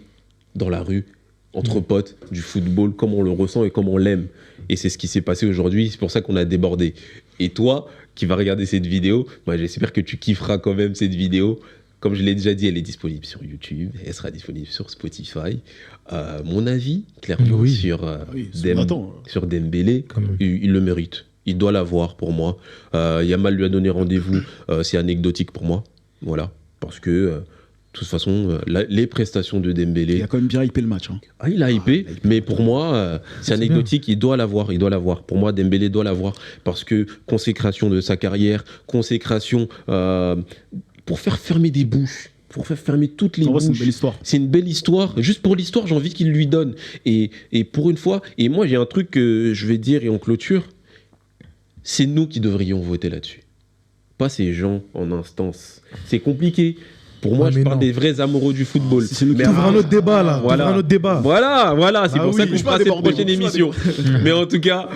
dans la rue, entre potes, du football, comme on le ressent et comme on l'aime. Et c'est ce qui s'est passé aujourd'hui, c'est pour ça qu'on a débordé. Et toi, qui vas regarder cette vidéo, moi j'espère que tu kifferas quand même cette vidéo. Comme je l'ai déjà dit, elle est disponible sur YouTube, elle sera disponible sur Spotify. Mon avis, clairement, Oui. sur Dembélé, Quand même. il le mérite. Il doit l'avoir pour moi. Yamal lui a donné rendez-vous, c'est anecdotique pour moi. Voilà, parce que... de toute façon, les prestations de Dembélé... Il a quand même bien hypé le match. Hein. Ah, il a hypé, mais pour moi, c'est anecdotique, il doit l'avoir. Pour moi, Dembélé doit l'avoir, parce que consécration de sa carrière, consécration pour faire fermer des bouches, pour faire fermer toutes les En vrai, bouches. c'est une belle histoire. C'est une belle histoire. Juste pour l'histoire, j'ai envie qu'il lui donne. Et pour une fois, et moi, j'ai un truc que je vais dire et on clôture, c'est nous qui devrions voter là-dessus. Pas ces gens en instance. C'est compliqué. Pour moi, Ah, je mais parle non. des vrais amoureux du football. Si c'est nous qui- Mais T'ouvres un autre débat là. Voilà. T'ouvres un autre débat. Voilà, c'est Ah pour oui, ça qu'on je fera vais cette déborder, prochaine je vais émission. Mais en tout cas,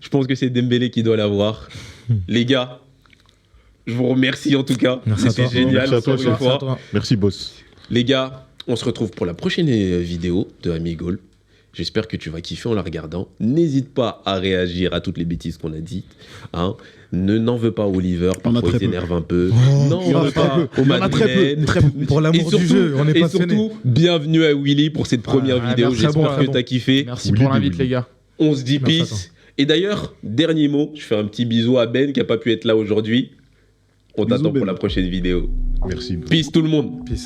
je pense que c'est Dembélé qui doit l'avoir. Les gars, je vous remercie en tout cas. Merci à C'était toi. génial. Merci à toi, encore une Merci à fois. toi. Merci, boss. Les gars, on se retrouve pour la prochaine vidéo de Amigol. J'espère que tu vas kiffer en la regardant. N'hésite pas à réagir à toutes les bêtises qu'on a dites. Hein. N'en veux pas à Oliver, On a parfois il très peu. s'énerve un peu. Oh, Non, il y en a très peu. au Il y en a très peu. Madeleine. Très peu. Pour l'amour du jeu, on est Et passionné. surtout, bienvenue à Willy pour cette première Ah, vidéo. merci, J'espère très que bon. tu as kiffé. Merci Willy pour de l'invite, Willy. les gars. On se dit Merci à peace. Et d'ailleurs, dernier mot, je fais un petit bisou à Ben qui n'a pas pu être là aujourd'hui. On Bisous, t'attend pour Ben. la prochaine vidéo. Merci. Peace tout le monde. Peace.